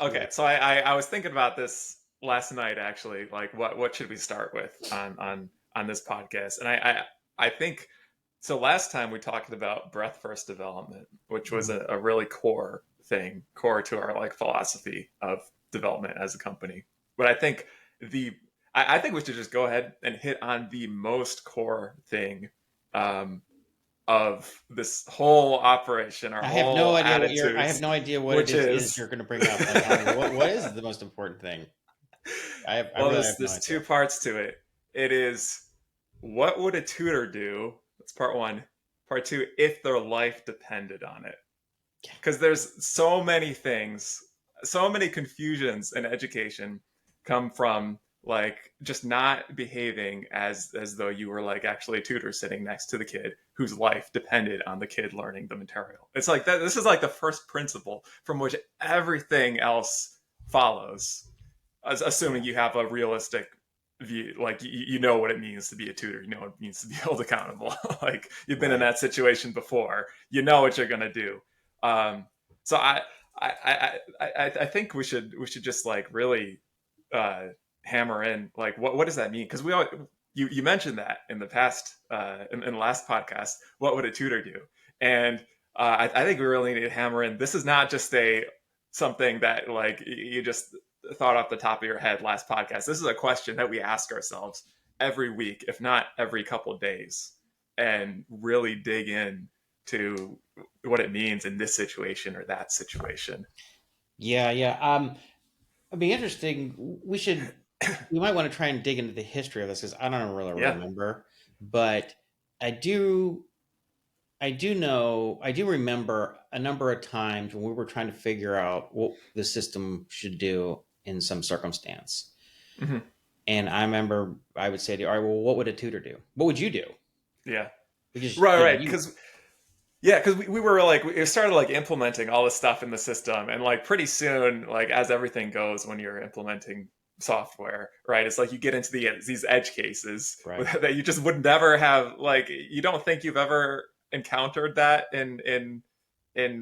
Okay, so I was thinking about this last night actually. Like, what should we start with on this podcast? And I think so. Last time we talked about breadth first development, which was Mhm. a really core thing, core to our like philosophy of development as a company. But I think the I think we should just go ahead and hit on the most core thing um, of this whole operation, our I have no whole idea what you're. I have attitudes, no idea what it which is is you're going to bring up. Like, what is the most important thing? I well, really there's have no there's two idea. parts to it. It is what would a tutor do? That's part one. Part two, if their life depended on it. Because there's so many things, so many confusions in education come from like just not behaving as though you were like actually a tutor sitting next to the kid whose life depended on the kid learning the material. It's like that. This is like the first principle from which everything else follows, assuming Yeah. you have a realistic view, like you know what it means to be a tutor, you know what it means to be held accountable. Like you've been in Right. that situation before, you know what you're gonna do. um so I think we should just like really uh hammer in like what does that mean, because we all you mentioned that in the past in the last podcast, what would a tutor do? And I think we really need to hammer in, this is not just a something that like you just thought off the top of your head last podcast. This is a question that we ask ourselves every week, if not every couple of days, and really dig in to what it means in this situation or that situation. Yeah. Yeah. It'd be interesting. We should. We might want to try and dig into the history of this because I don't really Yeah. remember, but I do. I do know. I do remember a number of times when we were trying to figure out what the system should do in some circumstance. Hmm. And I remember I would say to you, all right, well, what would a tutor do? What would you do? Yeah. Because, Right. you know, Right. you, Because we were like we started like implementing all this stuff in the system, and like pretty soon, like as everything goes when you're implementing software, right? It's like you get into these edge cases right. that you just would never have, like you don't think you've ever encountered that in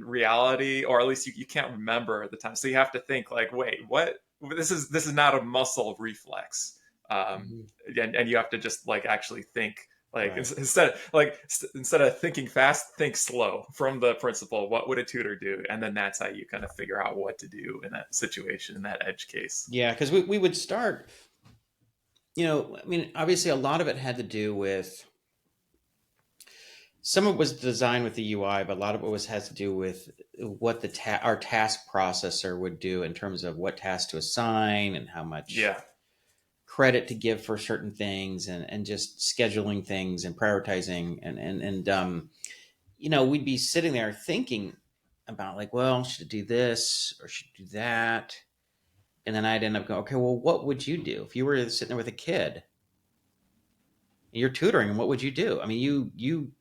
reality, or at least you can't remember at the time. So you have to think like, wait, what? This is not a muscle reflex, Mhm. and you have to just like actually think, like Right. instead of thinking fast, think slow from the principle, what would a tutor do? And then that's how you kind of figure out what to do in that situation, in that edge case. Yeah. Because we would start, I mean, obviously a lot of it had to do with some of it was designed with the UI, but a lot of it was has to do with what our task processor would do in terms of what tasks to assign and how much Yeah. credit to give for certain things and just scheduling things and prioritizing and we'd be sitting there thinking about like, well, should I do this or should I do that? And then I'd end up going, okay, well, what would you do if you were sitting there with a kid and you're tutoring? And what would you do? I mean, you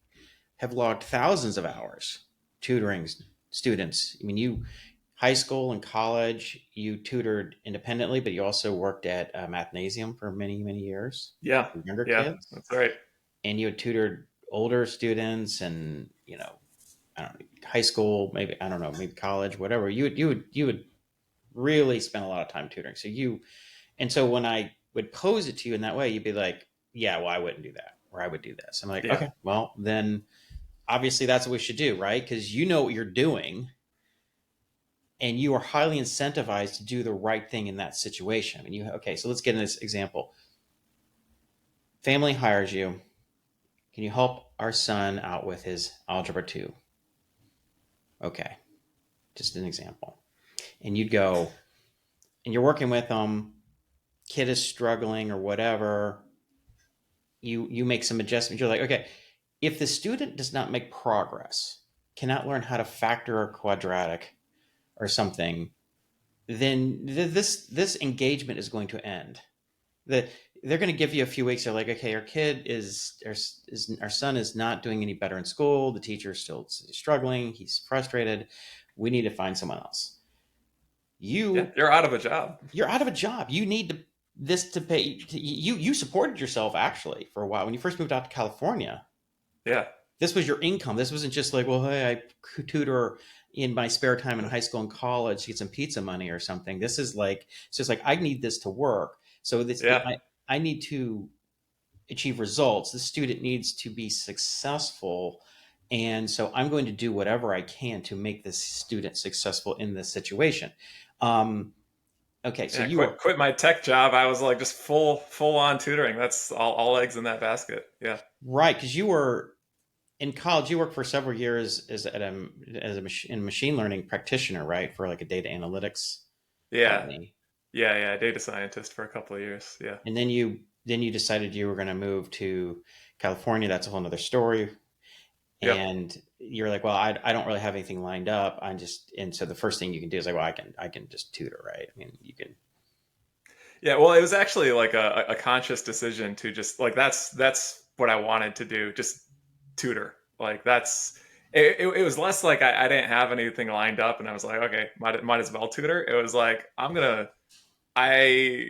have logged thousands of hours tutoring students. I mean, you high school and college, you tutored independently, but you also worked at a mathnasium for many, many years Yeah. for younger Yeah. kids, That's right. and you had tutored older students, and I don't know, high school, maybe I don't know, maybe college, whatever. You would really spend a lot of time tutoring. And so when I would pose it to you in that way, you'd be like, yeah, well, I wouldn't do that, or I would do this. I'm like, Yeah. okay, well, then obviously that's what we should do, right? Because you know what you're doing and you are highly incentivized to do the right thing in that situation. I mean, okay, so let's get in this example. Family hires you. Can you help our son out with his algebra 2? Okay, just an example. And you'd go and you're working with them, kid is struggling or whatever. You make some adjustments. You're like, okay, if the student does not make progress, cannot learn how to factor a quadratic or something, then this engagement is going to end. The, they're going to give you a few weeks. They're like, okay, our son is not doing any better in school. The teacher is still struggling. He's frustrated. We need to find someone else. Yeah. You You're out of a job. you're out of a job. You need this to pay. You supported yourself actually for a while when you first moved out to California. Yeah. This was your income. This wasn't just like, well, hey, I tutor, in my spare time in high school and college to get some pizza money or something. This is like, it's just like, I need this to work. So Yeah. I need to achieve results. The student needs to be successful. And so I'm going to do whatever I can to make this student successful in this situation. Um, okay. So Yeah, you are quit my tech job. I was like just full on tutoring. That's all eggs in that basket. Yeah. right. Cause you were in college, you worked for several years as a machine learning practitioner, right? For like a data analytics Yeah. company. Yeah, data scientist for a couple of years. Yeah. And then you decided you were going to move to California. That's a whole nother story. Yep. And you're like, well, I don't really have anything lined up. And so the first thing you can do is like, well, I can just tutor, right? I mean, you can. Yeah, well, it was actually like a conscious decision to just like that's what I wanted to do, just tutor. Like that's it was less like I didn't have anything lined up, and I was like, okay, might as well tutor. It was like I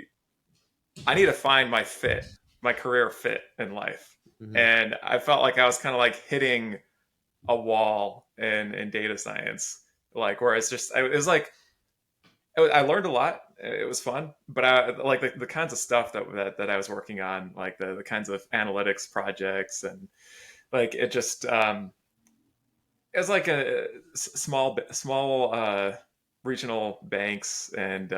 I need to find my fit, my career fit in life, Mhm. and I felt like I was kind of like hitting a wall in data science, like where it's just it was like I learned a lot. It was fun, but I like the kinds of stuff that I was working on, like the kinds of analytics projects, and like it just it was like a small regional banks and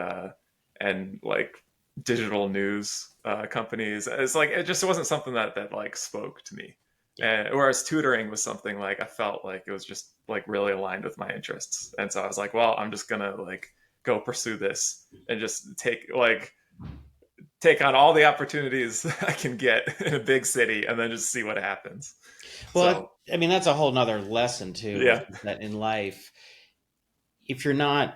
like digital news companies. It's like it just wasn't something that like spoke to me. Yeah. And whereas tutoring was something like I felt like it was just like really aligned with my interests, and so I was like, well, I'm just gonna like go pursue this and just take on all the opportunities I can get in a big city, and then just see what happens. Well, So I mean, that's a whole nother lesson too, yeah, is that in life, if you're not,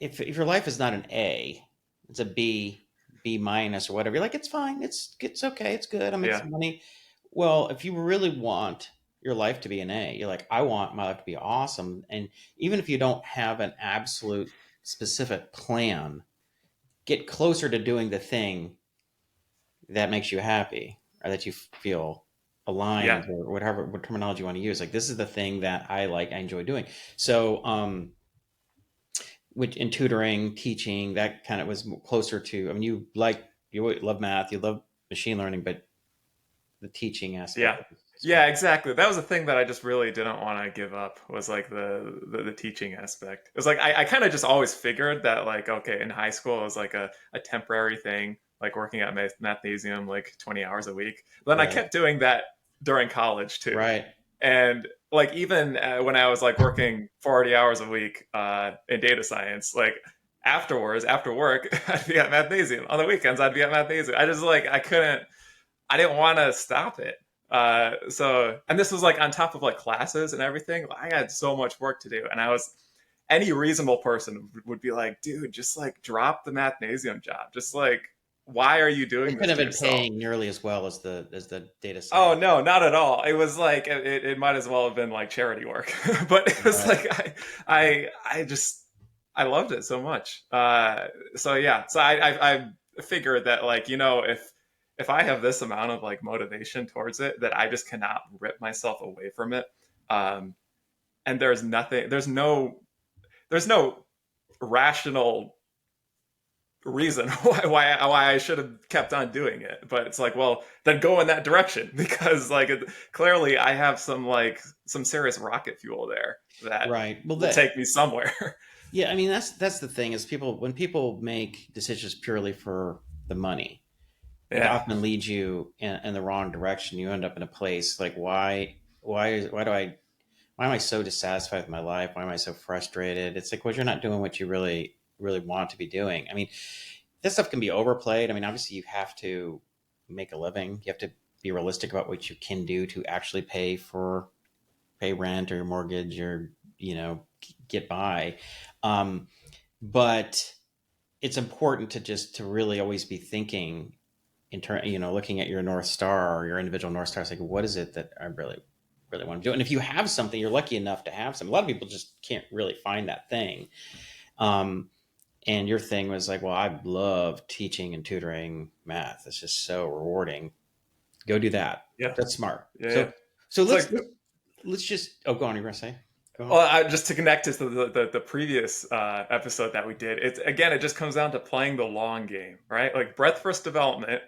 if your life is not an A, it's a B, B minus or whatever. You're like, it's fine. It's okay. It's good. I'm yeah, making money. Well, if you really want your life to be an A, you're like, I want my life to be awesome. And even if you don't have an absolute specific plan, get closer to doing the thing that makes you happy or that you feel yeah, aligned or whatever what terminology you want to use. Like this is the thing that I like, I enjoy doing. So which in tutoring, teaching, that kind of was closer to, I mean, you love math, you love machine learning, but the teaching yeah. aspect is Yeah, what. exactly. That was the thing that I just really didn't want to give up was like the teaching aspect. It was like I kind of just always figured that like okay in high school it was like a temporary thing like working at mathnasium like 20 hours a week. Then I Right. kept doing that during college too, Right. and like even when I was like working 40 hours a week in data science, like afterwards after work I'd be at mathnasium on the weekends. I'd be at mathnasium. I just like I didn't want to stop it. And this was like on top of like classes and everything. I had so much work to do, and any reasonable person would be like, dude, just like drop the mathnasium job. Just like, why are you They doing this couldn't to have been yourself? paying nearly as well as the data Oh science. no, not at all. It was like it might as well have been like charity work, but it was Right. like I just I loved it so much. So yeah, so I figured that like if I have this amount of like motivation towards it, that I just cannot rip myself away from it. Um, and there's no rational reason why I should have kept on doing it. But it's like, well, then go in that direction because like clearly I have some serious rocket fuel there that Right. Well, will that take me somewhere. yeah, I mean that's the thing is when people make decisions purely for the money, it Yeah, often leads you in the wrong direction. You end up in a place like why am I so dissatisfied with my life? Why am I so frustrated? It's like, well, you're not doing what you really want to be doing. I mean, this stuff can be overplayed. I mean, obviously you have to make a living. You have to be realistic about what you can do to actually pay rent or your mortgage or, get by. Um, but it's important to really always be thinking looking at your North Star or your individual North Star. It's like, what is it that I really want to do? And if you have something, you're lucky enough to have something. A lot of people just can't really find that thing. Um, and your thing was like, well, I love teaching and tutoring math. It's just so rewarding. Go do that. yeah, That's smart. yeah, yeah. So It's let's like let's, let's just. Oh, go on. You're gonna say. Go on. Well, just to connect to the previous episode that we did, it just comes down to playing the long game, right? Like breadth first development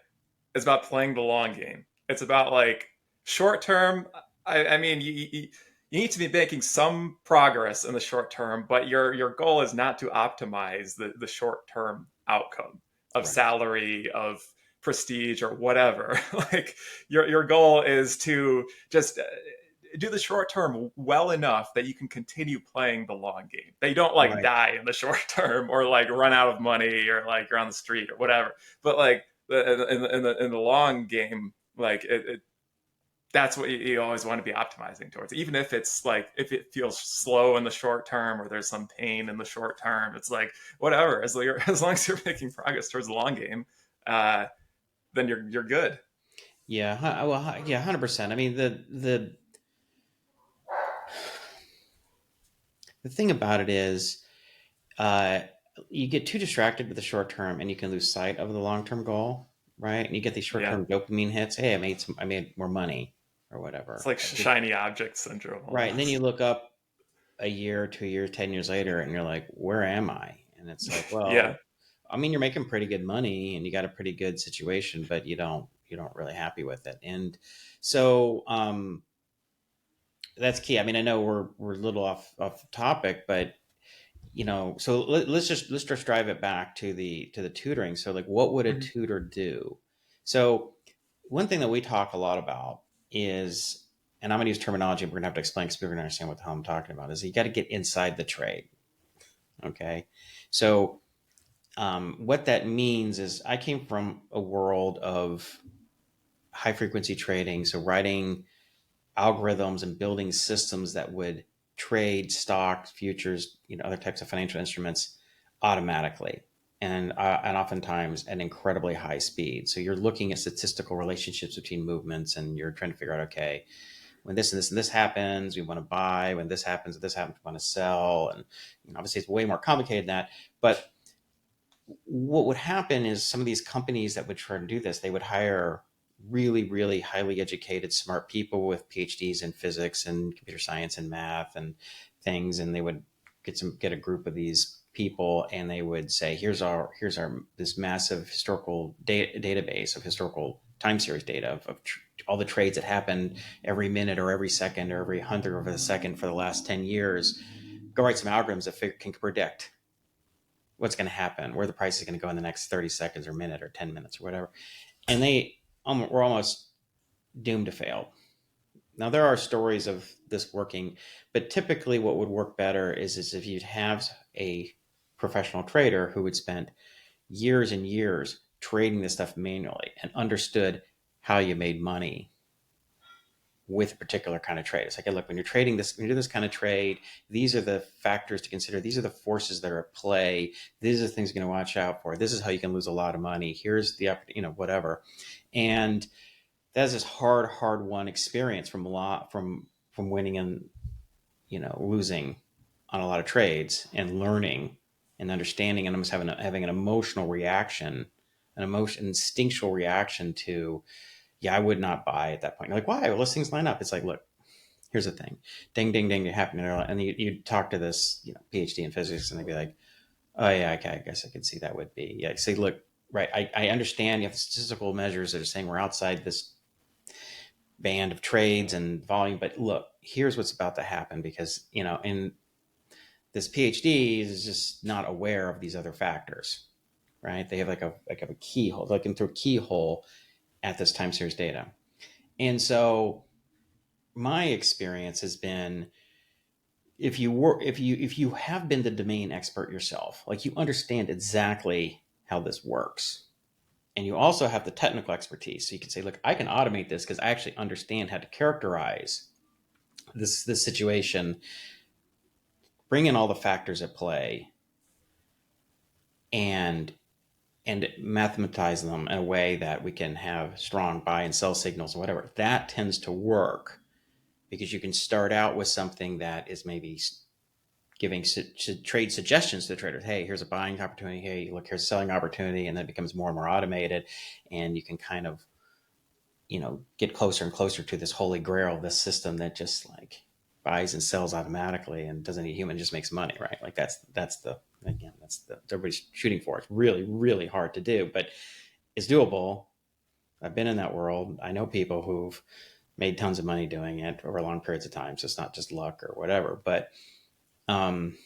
is about playing the long game. It's about like short term. I mean, you need to be making some progress in the short term, but your goal is not to optimize the short term outcome of Right. salary, of prestige, or whatever. Like your goal is to just do the short term well enough that you can continue playing the long game. That you don't like Right. die in the short term or like run out of money or like you're on the street or whatever. But like in the long game, like that's what you always want to be optimizing towards. Even if it's like if it feels slow in the short term or there's some pain in the short term, it's like whatever. As long as you're making progress towards the long game, uh, then you're good. Yeah. Well, yeah, 100%. I mean, the thing about it is, uh, you get too distracted with the short term, and you can lose sight of the long term goal, right? And you get these short Yeah, term dopamine hits. Hey, I made more money, or it's whatever. like shiny object syndrome Right, and then you almost. look up a year, 2 years, 10 years later, and you're like, where am I? And it's like, Yeah, well, I mean, you're making pretty good money, and you got a pretty good situation, but you don't really happy with it. And so, that's key. I mean, I know we're a little off topic, but so let's just drive it back to the tutoring. So, like, what would a mm-hmm. tutor do? So one thing that we talk a lot about is, and I'm going to use terminology we're going to have to explain because people are going to understand what the hell I'm talking about, is you got to get inside the trade. Okay. So what that means is I came from a world of high frequency trading. So writing algorithms and building systems that would trade stocks, futures, other types of financial instruments automatically, and oftentimes at incredibly high speed. So you're looking at statistical relationships between movements, and you're trying to figure out, okay, when this and this and this happens, we want to buy. When this happens, we want to sell. And obviously, it's way more complicated than that. But what would happen is some of these companies that would try to do this, they would hire really, really highly educated, smart people with PhDs in physics and computer science and math and things, and they would get a group of these people, and they would say, here's our this massive historical database of historical time series data of all the trades that happen every minute or every second or every hundredth of a second for the last 10 years. Go write some algorithms that can predict what's going to happen, where the price is going to go in the next 30 seconds or minute or 10 minutes or whatever. And they were almost doomed to fail. Now, there are stories of this working, but typically what would work better is if you'd have a professional trader who would spend years and years trading this stuff manually and understood how you made money with a particular kind of trade. It's like, hey, look, when you're trading this, when you do this kind of trade, these are the factors to consider. These are the forces that are at play. These are the things you're going to watch out for. This is how you can lose a lot of money. Here's the, whatever. And that's this hard won experience from a lot, from winning and, losing on a lot of trades and learning and understanding and almost having an emotional reaction, instinctual reaction to, yeah, I would not buy at that point. You're like, why? Well, those things line up. It's like, look, here's the thing. Ding, ding, ding, it happened. And you talk to this, PhD in physics, and they'd be like, oh, yeah, okay, I guess I could see that would be. Yeah, say, look, right, I understand you have statistical measures that are saying we're outside this band of trades and volume, but look, here's what's about to happen because, and this PhD is just not aware of these other factors, right? They have like a keyhole, looking through a keyhole at this time series data. And so my experience has been, if you have been the domain expert yourself, like you understand exactly how this works, and you also have the technical expertise, so you can say, look, I can automate this because I actually understand how to characterize this situation, bring in all the factors at play, and mathematize them in a way that we can have strong buy and sell signals and whatever. That tends to work because you can start out with something that is maybe giving trade suggestions to the traders. Hey, here's a buying opportunity. Hey, look, here's a selling opportunity. And then it becomes more and more automated. And you can kind of, get closer and closer to this holy grail, this system that just like buys and sells automatically and doesn't need human, just makes money, right? Like that's the again, that's the everybody's shooting for. It's really, really hard to do, but it's doable. I've been in that world. I know people who've made tons of money doing it over long periods of time. So it's not just luck or whatever. But um,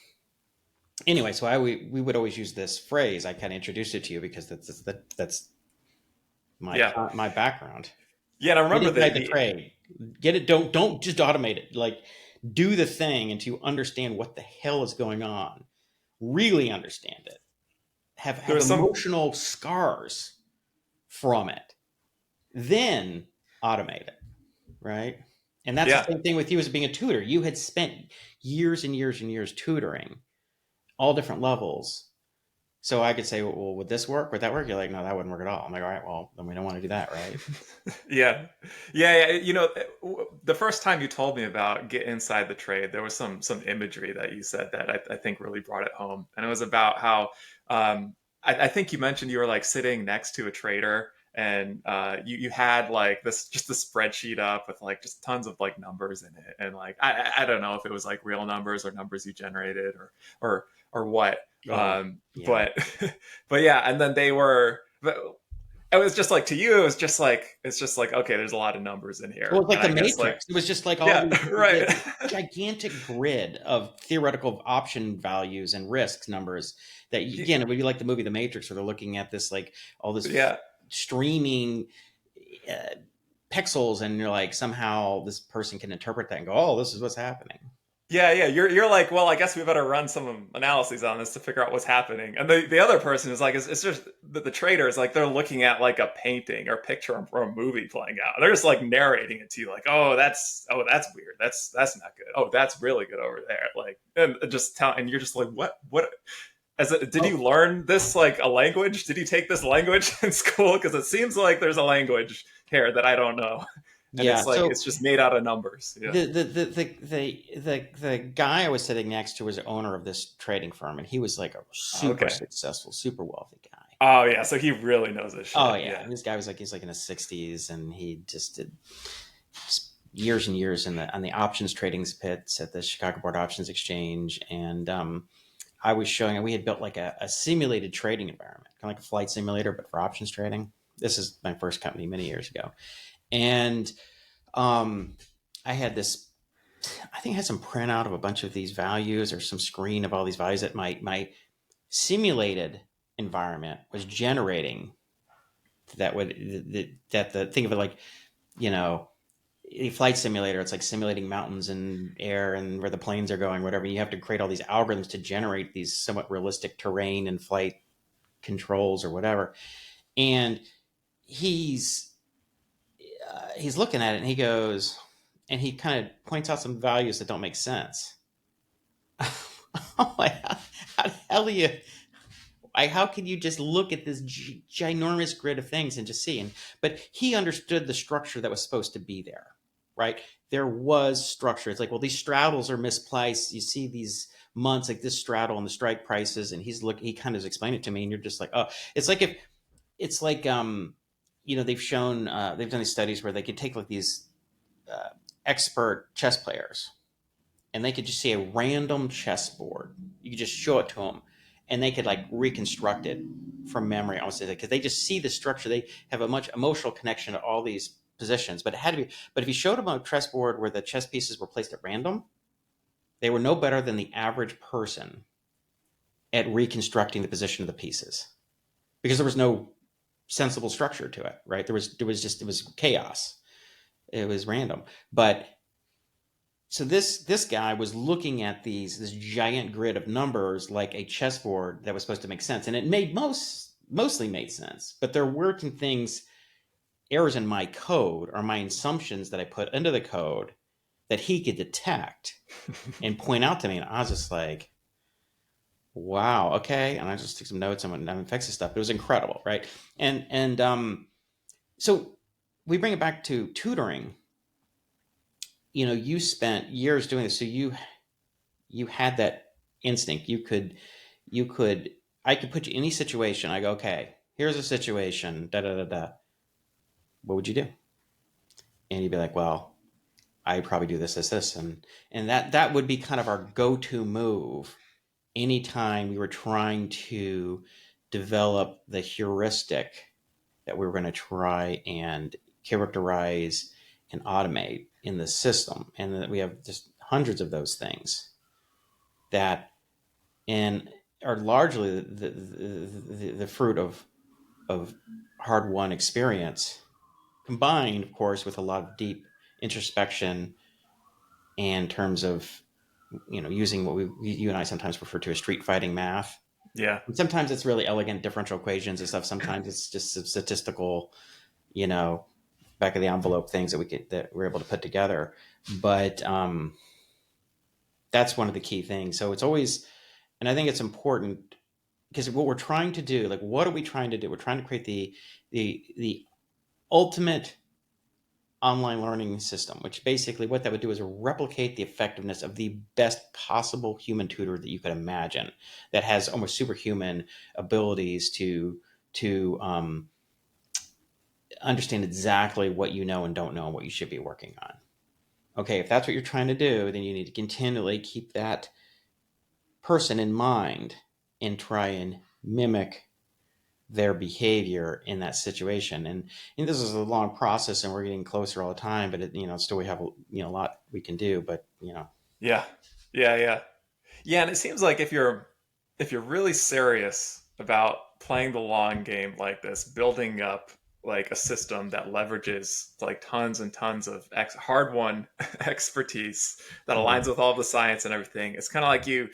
anyway, so we would always use this phrase. I kind of introduced it to you because that's my Yeah. my background. Yeah, and I Get remember inside the trade. Get it. Don't just automate it. Like do the thing until you understand what the hell is going on. Really understand it. there Have was some emotional scars from it. Then automate it. Right. And that's the yeah. same thing with you as being a tutor. You had spent years and years and years tutoring all different levels. So I could say, well, would this work? Would that work? You're like, no, that wouldn't work at all. I'm like, all right, well, then we don't want to do that, right? Yeah. Yeah, you know, the first time you told me about get inside the trade, there was some imagery that you said that I think really brought it home, and it was about how I think you mentioned you were like sitting next to a trader, and you had like this just a spreadsheet up with like just tons of like numbers in it, and like I don't know if it was like real numbers or numbers you generated or what, Oh, yeah. but but yeah, and then they were. But it was just like to you, it was just like it's just like okay, there's a lot of numbers in Well, here, it's like and the I guess like Matrix. It was just like all yeah, these right, gigantic grid of theoretical option values and risks numbers that, again, it would be like the movie The Matrix, where they're looking at this, like all this yeah, streaming uh, pixels, and you're like, somehow this person can interpret that and go, oh, this is what's happening. yeah. You're like, well, I guess we better run some analyses on this to figure out what's happening. And the other person is like, it's just the trader is like they're looking at like a painting or picture or a movie playing out. They're just like narrating it to you, like, that's weird, that's not good. Oh, that's really good over there. Like, and just tell, and you're just like, what? Did Oh, you learn this like a language? Did you take this language in school? Because it seems like there's a language here that I don't know, and yeah. it's like So it's just made out of numbers. Yeah. the guy I was sitting next to was the owner of this trading firm, and he was like a super Okay. successful, super wealthy guy. Oh yeah. So he really knows his Oh shit. yeah, Yeah. and this guy was like, he's like in his 60s, and he just did years and years in the on the options trading pits at the Chicago Board Options Exchange. And I was showing, we had built like a simulated trading environment, kind of like a flight simulator, but for options trading. This is my first company many years ago, and um, I had this. I think I had some printout of a bunch of these values, or some screen of all these values that my simulated environment was generating. That would that the think of it like, you know, a flight simulator. It's like simulating mountains and air and where the planes are going, whatever. You have to create all these algorithms to generate these somewhat realistic terrain and flight controls or whatever. And he's he's looking at it, and he goes, and he kind of points out some values that don't make sense. I'm like, how the hell do you? How can you just look at this ginormous grid of things and just see? And but he understood the structure that was supposed to be there, right? There was structure. It's like, well, these straddles are misplaced. You see these months like this straddle and the strike prices, and he kind of explained it to me, and you're just like, oh, it's like if it's like you know, they've shown they've done these studies where they could take like these uh, expert chess players, and they could just see a random chessboard. You could just show it to them, and they could like reconstruct it from memory. I would say that because they just see the structure. They have a much emotional connection to all these positions. But it had to be. But if you showed them a chessboard where the chess pieces were placed at random, they were no better than the average person at reconstructing the position of the pieces, because there was no sensible structure to it. Right? There was just, it was chaos. It was random. But so this guy was looking at this giant grid of numbers like a chessboard that was supposed to make sense, and it made mostly made sense. But there were some things, errors in my code or my assumptions that I put into the code, that he could detect and point out to me, and I was just like, wow, okay. And I just took some notes and went and fixed this stuff. It was incredible, right? And so we bring it back to tutoring. You know, you spent years doing this, so you had that instinct. You could I could put you in any situation. I go, okay, here's a situation, da da da da. What would you do? And you'd be like, well, I probably do this, and that would be kind of our go-to move anytime we were trying to develop the heuristic that we were going to try and characterize and automate in the system. And that we have just hundreds of those things that and are largely the fruit of hard won experience, combined, of course, with a lot of deep introspection and terms of using what you and I sometimes refer to as street fighting math. Yeah. And sometimes it's really elegant differential equations and stuff. Sometimes it's just some statistical, you know, back of the envelope things that we're able to put together. But that's one of the key things. So it's always, and I think it's important because what we're trying to do, like, what are we trying to do? We're trying to create the ultimate online learning system, which basically what that would do is replicate the effectiveness of the best possible human tutor that you could imagine, that has almost superhuman abilities to understand exactly what you know and don't know and what you should be working on. Okay, if that's what you're trying to do, then you need to continually keep that person in mind and try and mimic their behavior in that situation. And this is a long process, and we're getting closer all the time. But still we have a lot we can do. But Yeah. Yeah. Yeah. Yeah. And it seems like if you're really serious about playing the long game like this, building up like a system that leverages like tons and tons of hard won expertise that aligns Mhm. with all the science and everything, it's kind of like you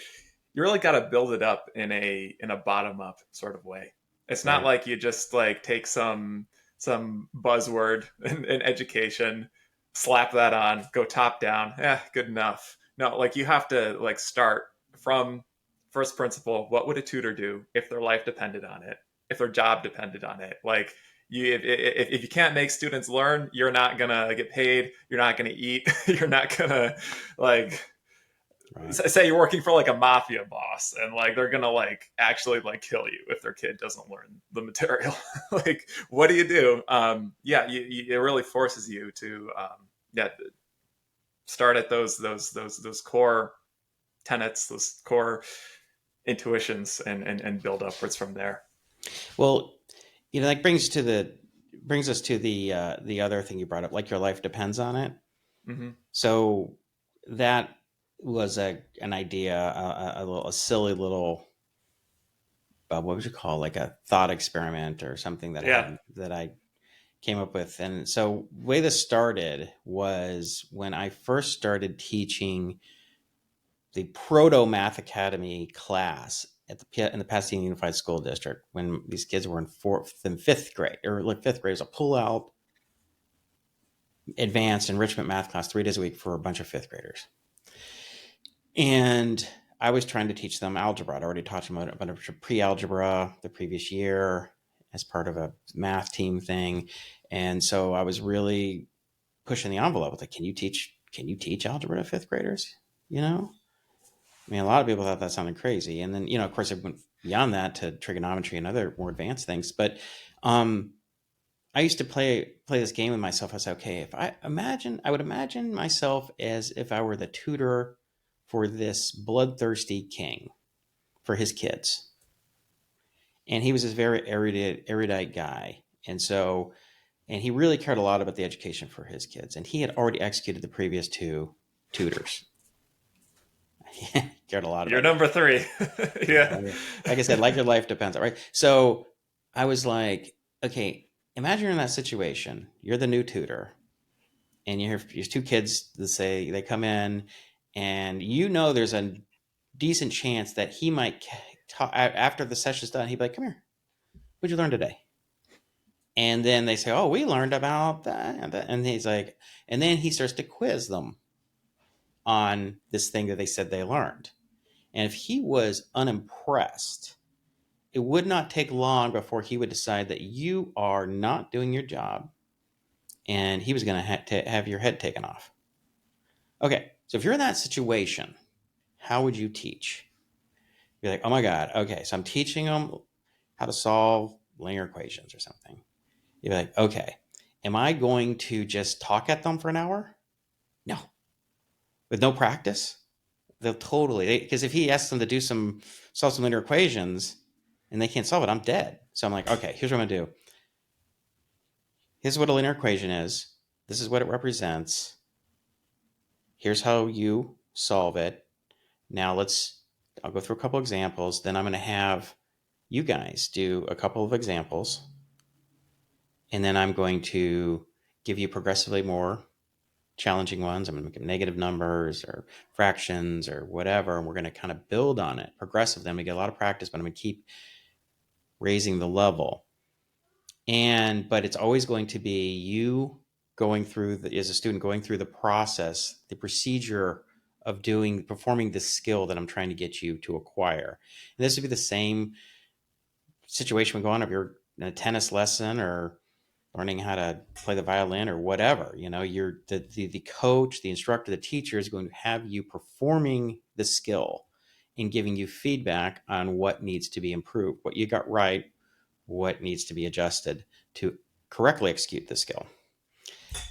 really got to build it up in a bottom up sort of way. It's not Right. like you just like take some buzzword in education, slap that on, go top down. Good enough. No, like you have to like start from first principle. What would a tutor do if their life depended on it? If their job depended on it? Like if you can't make students learn, you're not gonna get paid. You're not gonna eat. You're not gonna like Right. say you're working for like a mafia boss and like they're gonna like actually like kill you if their kid doesn't learn the material. Like what do you do? Yeah, it really forces you to yeah, start at those core tenets, those core intuitions, and build upwards from there. Well, that brings us to the other thing you brought up, like your life depends on it. Hmm. So that was an idea, a silly little, what would you call, like a thought experiment or something Yeah. that I came up with. And so the way this started was when I first started teaching the Proto Math Academy class in the Pasadena Unified School District, when these kids were in fourth and fifth grade, or like fifth grade. It was a pull out advanced enrichment math class 3 days a week for a bunch of fifth graders. And I was trying to teach them algebra. I'd already taught them a bunch of pre-algebra the previous year as part of a math team thing. And so I was really pushing the envelope. Like, can you teach algebra to fifth graders? I mean, a lot of people thought that sounded crazy. And then, of course, I went beyond that to trigonometry and other more advanced things. But I used to play this game with myself. I said, okay, if I would imagine myself as if I were the tutor for this bloodthirsty king for his kids. And he was this very erudite guy. And he really cared a lot about the education for his kids. And he had already executed the previous two tutors. He cared a lot You're about it. number three. Yeah. Like I said, like your life depends on, right? So I was like, okay, imagine you're in that situation. You're the new tutor, and you have these two kids that say they come in, and there's a decent chance that he might after the session's done, he'd be like, "Come here, what'd you learn today?" And then they say, "Oh, we learned about that," and he's like, and then he starts to quiz them on this thing that they said they learned. And if he was unimpressed, it would not take long before he would decide that you are not doing your job, and he was going to have your head taken off. Okay, so if you're in that situation, how would you teach? You're like, oh my God, okay, so I'm teaching them how to solve linear equations or something. You're like, okay, am I going to just talk at them for an hour? No, with no practice, they'll totally, because if he asks them to solve some linear equations and they can't solve it, I'm dead. So I'm like, okay, here's what I'm gonna do. Here's what a linear equation is. This is what it represents. Here's how you solve it. Now I'll go through a couple examples. Then I'm going to have you guys do a couple of examples. And then I'm going to give you progressively more challenging ones. I'm going to make them negative numbers or fractions or whatever. And we're going to kind of build on it progressively. I'm going to get a lot of practice, but I'm going to keep raising the level. But it's always going to be you as a student, going through the process, the procedure of performing the skill that I'm trying to get you to acquire. And this would be the same situation we go on if you're in a tennis lesson or learning how to play the violin or whatever. You're the coach, the instructor, the teacher is going to have you performing the skill and giving you feedback on what needs to be improved, what you got right, what needs to be adjusted to correctly execute the skill.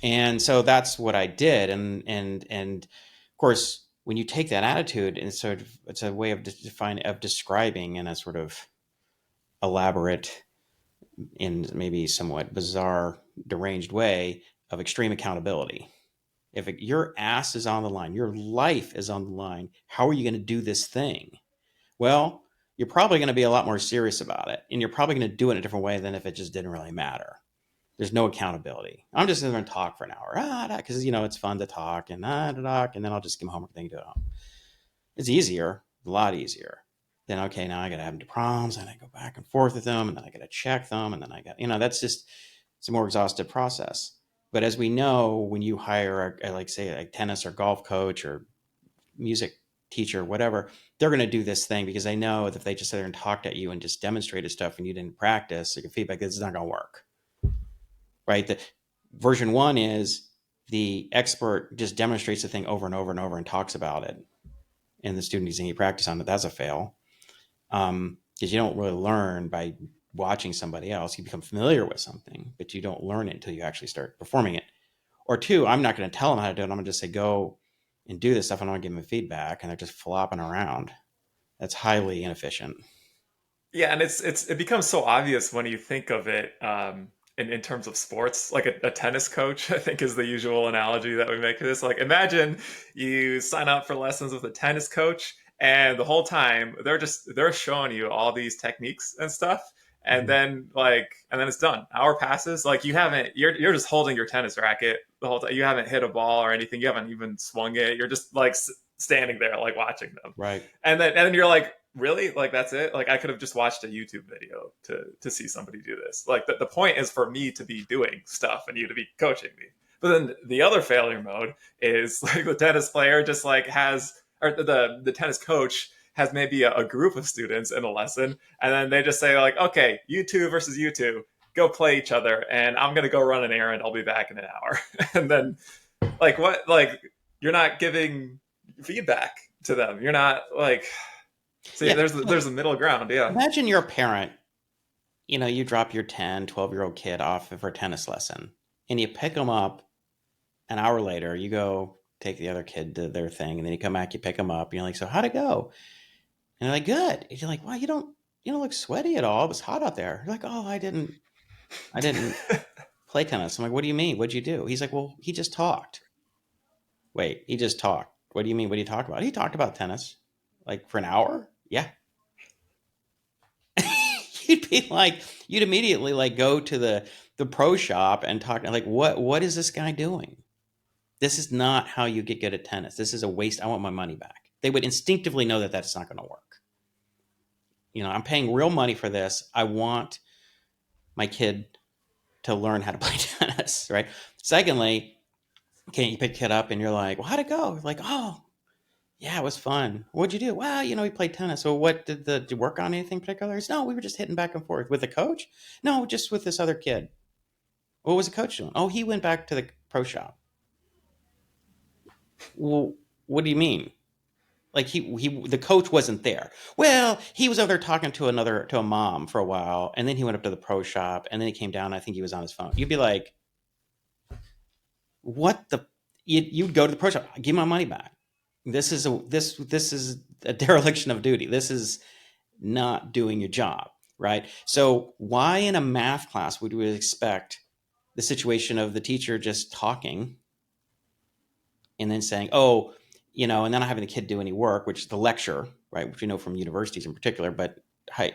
And so that's what I did. And of course, when you take that attitude and it's a way of describing in a sort of elaborate in maybe somewhat bizarre, deranged way of extreme accountability. If your ass is on the line, your life is on the line, how are you going to do this thing? Well, you're probably going to be a lot more serious about it, and you're probably going to do it in a different way than if it just didn't really matter. There's no accountability. I'm just going to talk for an hour, because it's fun to talk and and then I'll just give them homework. They can do it home. It's easier, a lot easier. Then okay, now I got to have them do proms, and I go back and forth with them, and then I got to check them, and then I got that's just it's a more exhaustive process. But as we know, when you hire a tennis or golf coach or music teacher, whatever, they're going to do this thing because they know that if they just sit there and talked at you and just demonstrated stuff and you didn't practice, like feedback, this is not going to work, right? The version one is the expert just demonstrates the thing over and over and over and talks about it, and the student needs any practice on it. That's a fail, because you don't really learn by watching somebody else. You become familiar with something, but you don't learn it until you actually start performing it. Or two, I'm not going to tell them how to do it. I'm going to just say, go and do this stuff. I don't want to give them feedback, and they're just flopping around. That's highly inefficient. Yeah, and it becomes so obvious when you think of it in terms of sports. Like a tennis coach, I think, is the usual analogy that we make for this. Like, imagine you sign up for lessons with a tennis coach, and the whole time they're showing you all these techniques and stuff, and Mhm. then it's done. Hour passes, like you're just holding your tennis racket the whole time. You haven't hit a ball or anything. You haven't even swung it. You're just like standing there, like watching them, Right. and then you're like, really, like that's it? Like I could have just watched a YouTube video to see somebody do this. Like the point is for me to be doing stuff and you to be coaching me. But then the other failure mode is like the tennis player just like has, or the tennis coach has maybe a group of students in a lesson, and then they just say like, okay, you two versus you two, go play each other, and I'm gonna go run an errand. I'll be back in an hour. And then like what, like you're not giving feedback to them. You're not like, see, Yeah. there's a middle ground. Yeah. Imagine you're a parent. You drop your 10, 12-year-old kid off for a tennis lesson, and you pick them up an hour later. You go take the other kid to their thing, and then you come back, you pick them up, and you're like, so how'd it go? And they're like, good. And you're like, wow, you don't look sweaty at all. It was hot out there. You're like, oh, I didn't play tennis. I'm like, what do you mean? What'd you do? He's like, well, he just talked. Wait, he just talked. What do you mean? What did he talk about? He talked about tennis, like for an hour. Yeah. You'd immediately like go to the pro shop and talk like, what is this guy doing? This is not how you get good at tennis. This is a waste. I want my money back. They would instinctively know that that's not going to work. I'm paying real money for this. I want my kid to learn how to play tennis, right? Secondly, can't you pick a kid up and you're like, well, how'd it go? Like, oh, yeah, it was fun. What'd you do? Well, he played tennis. So what did you work on anything particular? He said, no, we were just hitting back and forth with the coach. No, just with this other kid. What was the coach doing? Oh, he went back to the pro shop. Well, what do you mean? Like the coach wasn't there. Well, he was over there talking to a mom for a while, and then he went up to the pro shop, and then he came down. I think he was on his phone. You'd be like, what the? you'd go to the pro shop, give my money back. This is a dereliction of duty. This is not doing your job, right? So why in a math class would we expect the situation of the teacher just talking and then saying, oh, and then not having the kid do any work, which is the lecture, right? Which we know from universities in particular, but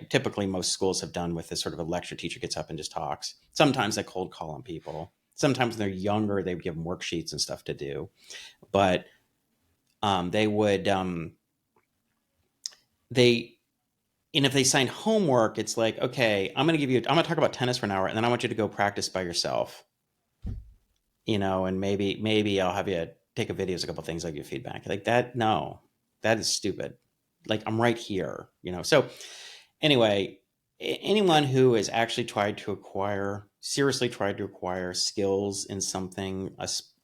typically most schools have done with this sort of a lecture. Teacher gets up and just talks. Sometimes they cold call on people. Sometimes when they're younger, they give them worksheets and stuff to do. But they would, and if they signed homework, it's like, okay, I'm going to talk about tennis for an hour, and then I want you to go practice by yourself, and maybe I'll have you take a videos, a couple of things, I'll give you feedback. Like that, no, that is stupid. Like I'm right here, So anyway, anyone who has actually seriously tried to acquire skills in something,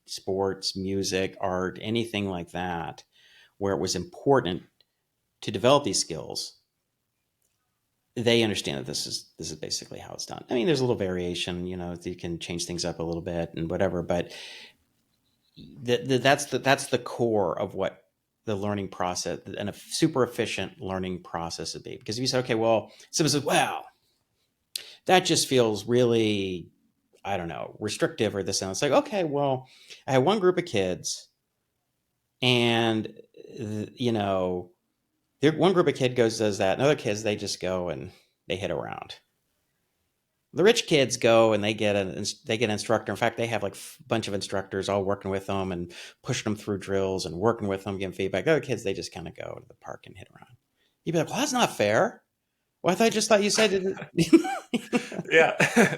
sports, music, art, anything like that, where it was important to develop these skills, they understand that this is basically how it's done. I mean, there's a little variation, you can change things up a little bit and whatever, but that's the core of what the learning process and a super efficient learning process would be. Because if you say, okay, well, someone says, well, that just feels really, I don't know, restrictive or this and it's like, okay, well, I had one group of kids and one group of kid does that, and other kids, they just go and they hit around. The rich kids go and they get an instructor. In fact, they have like a bunch of instructors all working with them and pushing them through drills and working with them, giving feedback. The other kids, they just kind of go to the park and hit around. You'd be like, well, that's not fair. Well, I thought you said it. Yeah.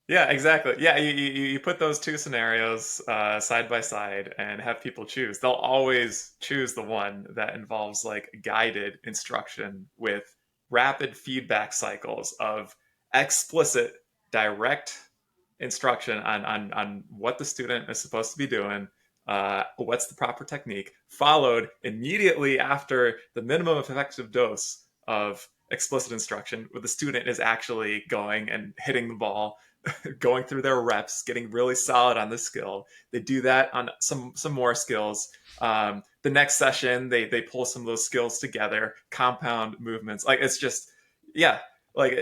Yeah, exactly. Yeah, you put those two scenarios side by side and have people choose. They'll always choose the one that involves like guided instruction with rapid feedback cycles of explicit, direct instruction on what the student is supposed to be doing, what's the proper technique, followed immediately after the minimum effective dose of explicit instruction, where the student is actually going and hitting the ball, going through their reps, getting really solid on the skill. They do that on some more skills. The next session, they pull some of those skills together, compound movements. Like it's just, yeah, like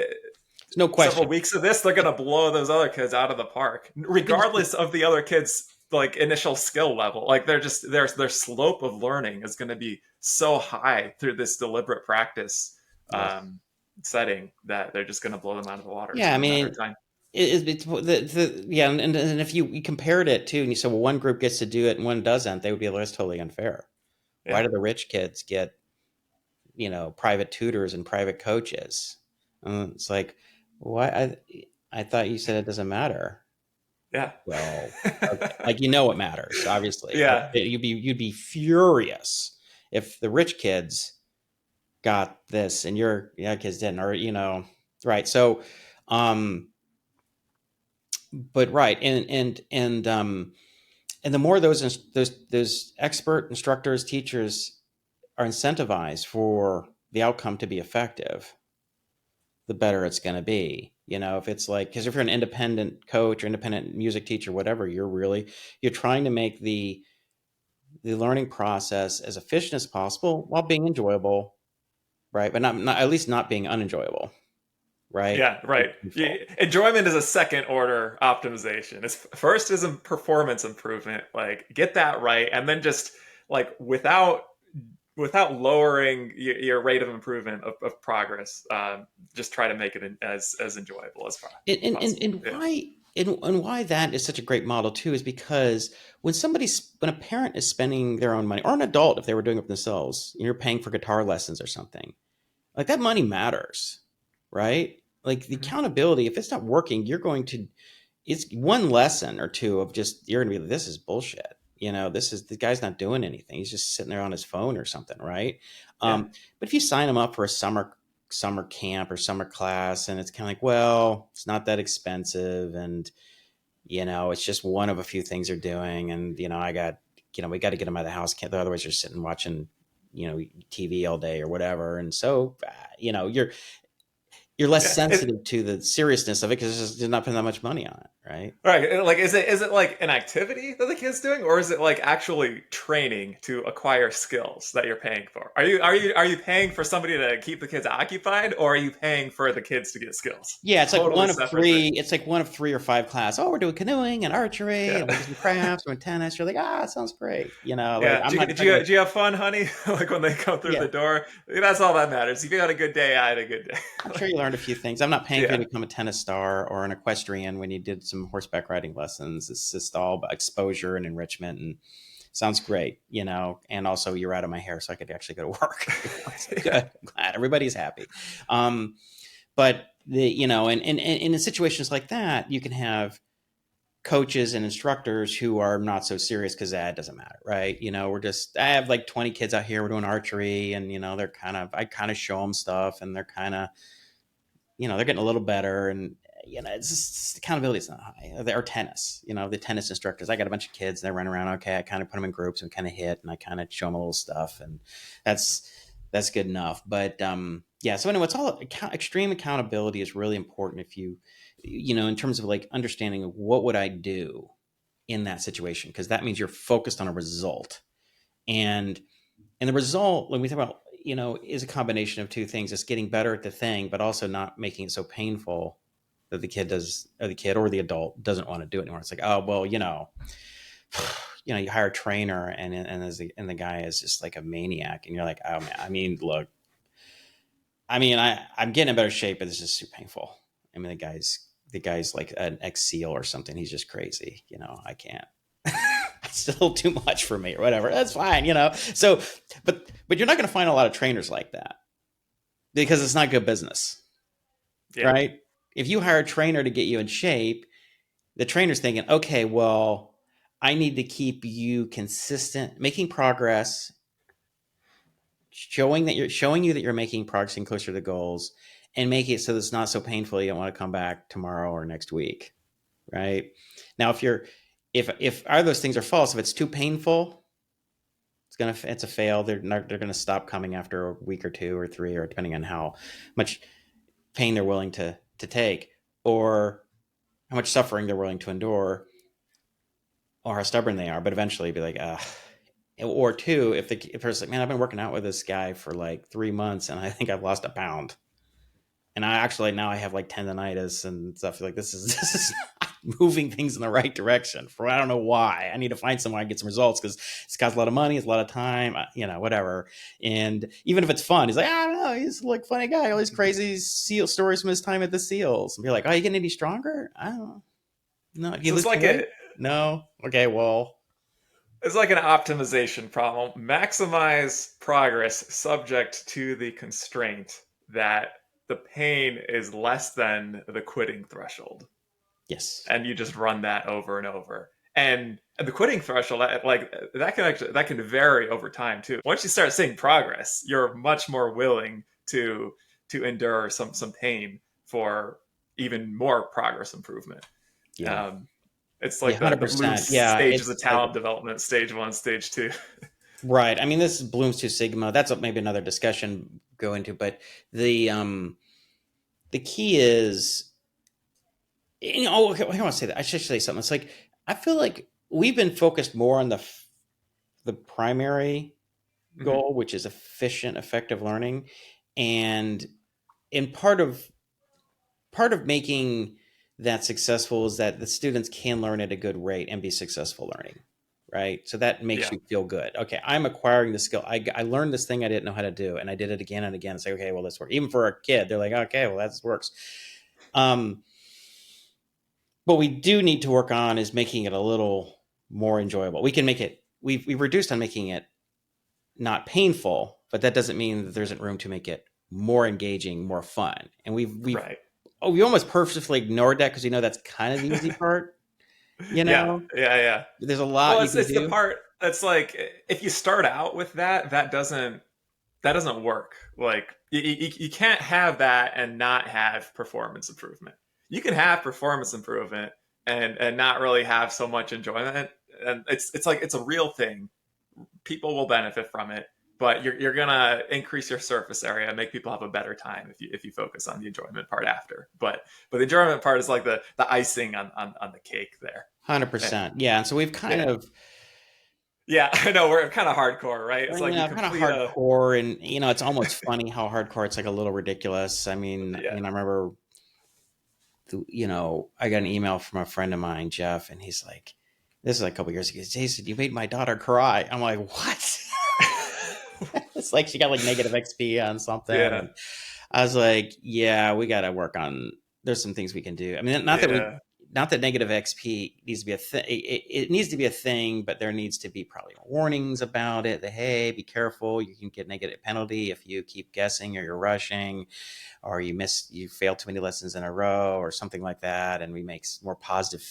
no several question. weeks of this, they're gonna blow those other kids out of the park, regardless of the other kids' like initial skill level. Like they're just their slope of learning is going to be so high through this deliberate practice Yes. setting that they're just going to blow them out of the water. It's Yeah, I only a matter mean, of time. yeah, and if you compared it to, and you said, well, one group gets to do it and one doesn't, they would be like, that's totally unfair. Why Yeah. do the rich kids get, private tutors and private coaches? It's like, why? I thought you said it doesn't matter. Yeah. Well, okay, like it matters, obviously. Like Yeah. you'd be furious if the rich kids got this and your kids didn't, or right. So, but right, and the more those expert instructors, teachers are incentivized for the outcome to be effective, the better it's going to be. If it's like, because if you're an independent coach or independent music teacher, whatever, you're trying to make the learning process as efficient as possible while being enjoyable, right? But not at least not being unenjoyable, right? Yeah, right. Enjoyment is a second order optimization. It's first is a performance improvement. Like get that right, and then just like without lowering your rate of improvement of progress, just try to make it as enjoyable as possible. And Yeah. why and why that is such a great model too is because when a parent is spending their own money, or an adult if they were doing it themselves, you're paying for guitar lessons or something, like that money matters, right? Like the Mhm. accountability, if it's not working, it's one lesson or two of just, you're gonna be like, this is bullshit. The guy's not doing anything. He's just sitting there on his phone or something, right? Yeah. But if you sign him up for a summer camp or summer class, and it's kind of like, well, it's not that expensive, and it's just one of a few things they're doing, and we got to get them out of the house, otherwise you're sitting watching TV all day or whatever, and so you're you're less Yeah. sensitive to the seriousness of it because you're not putting that much money on it, right? Right. Like, is it like an activity that the kid's doing, or is it like actually training to acquire skills that you're paying for? Are you paying for somebody to keep the kids occupied, or are you paying for the kids to get skills? Yeah, it's like Totally one of separate thing. three. It's like one of three or five class. Oh, we're doing canoeing and archery, Yeah. and we're doing some crafts, we're doing tennis. You're like, it sounds great. Like Yeah. I'm Do not you, do expecting you, like, do you have fun, honey? Like when they come through yeah, the door, that's all that matters. If you had a good day, I had a good day. I'm sure Like, you learned a few things. I'm not paying for you yeah. to become a tennis star or an equestrian when you did some horseback riding lessons. It's just all about exposure and enrichment, and sounds great. And also you're out of my hair, so I could actually go to work. So good. Yeah. I'm glad everybody's happy. Um, but and in situations like that, you can have coaches and instructors who are not so serious because that doesn't matter, right? I have like 20 kids out here. We're doing archery, and I kind of show them stuff, and they're kind of, they're getting a little better, and it's just accountability is not high. Or tennis, the tennis instructors. I got a bunch of kids. They run around. Okay, I kind of put them in groups and kind of hit, and I kind of show them a little stuff, and that's that's good enough. But yeah. So anyway, it's all extreme accountability is really important if in terms of like understanding what would I do in that situation, because that means you're focused on a result, and the result when we talk about is a combination of two things. It's getting better at the thing, but also not making it so painful that the kid or the adult doesn't want to do it anymore. It's like, oh well, you hire a trainer, and the guy is just like a maniac, and you're like, oh man, I mean, look, I'm getting in better shape, but this is too painful. I mean, the guy's like an ex SEAL or something. He's just crazy. I can't. It's still too much for me or whatever. That's fine. So, but you're not going to find a lot of trainers like that because it's not good business, Yeah. right? If you hire a trainer to get you in shape, the trainer's thinking, okay, well, I need to keep you consistent, making progress, showing you that you're making progress and closer to the goals, and make it so that it's not so painful you don't want to come back tomorrow or next week, right? Now, if either of those things are false, if it's too painful, it's a fail. They're gonna stop coming after a week or two or three, or depending on how much pain they're willing to take, or how much suffering they're willing to endure, or how stubborn they are. But eventually, be like, or two, if there's like, man, I've been working out with this guy for like 3 months, and I think I've lost a pound, and I actually now I have like tendonitis and stuff. Like this is not moving things in the right direction. For I don't know why. I need to find somewhere I can get some results because this guy's a lot of money, it's a lot of time, whatever. And even if it's fun, he's like, I don't know, he's like funny guy, all these crazy seal stories from his time at the SEALs. And be like, oh, you getting any stronger? I don't know. No, do you So it's lose like weight? No. Okay, well, it's like an optimization problem. Maximize progress subject to the constraint that the pain is less than the quitting threshold. yes. And you just run that over and over. And the quitting threshold, like that can vary over time too. Once you start seeing progress, you're much more willing to endure some pain for even more progress improvement. Yeah. Um, it's Yeah, like the Bloom's 100%. Yeah, stages of it's like talent development: stage one, stage two. right. I mean, this is Bloom's Two Sigma. That's maybe another discussion go into, but the key is, okay, I want to say that. I should say something. It's like I feel like we've been focused more on the primary Mhm. goal, which is efficient, effective learning, and in part of making that successful is that the students can learn at a good rate and be successful learning, right? So that makes Yeah. you feel good. Okay, I'm acquiring the skill. I learned this thing I didn't know how to do, and I did it again and again. It's like, okay, well, this works. Even for a kid, they're like, okay, well, that works. Um, what we do need to work on is making it a little more enjoyable. We can make it. We've reduced on making it not painful, but that doesn't mean that there isn't room to make it more engaging, more fun. And Right. we almost purposefully ignored that because that's kind of the easy part. You Yeah. know, Yeah. Yeah. there's a Well, lot you can it's the do. part that's like if you start out with that doesn't work. Like you can't have that and not have performance improvement. You can have performance improvement and not really have so much enjoyment. And it's like it's a real thing. People will benefit from it. but you're gonna increase your surface area and make people have a better time if you focus on the enjoyment part after. But the enjoyment part is like the icing on the cake there. And 100%. Yeah. And so we've kind yeah, of, yeah, I know we're kind of hardcore, right? It's like you kind of complete a hardcore, and it's almost funny how hardcore it's like a little ridiculous. I mean, yeah. I remember, I got an email from a friend of mine, Jeff, and he's like, this is like a couple years ago. Jason, you made my daughter cry. I'm like, what? It's like she got like negative XP on something. Yeah, And I was like, yeah, we got to work on, there's some things we can do. I mean, yeah, not that negative XP needs to be a thing. It needs to be a thing, but there needs to be probably warnings about it. That, hey, be careful. You can get negative penalty if you keep guessing or you're rushing, or you fail too many lessons in a row or something like that. And we make more positive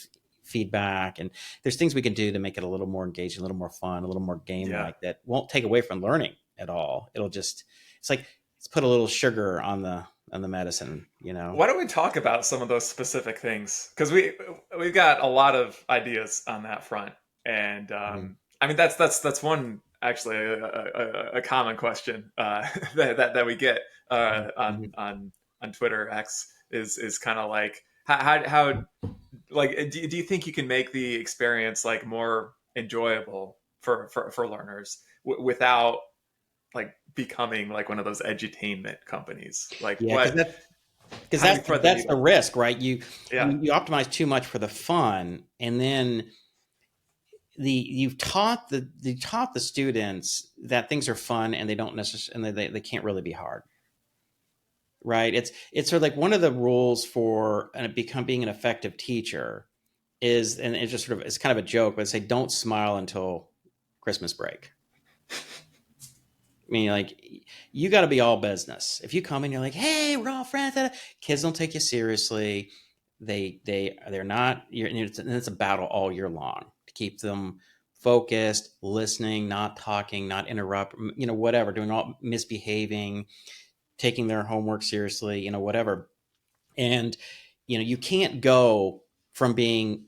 feedback. And there's things we can do to make it a little more engaging, a little more fun, a little more game yeah. like, that won't take away from learning at all. It'll just, it's like, let's put a little sugar on the medicine, Why don't we talk about some of those specific things? Because we've got a lot of ideas on that front, and Mhm. I mean that's one actually a common question that we get Mhm. on Twitter X is kind of like how like do you think you can make the experience like more enjoyable for learners without like becoming like one of those edutainment companies? Like Yeah, what? because How do we thread the that's the needle? risk, right? You, Yeah, you optimize too much for the fun, and then you taught the students that things are fun and they don't necessarily, and they can't really be hard, right? It's sort of like one of the rules for being an effective teacher is, and it's just sort of, it's kind of a joke, but say don't smile until Christmas break. I mean, like, you got to be all business. If you come in, you're like, "Hey, we're all friends." Kids don't take you seriously. They're not. It's a battle all year long to keep them focused, listening, not talking, not interrupt. Whatever, doing all misbehaving, taking their homework seriously. Whatever. And you can't go from being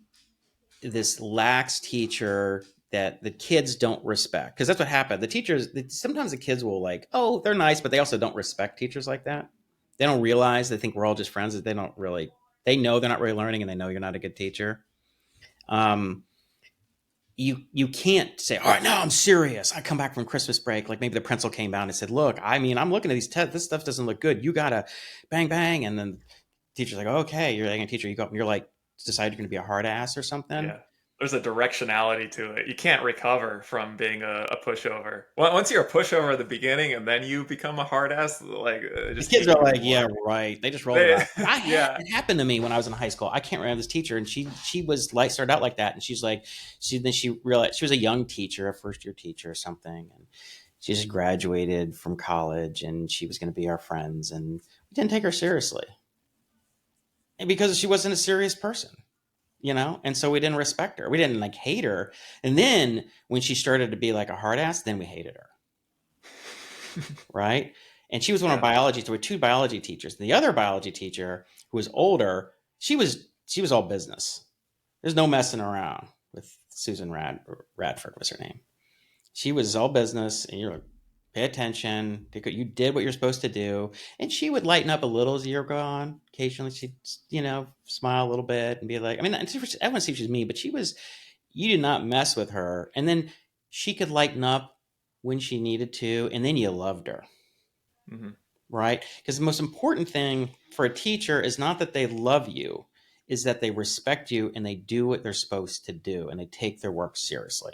this lax teacher that the kids don't respect, because that's what happened. The teachers, sometimes the kids will, like, oh, they're nice, but they also don't respect teachers like that. They don't realize, they think we're all just friends, that they know they're not really learning, and they know you're not a good teacher. um you can't say, all right, now I'm serious. I come back from Christmas break, like maybe the principal came down and said, look, I mean, I'm looking at these tests, this stuff doesn't look good, you gotta bang bang. And then the teacher's like, okay, you're like a teacher, you go up and you're like, decide you're going to be a hard ass or something. yeah. There's a directionality to it. You can't recover from being a pushover. Once you're a pushover at the beginning, and then you become a hard ass, like it The just kids keeps are getting like, yeah, more. right. They just roll their They, eyes. yeah, It happened to me when I was in high school. I can't remember this teacher, and she was like, started out like that, and she's like, she realized she was a young teacher, a first year teacher or something, and she just graduated from college, and she was going to be our friends, and we didn't take her seriously, and because she wasn't a serious person, and so we didn't respect her. We didn't like hate her, and then when she started to be like a hard ass, then we hated her, right? And she was one of our yeah, biology. There were two biology teachers. The other biology teacher, who was older, she was all business. There's no messing around with Susan Radford was her name. She was all business, and you're like, pay attention. You did what you're supposed to do, and she would lighten up a little as the year go on. Occasionally, she'd smile a little bit and be like, I mean, I wouldn't say she was mean, but she was. You did not mess with her, and then she could lighten up when she needed to, and then you loved her, hmm right? Because the most important thing for a teacher is not that they love you, is that they respect you and they do what they're supposed to do and they take their work seriously.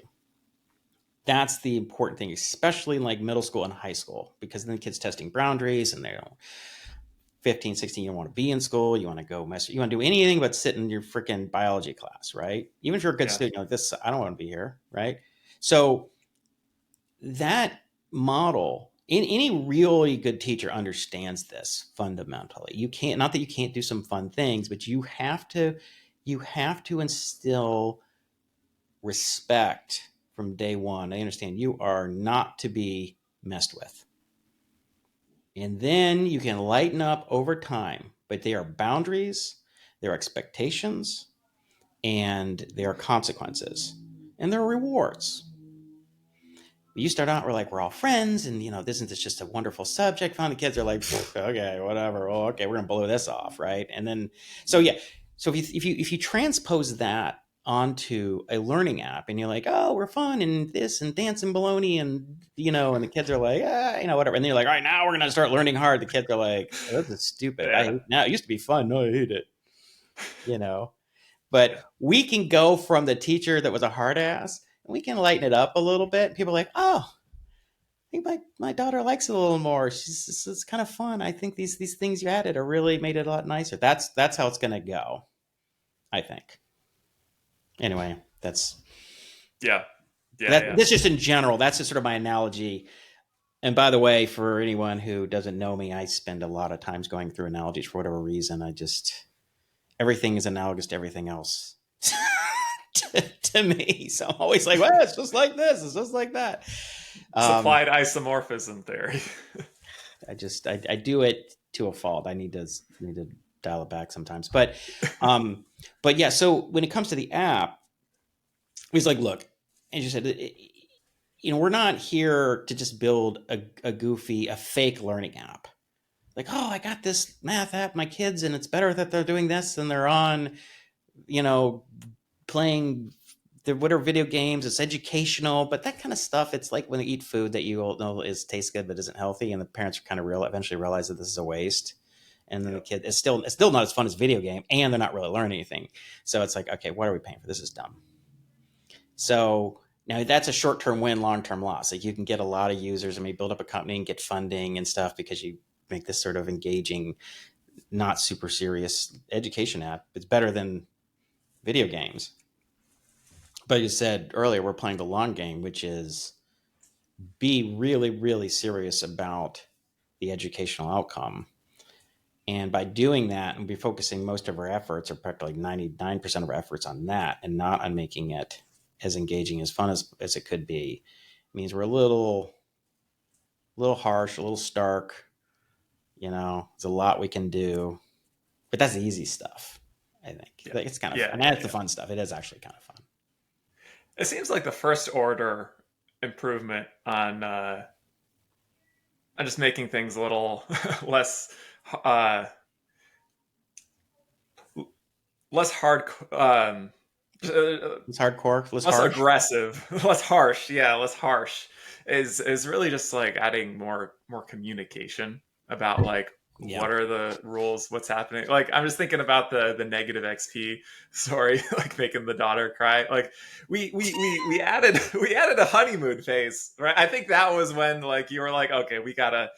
That's the important thing, especially in like middle school and high school, because then the kids testing boundaries and they're 15, 16, you don't want to be in school, you want to go you want to do anything but sit in your freaking biology class, right? Even if you're a good yeah, student, you're like, this, I don't want to be here, right? So that model, in any really good teacher understands this fundamentally. You can't, not that you can't do some fun things, but you have to instill respect from day one. They understand you are not to be messed with, and then you can lighten up over time, but they are boundaries, there are expectations, and there are consequences, and there are rewards. you start out, we're like, we're all friends, and isn't this just a wonderful subject? Finally, the kids are like, okay, whatever. Well, okay, we're gonna blow this off, right? And then, so yeah, so if you transpose that onto a learning app, and you're like, oh, we're fun and this and dance and baloney, and and the kids are like, whatever, and then you're like, all right, now we're gonna start learning hard. The kids are like, oh, this is stupid. I Yeah. hate now. It used to be fun. No, I hate it. You know, but Yeah. we can go from the teacher that was a hard ass, and we can lighten it up a little bit. People are like, oh, I think my daughter likes it a little more. It's kind of fun. I think these things you added are really made it a lot nicer. That's how it's gonna go, I think. Anyway, Yeah. Yeah. that Yeah. that's just in general. That's just sort of my analogy. And by the way, for anyone who doesn't know me, I spend a lot of times going through analogies for whatever reason. Everything is analogous to everything else to me. So I'm always like, well, it's just like this. It's just like that. Um, Supplied isomorphism theory. I do it to a fault. I need to dial it back sometimes. But yeah. So when it comes to the app, he's like, look, as you said, we're not here to just build a fake learning app. Like, oh, I got this math app, my kids, and it's better that they're doing this than they're on, playing whatever video games. It's educational, but that kind of stuff. It's like when they eat food that you all know tastes good but isn't healthy, and the parents kind of eventually realize that this is a waste. And then the Yep. kid it's still not as fun as video game, and they're not really learning anything. So it's like, okay, what are we paying for? This is dumb. So now that's a short-term win, long-term loss. Like you can get a lot of users and maybe build up a company and get funding and stuff because you make this sort of engaging, not super serious education app. It's better than video games. But you said earlier, we're playing the long game, which is be really, really serious about the educational outcome. And by doing that, and be focusing most of our efforts, or practically 99% of our efforts on that, and not on making it as engaging, as fun as it could be, means we're a little harsh, a little stark. There's a lot we can do, but that's the easy stuff. I think Yeah. like, it's kind of Yeah. fun. Yeah. That's the Yeah. fun stuff. It is actually kind of fun. It seems like the first order improvement on just making things a little less uh, less hard, It's hardcore, less less harsh. aggressive, less harsh. Yeah, less harsh is really just like adding more communication about like Yeah. what are the rules, what's happening. Like I'm just thinking about the negative XP story, like making the daughter cry. Like we added we added a honeymoon phase, right? I think that was when like you were like, okay, we gotta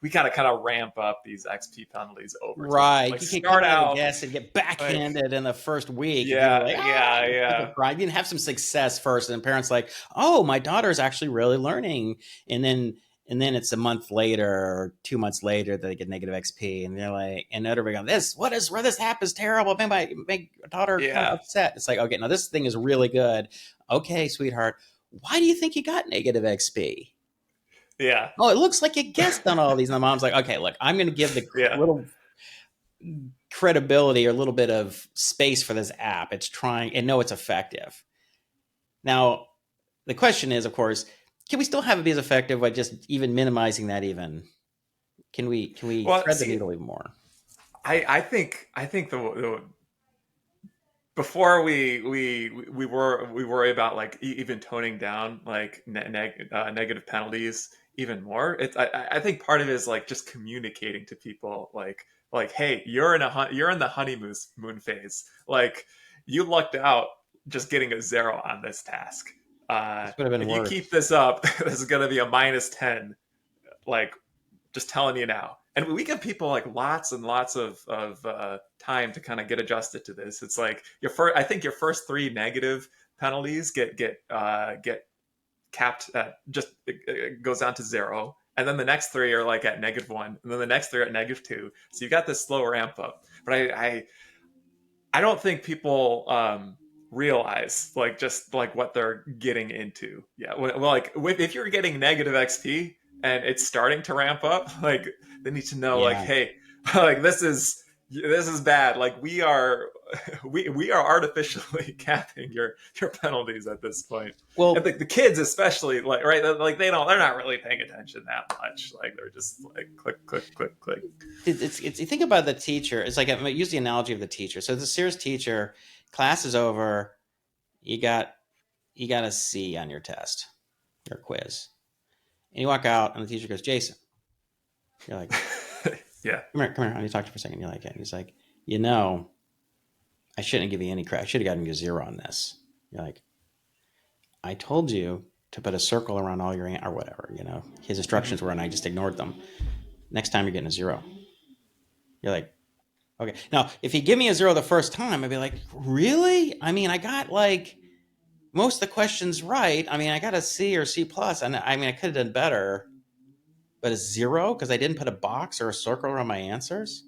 kind of ramp up these XP penalties over time. Right. Like You can come start out of the out guest and get like backhanded in the first week, and people are yeah, like, yeah, people yeah. cry. You can have some success first, and parents like, oh, my daughter's actually really learning, and then it's a month later or 2 months later that they get negative XP, and they're like, and everybody going, where this app is terrible. My daughter kind of Yeah. upset. It's like, okay, now this thing is really good. Okay, sweetheart, why do you think you got negative XP? Yeah. Oh, it looks like you guessed on all these. And the mom's like, okay, look, I'm going to give the Yeah. little credibility or a little bit of space for this app. It's trying and know it's effective. Now, the question is, of course, can we still have it be as effective by just even minimizing that? Even can we Well, thread the see, needle even more? I think the before we worry about like even toning down like negative penalties even more. I think part of it is like just communicating to people like hey, you're in the honeymoon moon phase. Like you lucked out just getting a 0 on this task. This would have been If you keep worse. this up, this is going to be a -10. Like just telling you now. And we give people like lots and lots of time to kind of get adjusted to this. It's like I think your first 3 negative penalties get capped at just it goes down to 0, and then the next 3 are like at -1, and then the next 3 are at -2. So you got this slow ramp up. But I don't think people realize like just like what they're getting into. Yeah, well, like if you're getting negative XP and it's starting to ramp up, like they need to know like, Yeah, hey, like this is this is bad. Like we are, we are artificially capping your penalties at this point. And Well, the kids especially, like right, like they're not really paying attention that much. Like they're just like click click click click. it's you think about the teacher. It's like I use the analogy of the teacher. So the serious teacher, class is over, you got a C on your test or quiz, and you walk out, and the teacher goes, "Jason," you're like, Yeah. come here, I need to talk to you for a second." You're like, yeah. He's like, you know, I shouldn't give you any credit. I should have gotten you a 0 on this. You're like, I told you to put a circle around all your or whatever. You know, his instructions were, and I just ignored them. Next time you're getting a 0. You're like, okay. Now, if he give me a 0 the first time, I'd be like, really? I mean, I got like most of the questions right. I mean, I got a C or C plus, and I mean, I could have done better. But a 0 because I didn't put a box or a circle around my answers.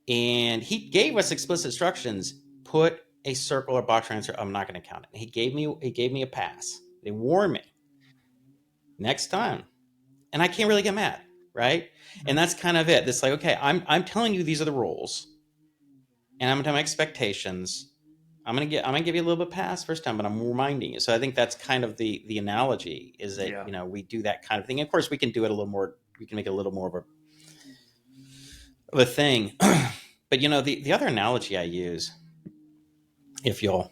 And he gave us explicit instructions: put a circle or box answer. I'm not going to count it. And he gave me a pass. They warned me next time, and I can't really get mad, right? And that's kind of it. It's like, okay, I'm telling you these are the rules, and I'm going to my expectations. I'm gonna give you a little bit pass first time, but I'm reminding you. So I think that's kind of the analogy is that Yeah. we do that kind of thing. And of course, we can do it a little more. We can make it a little more of a thing. But the other analogy I use, if you'll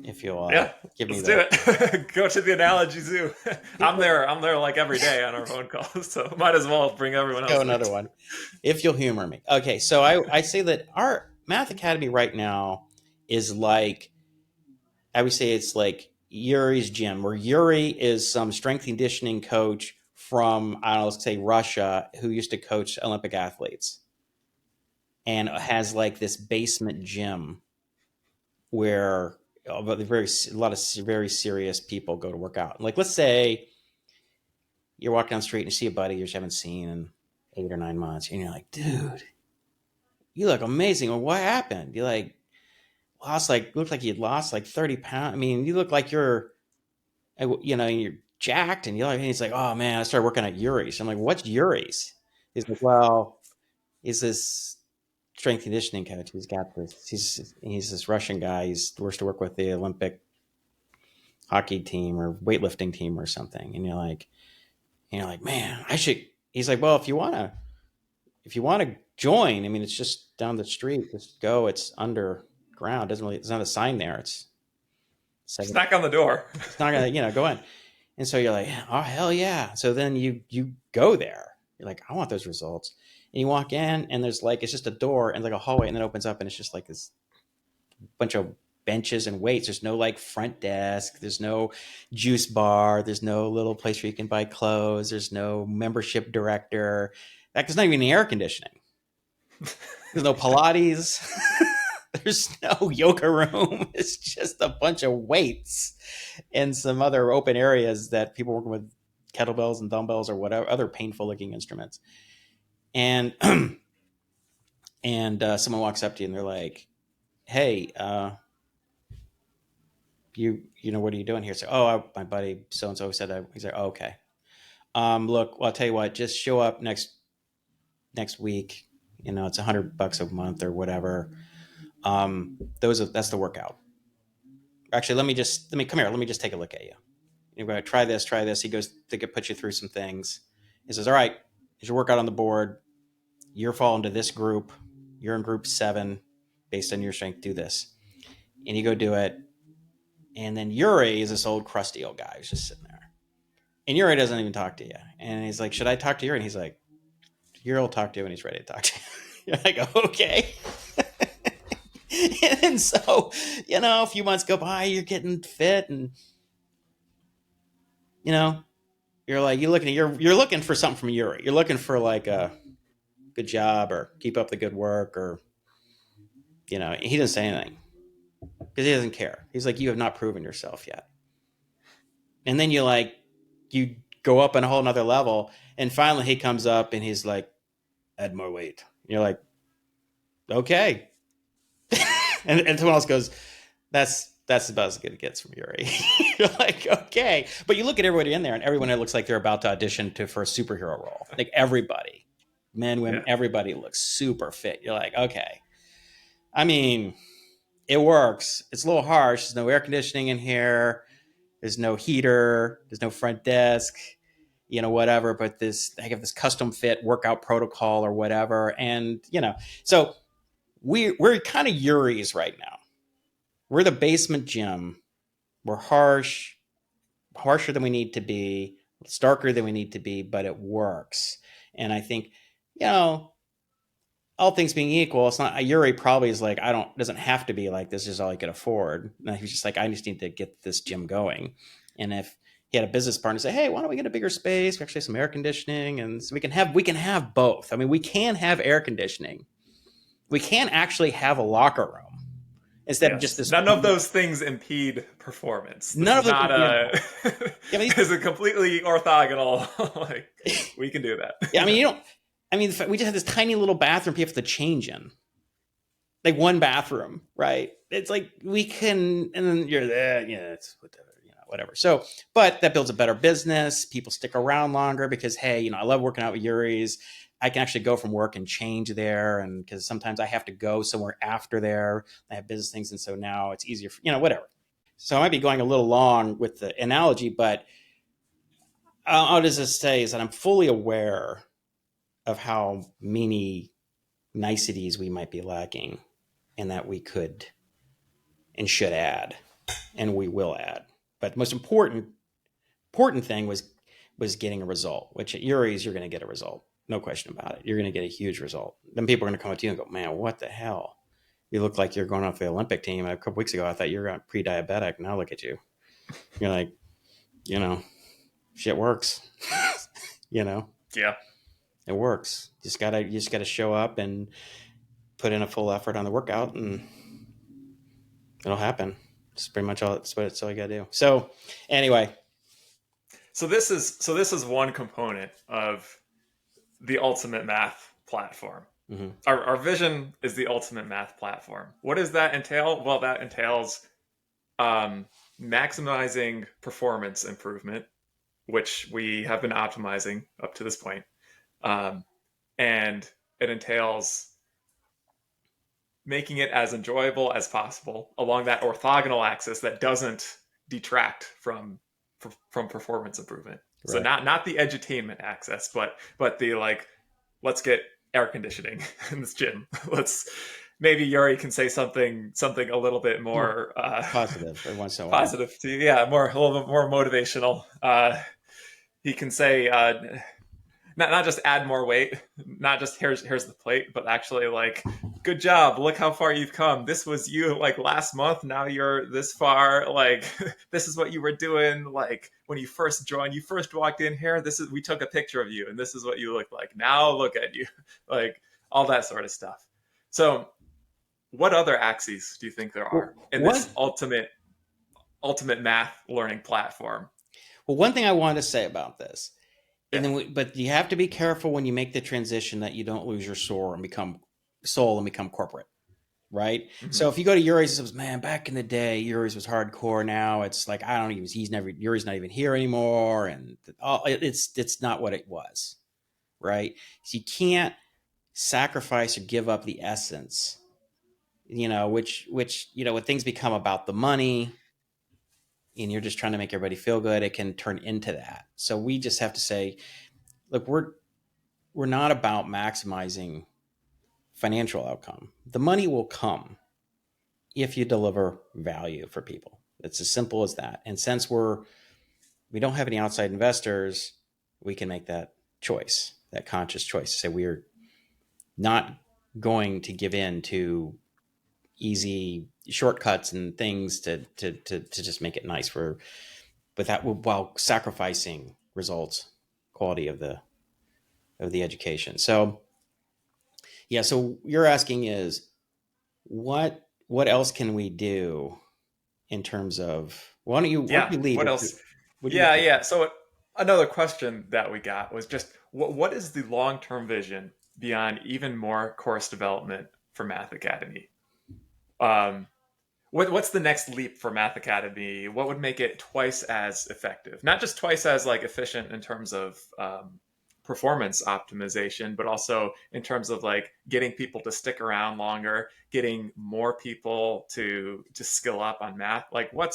Yeah, give me let's do the it. Go to the analogy zoo. I'm there. I'm there like every day on our phone calls, so might as well bring everyone else go there. another one, if you'll humor me. Okay, so I say that our Math Academy right now is like, I would say it's like Yuri's gym, where Yuri is some strength conditioning coach from, I don't know, let's say Russia, who used to coach Olympic athletes, and has like this basement gym where a lot of very serious people go to work out. Like, let's say you're walking down the street and you see a buddy you just haven't seen in 8 or 9 months, and you're like, dude, you look amazing. Well, what happened? You like looked like you'd lost like 30 pounds. I mean, you look like you're jacked, and and he's like, oh man, I started working at Yuri's. I'm like, what's Yuri's? He's like, well, he's this strength conditioning coach. He's got this. He's this Russian guy. He's works to work with the Olympic hockey team or weightlifting team or something. And you're like, man, I should. He's like, well, if you want to join, I mean, it's just down the street. Just go. It's underground. Doesn't really. There's not a sign there. It's Just seven. knock on the door. It's not gonna go in. And so you're like, oh hell yeah. So then you go there. You're like, I want those results. And you walk in, and there's like, it's just a door and like a hallway, and then it opens up, and it's just like this bunch of benches and weights. There's no like front desk. There's no juice bar. There's no little place where you can buy clothes. There's no membership director. There's not even air conditioning. There's no Pilates. There's no yoga room. It's just a bunch of weights and some other open areas that people working with kettlebells and dumbbells or whatever other painful looking instruments. And someone walks up to you and they're like, "Hey, what are you doing here?" So, my buddy so and so said that. He's like, "Oh, okay. Look, well, I'll tell you what. Just show up next week. It's $100 a month or whatever. That's the workout. Actually, let me come here. Let me just take a look at you. You're going to try this, try this." He goes to put you through some things. He says, "All right, here's your workout on the board. You're falling to this group. You're in group 7 based on your strength. Do this." And you go do it. And then Yuri is this old crusty old guy who's just sitting there. And Yuri doesn't even talk to you. And he's like, "Should I talk to Yuri?" And he's like, "Yuri will talk to you when he's ready to talk to you." You're like, "Okay." And so, a few months go by, you're getting fit, and you're like, you're looking for something from Yuri. You're looking for like a good job or keep up the good work, or he doesn't say anything because he doesn't care. He's like, "You have not proven yourself yet." And then you go up on a whole nother level, and finally he comes up and he's like, "Add more weight." And you're like, "Okay." And someone else goes, that's about as good as it gets from Yuri. You're like, okay. But you look at everybody in there, and everyone looks like they're about to audition for a superhero role. Like everybody. men, women, Yeah. everybody looks super fit. You're like, okay. I mean, it works. It's a little harsh. There's no air conditioning in here. There's no heater. There's no front desk, whatever. But they have this custom fit workout protocol or whatever. And, so we're kind of Yuri's right now. We're the basement gym. We're harsher than we need to be, starker than we need to be, but it works. And I think, all things being equal, it's not Yuri probably is like, doesn't have to be like this is all he could afford. And he's just like, I just need to get this gym going. And if he had a business partner say, hey, why don't we get a bigger space? We actually have some air conditioning, and so we can have both. I mean, we can have air conditioning. We can actually have a locker room instead of just Yes. this. None of those things impede performance. This None is of them. not a. Yeah, This is a completely orthogonal. Like we can do that. yeah, I mean, you don't. I mean, we just have this tiny little bathroom people have to change in, like one bathroom, right? It's like we can, and then you're there, it's whatever. So, but that builds a better business. People stick around longer because, hey, I love working out with Yuri's. I can actually go from work and change there, and because sometimes I have to go somewhere after there. I have business things, and so now it's easier for whatever. So I might be going a little long with the analogy, but I'll just say is that I'm fully aware of how many niceties we might be lacking and that we could and should add and we will add. But the most important thing was getting a result, which at Yuri's you're going to get a result. No question about it. You're going to get a huge result. Then people are going to come up to you and go, man, what the hell? You look like you're going off the Olympic team. A couple weeks ago, I thought you were pre-diabetic. Now look at you. You're like, shit works. Yeah. It works. You just gotta show up and put in a full effort on the workout, and it'll happen. It's pretty much all. That's all you gotta do. So, anyway, So this is one component of the ultimate math platform. mm-hmm. Our vision is the ultimate math platform. What does that entail? Well, that entails maximizing performance improvement, which we have been optimizing up to this point. And it entails making it as enjoyable as possible along that orthogonal axis that doesn't detract from performance improvement. Right. So not the edutainment axis, but the like, let's get air conditioning in this gym. Let's maybe Yuri can say something a little bit more positive every once in a while. Positive to a little bit more motivational. He can say not just add more weight, not just here's the plate, but actually like, good job, look how far you've come. This was you like last month, now you're this far. Like this is what you were doing like when you first joined, you first walked in here. We took a picture of you and this is what you look like. Now look at you. Like all that sort of stuff. So what other axes do you think there are in this ultimate math learning platform? Well, one thing I wanted to say about this, and then but you have to be careful when you make the transition that you don't lose your soul and become corporate, right? Mm-hmm. So if you go to Yuri's and says, man, back in the day, Yuri's was hardcore. Now it's like Yuri's not even here anymore, and it's not what it was, right? So you can't sacrifice or give up the essence, which when things become about the money and you're just trying to make everybody feel good, it can turn into that. So we just have to say, look, we're not about maximizing financial outcome. The money will come if you deliver value for people. It's as simple as that. And since we don't have any outside investors, we can make that choice, that conscious choice to say we're not going to give in to easy shortcuts and things to just make it nice while sacrificing results, quality of the education. So yeah, so you're asking is what else can we do in terms of why don't you lead? What else? Yeah. So another question that we got was just what is the long-term vision beyond even more course development for Math Academy? What's the next leap for Math Academy? What would make it twice as effective? Not just twice as like efficient in terms of performance optimization, but also in terms of like getting people to stick around longer, getting more people to skill up on math. Like what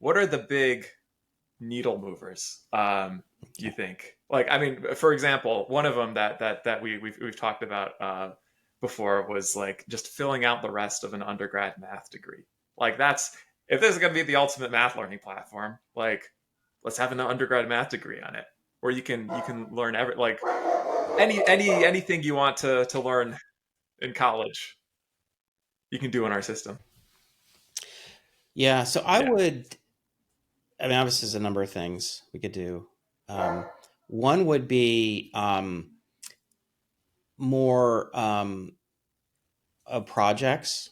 are the big needle movers, you think? Like, I mean, for example, one of them that we've talked about before was like just filling out the rest of an undergrad math degree. Like that's, if this is going to be the ultimate math learning platform, like let's have an undergrad math degree on it, where you can learn like anything you want to learn in college, you can do in our system. Yeah, so I Yeah, would. I mean, obviously, there's a number of things we could do. One would be more of projects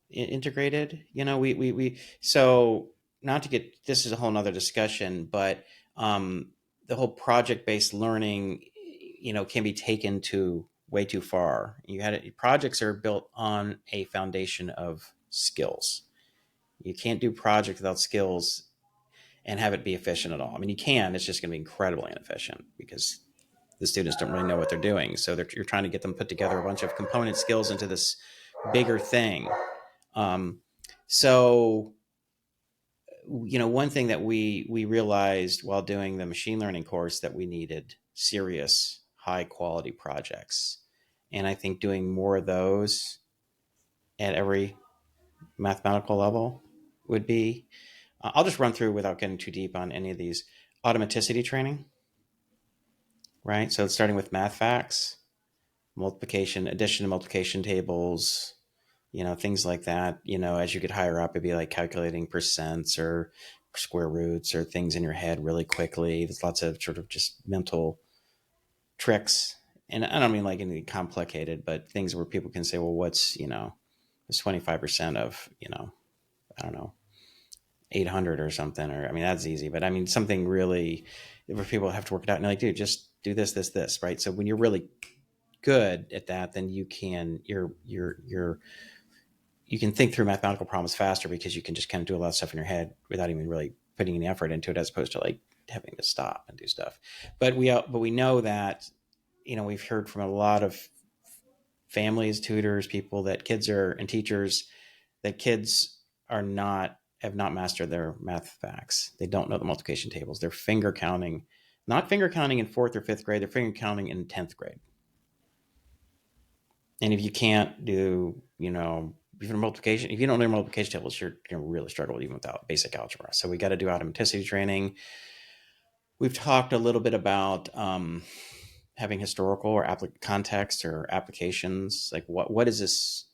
integrated. We so not to get, this is a whole nother discussion, but um, the whole project based learning, can be taken to way too far. Projects are built on a foundation of skills. You can't do project without skills and have it be efficient at all. I mean, you can, it's just going to be incredibly inefficient because the students don't really know what they're doing. So you're trying to get them put together a bunch of component skills into this bigger thing. Um, so, one thing that we realized while doing the machine learning course, that we needed serious high quality projects. And I think doing more of those at every mathematical level would be, I'll just run through without getting too deep on any of these. Automaticity training, right? So starting with math facts, multiplication, addition and multiplication tables, things like that. As you get higher up, it'd be like calculating percents or square roots or things in your head really quickly. There's lots of sort of just mental tricks. And I don't mean like anything complicated, but things where people can say, well, it's 25% of, I don't know, 800 or something. Or, I mean, that's easy, but I mean, something really where people have to work it out and like, dude, just do this, right? So when you're really good at that, then you can think through mathematical problems faster because you can just kind of do a lot of stuff in your head without even really putting any effort into it, as opposed to like having to stop and do stuff. But we know that, we've heard from a lot of families, tutors, people, that kids are, and teachers, that kids have not mastered their math facts. They don't know the multiplication tables. They're finger counting, not finger counting in fourth or fifth grade. They're finger counting in 10th grade. And if you can't do, even multiplication, if you don't learn multiplication tables, you're going to really struggle even without basic algebra. So we got to do automaticity training. We've talked a little bit about having historical or context or applications. Like what is this?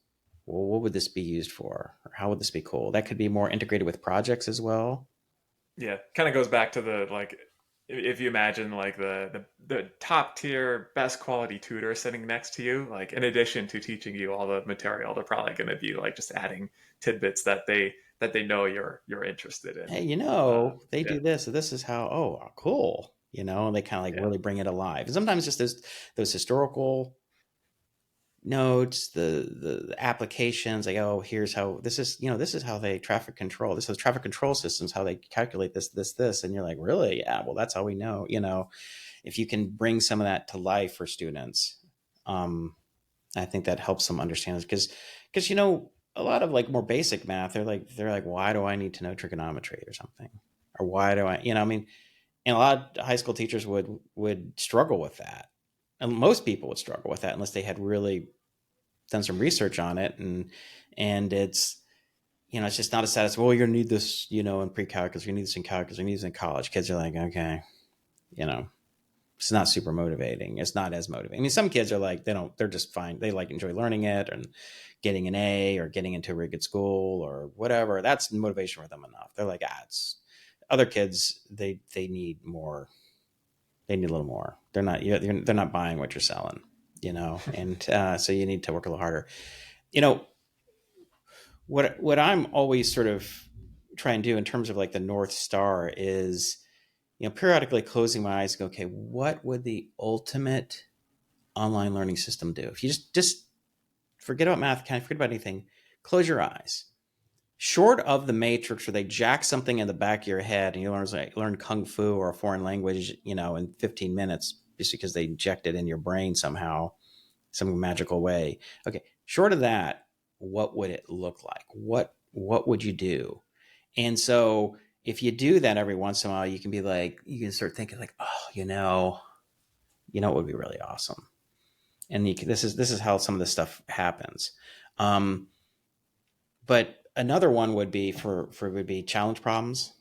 Well, what would this be used for? Or how would this be cool? That could be more integrated with projects as well. yeah, kind of goes back to the like, if you imagine like the top tier best quality tutor sitting next to you, like in addition to teaching you all the material, they're probably going to be like just adding tidbits that they know you're interested in. Hey, they Yeah, do this. So this is how, oh, cool. And they kind of like yeah, really bring it alive. And sometimes just those historical notes, the applications, like, oh, here's how this is how they traffic control. This is traffic control systems, how they calculate this. And you're like, really? Yeah, well, that's how we know. If you can bring some of that to life for students, I think that helps them understand this, because a lot of like more basic math, they're like, why do I need to know trigonometry or something? Or why do I mean, and a lot of high school teachers would struggle with that. And most people would struggle with that unless they had really done some research on it. And it's just not a status. Well, you're gonna need this, in pre-calculus. You need this in calculus. You need this in college. Kids are like, okay, you know, it's not super motivating. It's not as motivating. I mean, some kids are like, they're just fine. They like enjoy learning it and getting an A or getting into a really good school or whatever. That's motivation for them enough. They're like, it's other kids. They need more. They need a little more. They're not buying what you're selling, and so you need to work a little harder. You know, what I'm always sort of trying to do in terms of like the North Star is, periodically closing my eyes and go, okay, what would the ultimate online learning system do? If you just forget about math, kind of forget about anything, close your eyes. Short of the Matrix, where they jack something in the back of your head and you learn kung fu or a foreign language, in 15 minutes, just because they inject it in your brain somehow, some magical way. Okay, short of that, what would it look like? What would you do? And so if you do that every once in a while, you can be like, you can start thinking like, oh, what would be really awesome. And this is how some of this stuff happens. Um, but another one would be would be challenge problems.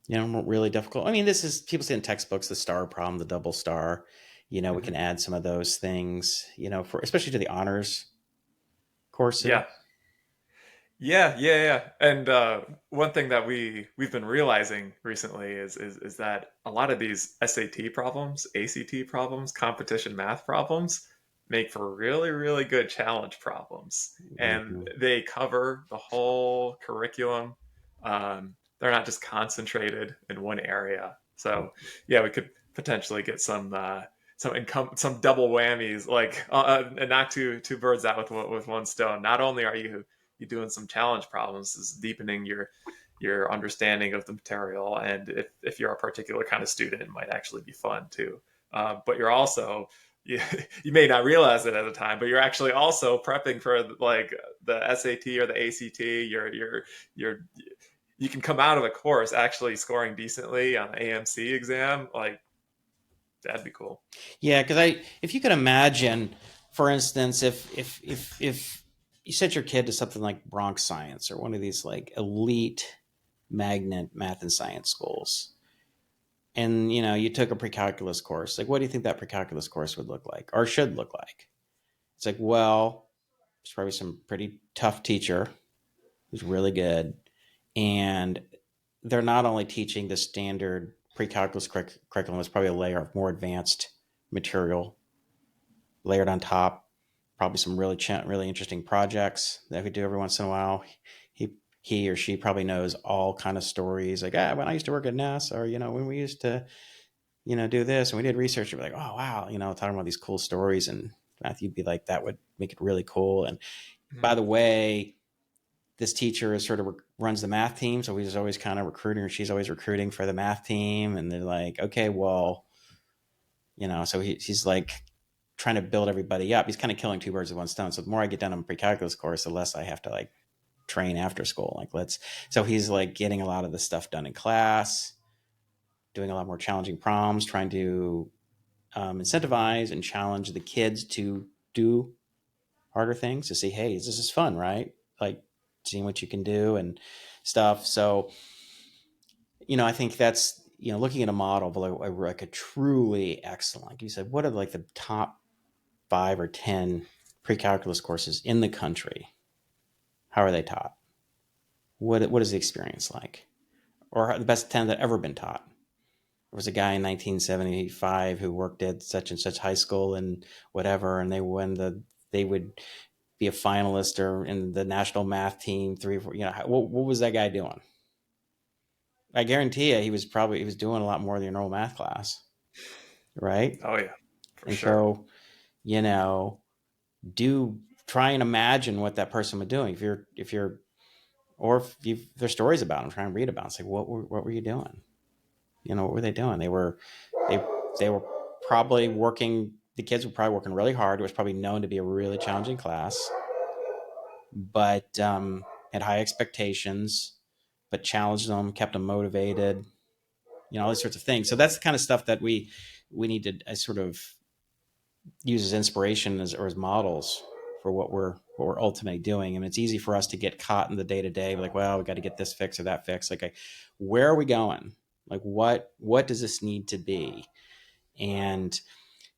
Really difficult. I mean, this is people say in textbooks the star problem, the double star. We can Mhm. add some of those things. For especially to the honors courses. Yeah. Yeah. And one thing that we've been realizing recently is that a lot of these SAT problems, ACT problems, competition math problems make for really, really good challenge problems. And Mm-hmm. they cover the whole curriculum. They're not just concentrated in one area. So yeah, we could potentially get some double whammies, like and knock two birds out with one stone. Not only are you doing some challenge problems, is deepening your understanding of the material, and if you're a particular kind of student, it might actually be fun too. But you're also you, you may not realize it at the time, but you're actually also prepping for like the SAT or the ACT. You're you can come out of a course actually scoring decently on the AMC exam. Like that'd be cool. Yeah, because if you could imagine, for instance, if you set your kid to something like Bronx Science or one of these like elite magnet math and science schools, and you took a pre-calculus course, like what do you think that pre-calculus course would look like or should look like? It's like, well, there's probably some pretty tough teacher who's really good, and they're not only teaching the standard pre-calculus curriculum, it's probably a layer of more advanced material layered on top. Probably some really interesting projects that we do every once in a while. He or she probably knows all kind of stories like, when I used to work at NASA, or when we used to do this and we did research. You'd be like, oh wow, talking about these cool stories, and Matthew would be like, that would make it really cool. And by Mhm. the way, this teacher is sort of runs the math team, so he's always kind of recruiting, or she's always recruiting for the math team, and they're like, okay, well, so he's like trying to build everybody up. He's kind of killing two birds with one stone. So the more I get done on pre-calculus course, the less I have to like train after school. So he's like getting a lot of the stuff done in class, doing a lot more challenging problems, trying to incentivize and challenge the kids to do harder things, to see, hey, this is fun, right? Like seeing what you can do and stuff. So, I think that's, looking at a model of like a truly excellent, like you said, what are like the top 5 or 10 pre-calculus courses in the country? How are they taught? What is the experience like? Or the best 10 that ever been taught? There was a guy in 1975 who worked at such and such high school and whatever, and they would be a finalist or in the national math team 3 or 4. What was that guy doing? I guarantee you, he was doing a lot more than your normal math class, right? Oh yeah, for And sure. so, you know, do try and imagine what that person was doing. If you're or if there's stories about them, try and read about them. It's like, what were you doing? What were they doing? They they were probably working. The kids were probably working really hard. It was probably known to be a really challenging class, but had high expectations, but challenged them, kept them motivated. All these sorts of things. So that's the kind of stuff that we need to sort of use as inspiration or as models for what we're ultimately doing. I mean, it's easy for us to get caught in the day to day, like, well, we got to get this fixed or that fixed. Like, where are we going? Like, what does this need to be? And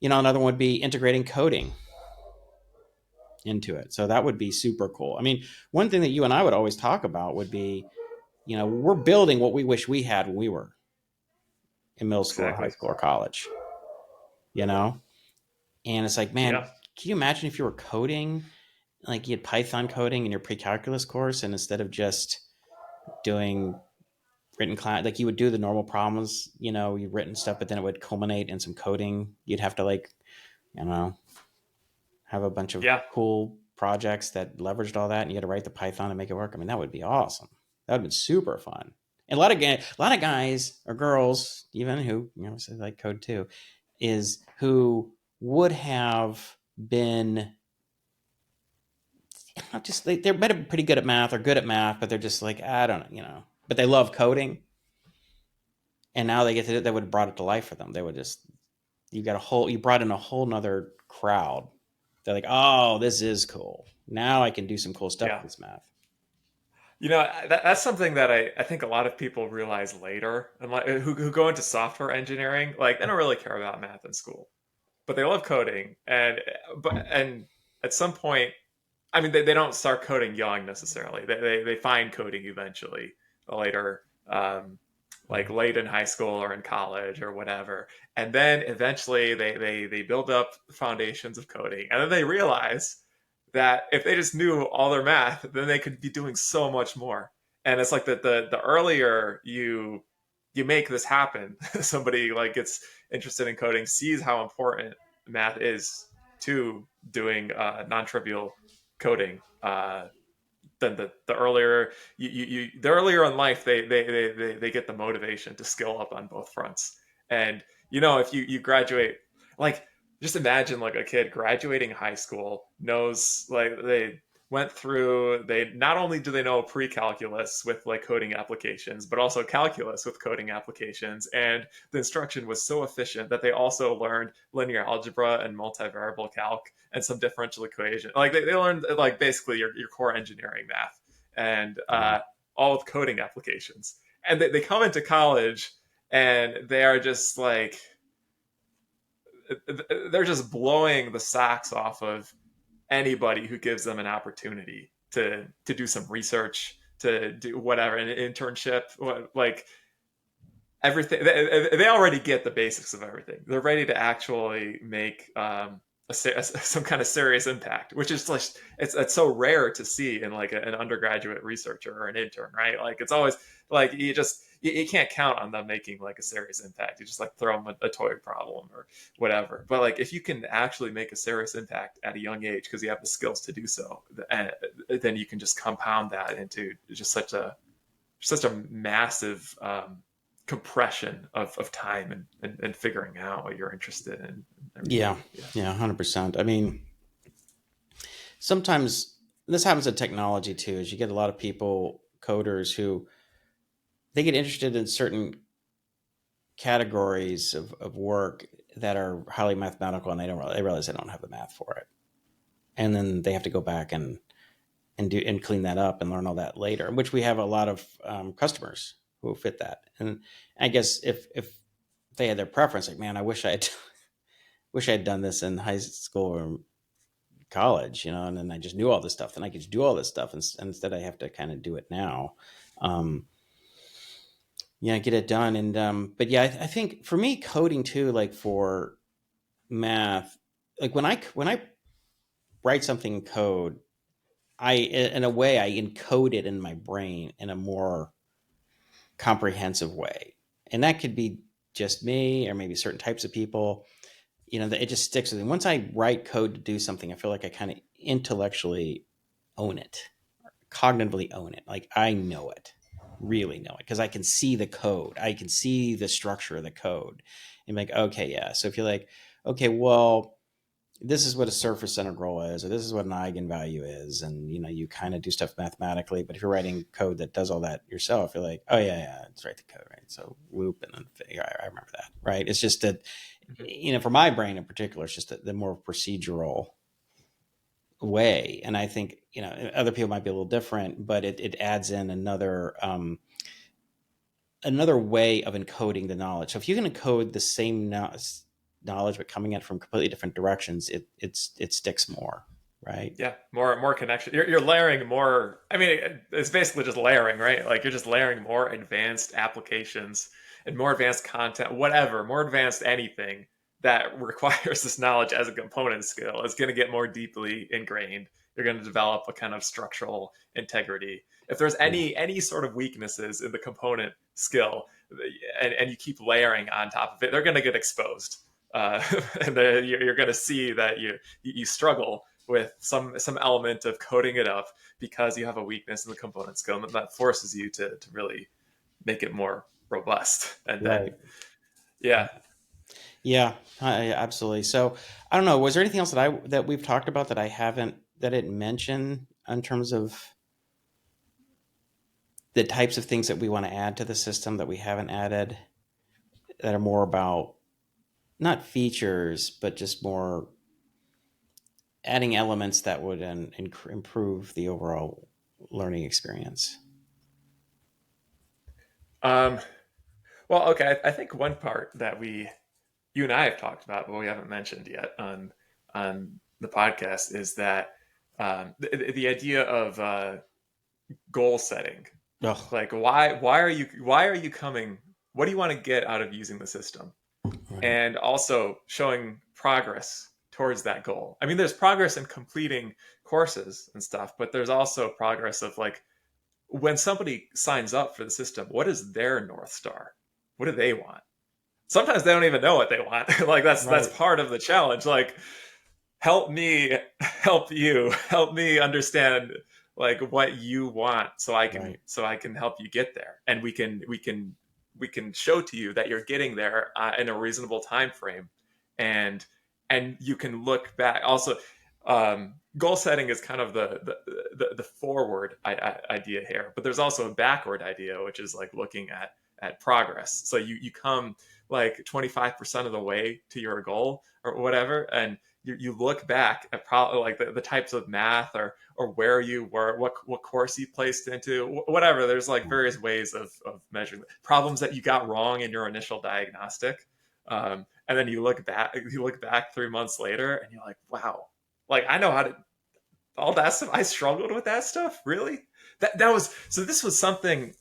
another one would be integrating coding into it. So that would be super cool. I mean, one thing that you and I would always talk about would be, we're building what we wish we had when we were in middle school or high Exactly. school or college. You know, and it's like, man, Yeah. can you imagine if you were coding, like you had Python coding in your pre-calculus course, and instead of just doing written class, like you would do the normal problems, you've written stuff, but then it would culminate in some coding. You'd have to like, you know, have a bunch of Yeah. cool projects that leveraged all that, and you had to write the Python and make it work. I mean, that would be awesome. That would be super fun. And a lot of guys or girls, even who say like code too, is who would have been not just they're pretty good at math or good at math, but they're just like I don't know, but they love coding, and now they get to they would have brought it to life for them. They would just you brought in a whole nother crowd. They're like, oh, this is cool. Now I can do some cool stuff Yeah. with this math. That's something that I think a lot of people realize later, and like who go into software engineering, like they don't really care about math in school, but they love coding, and at some point, I mean, they don't start coding young necessarily. They find coding eventually later, like late in high school or in college or whatever, and then eventually they build up foundations of coding, and then they realize that if they just knew all their math, then they could be doing so much more. And it's like the earlier you make this happen, somebody like gets interested in coding, sees how important math is to doing non-trivial coding. Then the earlier the earlier in life they get the motivation to skill up on both fronts. And if you graduate, like just imagine like a kid graduating high school knows like they went through they not only do they know pre-calculus with like coding applications but also calculus with coding applications, and the instruction was so efficient that they also learned linear algebra and multivariable calc and some differential equation. Like they learned like basically your core engineering math and Yeah. all with coding applications. And they come into college and they are just like they're just blowing the socks off of anybody who gives them an opportunity to do some research, to do whatever, an internship, like everything. They already get the basics of everything. They're ready to actually make some kind of serious impact, which is like it's so rare to see in like an undergraduate researcher or an intern, right? Like it's always like you can't count on them making like a serious impact. You just like throw them a toy problem or whatever. But like if you can actually make a serious impact at a young age because you have the skills to do so, then you can just compound that into just such a massive compression of time and figuring out what you're interested in and Yeah. everything. Yeah. Yeah. 100%. I mean, sometimes this happens in technology too, is you get a lot of people, coders, who they get interested in certain categories of work that are highly mathematical, and they realize they don't have the math for it. And then they have to go back and clean that up and learn all that later, which we have a lot of customers who fit that. And I guess if they had their preference, like, man, I wish I had done this in high school or college, and then I just knew all this stuff, then I could just do all this stuff. And instead I have to kind of do it now. Um, yeah, get it done. And, but yeah, I think for me, coding too, like for math, like when I write something in code, in a way, I encode it in my brain in a more comprehensive way. And that could be just me or maybe certain types of people, that it just sticks with me. Once I write code to do something, I feel like I kind of intellectually own it, cognitively own it. Like I know it, really know it, because I can see the code. I can see the structure of the code and be like, okay, yeah. So if you're like, okay, well, this is what a surface integral is, or this is what an eigenvalue is, and you kind of do stuff mathematically. But if you're writing code that does all that yourself, you're like, oh yeah, let's write the code, right? So loop and then I remember that, right? It's just that Mm-hmm. for my brain in particular, it's just the more procedural way. And I think other people might be a little different, but it adds in another way of encoding the knowledge. So if you can encode the same knowledge but coming at it from completely different directions, it sticks more, right? Yeah, more connection. You're layering more. I mean, it's basically just layering, right? Like you're just layering more advanced applications and more advanced content, whatever, more advanced anything that requires this knowledge as a component skill is going to get more deeply ingrained. You're going to develop a kind of structural integrity. If there's Yeah. any sort of weaknesses in the component skill, and you keep layering on top of it, they're going to get exposed. And you're going to see that you struggle with some element of coding it up because you have a weakness in the component skill, and that forces you to really make it more robust. And then, Right. yeah. Yeah, absolutely. So I don't know. Was there anything else that we've talked about that I didn't mention in terms of the types of things that we want to add to the system that we haven't added that are more about not features, but just more adding elements that would improve the overall learning experience? Um, well, okay. I think one part that you and I have talked about, but we haven't mentioned yet on the podcast is that the idea of goal setting. Oh, Like, why are you coming? What do you want to get out of using the system? right, And also showing progress towards that goal. I mean, there's progress in completing courses and stuff, but there's also progress of like when somebody signs up for the system, what is their North Star? What do they want? Sometimes they don't even know what they want. Like that's right, part of the challenge. Like help me help you, help me understand like what you want right. so I can help you get there, and we can show to you that you're getting there in a reasonable time frame, and you can look back also. Goal setting is kind of the forward idea here, but there's also a backward idea, which is like looking at progress. So you come like 25% of the way to your goal or whatever, and you look back at probably like the types of math or where you were, what course you placed into, whatever. There's like various ways of measuring problems that you got wrong in your initial diagnostic. And then you look back 3 months later and you're like, wow, like I know how to all that stuff. I struggled with that stuff. Really? That was so. This was something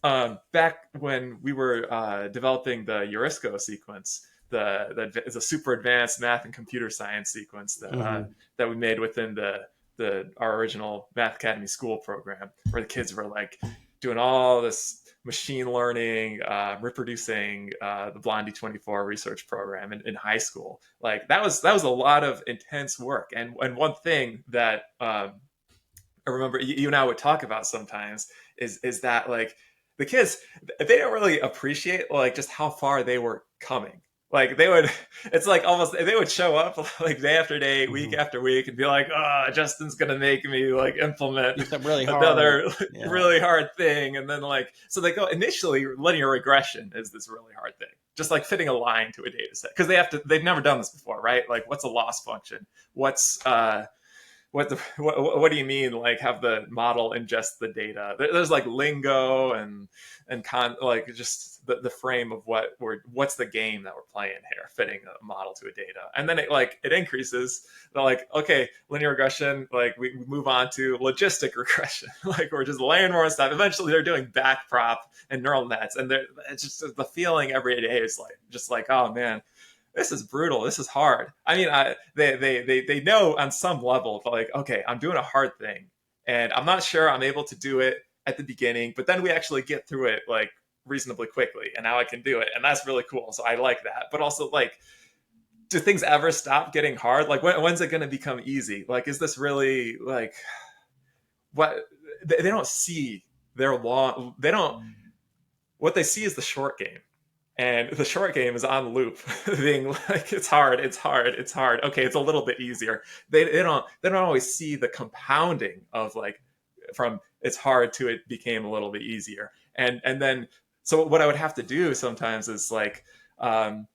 back when we were developing the Eurisco sequence, the super advanced math and computer science sequence Hmm. that we made within the our original Math Academy school program, where the kids were like doing all this machine learning, reproducing the Blondie 24 research program in high school. Like that was a lot of intense work. And one thing that I remember you and I would talk about sometimes is that like the kids they don't really appreciate like just how far they were coming. Like they would, it's like almost they would show up like day after day, week Hmm. after week, and be like, "Oh, Justin's gonna make me like implement Do something really hard. another Yeah. really hard thing," and then like so they go initially linear regression is this really hard thing, just like fitting a line to a data set because they've never done this before, right? Like what's a loss function? What's what do you mean like have the model ingest the data? There's like lingo and like just the frame of what's the game that we're playing here, fitting a model to a data, and then it increases. They're like, okay, linear regression, like we move on to logistic regression. Like we're just layering more stuff. Eventually they're doing backprop and neural nets, and it's just the feeling every day is like just like, oh man, this is brutal. This is hard. I mean, they know on some level, but like, okay, I'm doing a hard thing, and I'm not sure I'm able to do it at the beginning, but then we actually get through it like reasonably quickly, and now I can do it, and that's really cool. So I like that. But also, like, do things ever stop getting hard? Like, when's it going to become easy? Like, is this really like what they don't see? Their long. They don't. What they see is the short game, and the short game is on loop being like it's hard, it's hard, it's hard, okay, it's a little bit easier. They don't always see the compounding of like from it's hard to it became a little bit easier. And then so what I would have to do sometimes is um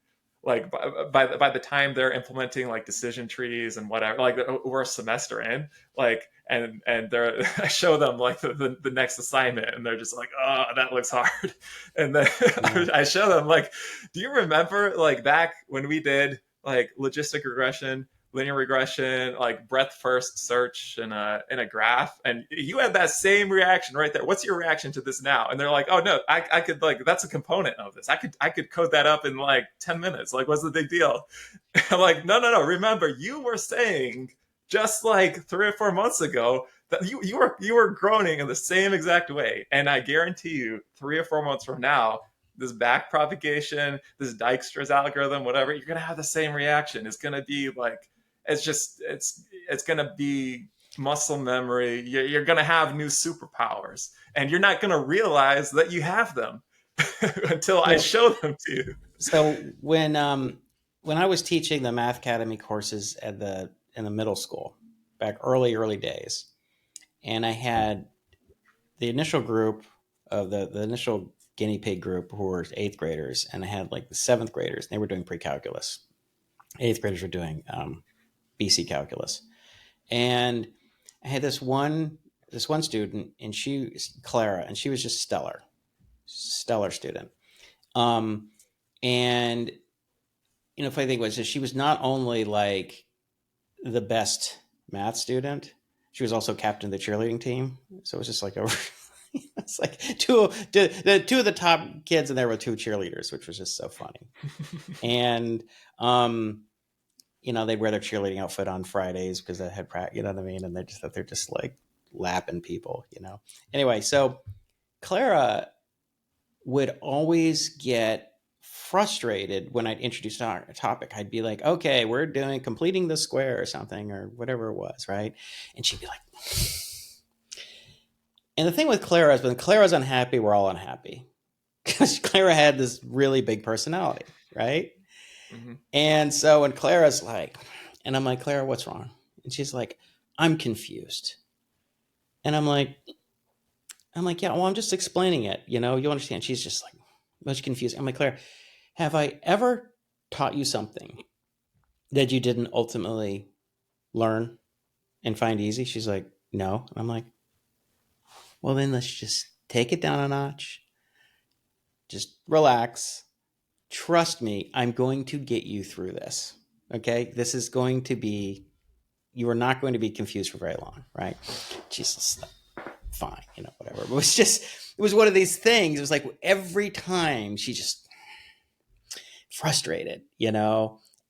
like by the time they're implementing like decision trees and whatever, like we're a semester in, like and they're I show them like the next assignment, and they're just like, oh, that looks hard. And then Yeah. I show them like, do you remember like back when we did like logistic regression, linear regression, like breadth first search in a graph, and you had that same reaction right there. What's your reaction to this now? And they're like, oh no, I could like that's a component of this. I could code that up in like 10 minutes. Like, what's the big deal? I'm like, no. Remember, you were saying just like 3 or 4 months ago that you were groaning in the same exact way, and I guarantee you, 3 or 4 months from now, this back propagation, this Dijkstra's algorithm, whatever, you're gonna have the same reaction. It's gonna be like it's gonna be muscle memory. You're gonna have new superpowers, and you're not gonna realize that you have them until I So, show them to you. so when I was teaching the Math Academy courses at the in the middle school back early days, and I had the initial group of the initial guinea pig group who were eighth graders, and I had like the seventh graders. And they were doing pre-calculus. Eighth graders were doing BC calculus, and I had this one student, and Clara, and she was just stellar student. Um, and funny thing was that she was not only like the best math student, she was also captain of the cheerleading team. So it was just like a it's like two of the top kids in there were two cheerleaders, which was just so funny. And um, they'd wear their cheerleading outfit on Fridays because they had practice. You know what I mean? And they're just like lapping people. Anyway, so Clara would always get frustrated when I'd introduce a topic. I'd be like, okay, we're doing completing the square or something or whatever it was, right? And she'd be like, and the thing with Clara is when Clara's unhappy, we're all unhappy because Clara had this really big personality, right? Mhm. And so when Clara's like, and I'm like, Clara, what's wrong? And she's like, I'm confused. And I'm like, yeah, well, I'm just explaining it. You understand. She's just like, much confused. I'm like, Claire, have I ever taught you something that you didn't ultimately learn and find easy? She's like, no. And I'm like, well, then let's just take it down a notch. Just relax. Trust me, I'm going to get you through this. Okay. This is going to be, you are not going to be confused for very long, right? Jesus, fine, whatever. But it was one of these things. It was like every time she just frustrated,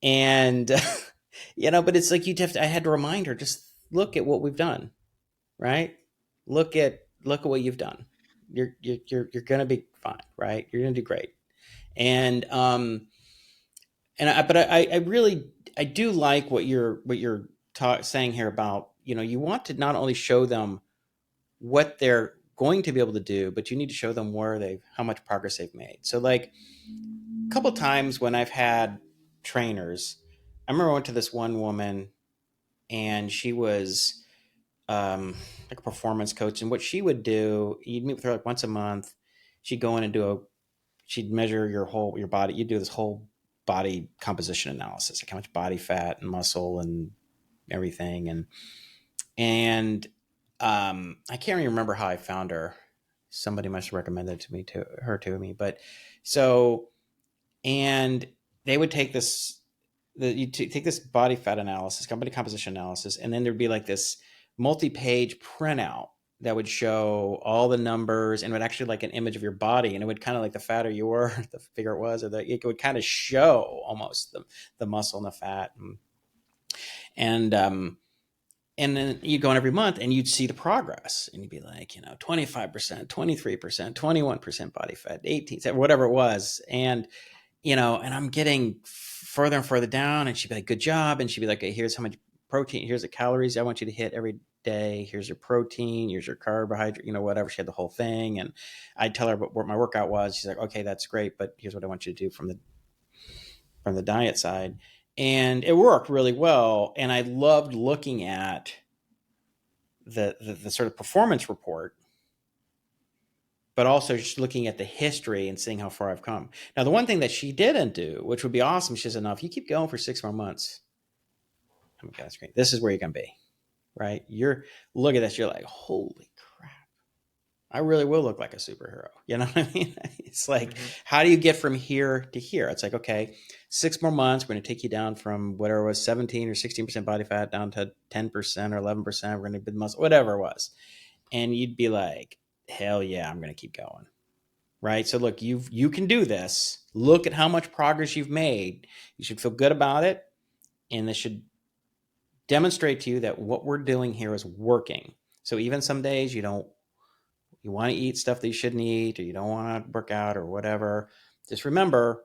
and but it's like I had to remind her, just look at what we've done, right? Look at what you've done. You're gonna be fine, right? You're gonna do great. And but I really I do like what you're saying here about you want to not only show them what they're going to be able to do, but you need to show them how much progress they've made. So like a couple times when I've had trainers, I remember I went to this one woman and she was like a performance coach. And what she would do, you'd meet with her like once a month. She'd go in and she'd measure your body. You'd do this whole body composition analysis, like how much body fat and muscle and everything. And I can't even remember how I found her. Somebody must have recommended her to me. But so, and they would take take this body fat analysis, body composition analysis, and then there'd be like this multi-page printout that would show all the numbers and would actually like an image of your body, and it would kind of like the fatter you were, the bigger it was, it would kind of show almost the muscle and the fat, and and then you'd go in every month and you'd see the progress and you'd be like, 25%, 23%, 21% body fat, 18, whatever it was. And I'm getting further and further down, and she'd be like, good job. And she'd be like, hey, here's how much protein, here's the calories I want you to hit every day. Here's your protein, here's your carbohydrate, whatever. She had the whole thing. And I'd tell her what my workout was. She's like, okay, that's great, but here's what I want you to do from the diet side. And it worked really well. And I loved looking at the sort of performance report, but also just looking at the history and seeing how far I've come. Now, the one thing that she didn't do, which would be awesome, she said, "No, if you keep going for 6 more months, oh my God, that's great. This is where you're going to be, right? Look at this. You're like, holy crap. I really will look like a superhero." You know what I mean? It's like, Mhm. how do you get from here to here? It's like, okay, 6 more months, we're going to take you down from whatever it was, 17 or 16% body fat down to 10% or 11%. We're going to build muscle, whatever it was. And you'd be like, hell yeah, I'm going to keep going. Right. So look, you can do this. Look at how much progress you've made. You should feel good about it. And this should demonstrate to you that what we're doing here is working. So even some days you want to eat stuff that you shouldn't eat, or you don't want to work out or whatever. Just remember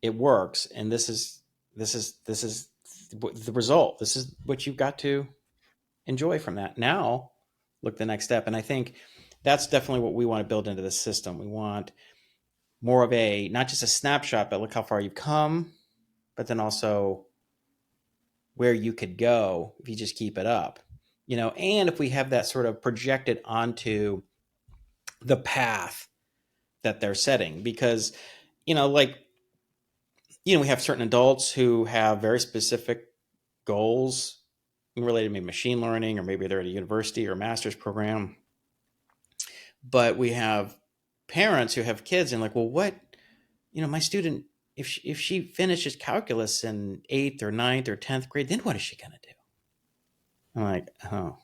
it works. And this is the result. This is what you've got to enjoy from that. Now look the next step. And I think that's definitely what we want to build into the system. We want more of a, not just a snapshot, but look how far you've come, but then also where you could go if you just keep it up. And if we have that sort of projected onto the path that they're setting, because, like, we have certain adults who have very specific goals related to maybe machine learning, or maybe they're at a university or a master's program. But we have parents who have kids and like, well, what, my student, if she finishes calculus in eighth or ninth or 10th grade, then what is she going to do? I'm like, oh,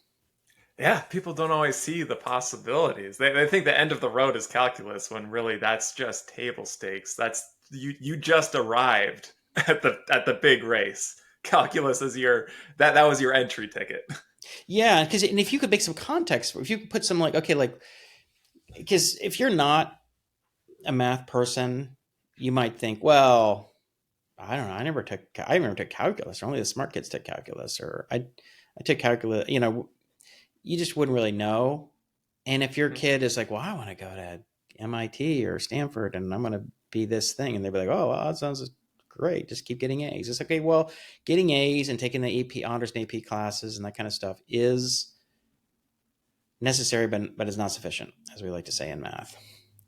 Yeah, people don't always see the possibilities. They think the end of the road is calculus when really that's just table stakes. That's you just arrived at the big race. Calculus is your that was your entry ticket. yeah. And if you could make some context, if you could put some like, okay, like, because if you're not a math person, you might think, well, I don't know. I never took calculus, or only the smart kids took calculus, or I took calculus. You just wouldn't really know. And if your kid is like, well, I want to go to MIT or Stanford and I'm going to be this thing, and they'd be like, oh, well, that sounds great. Just keep getting A's. It's okay. Well, getting A's and taking the AP honors and AP classes and that kind of stuff is necessary, but is not sufficient, as we like to say in math.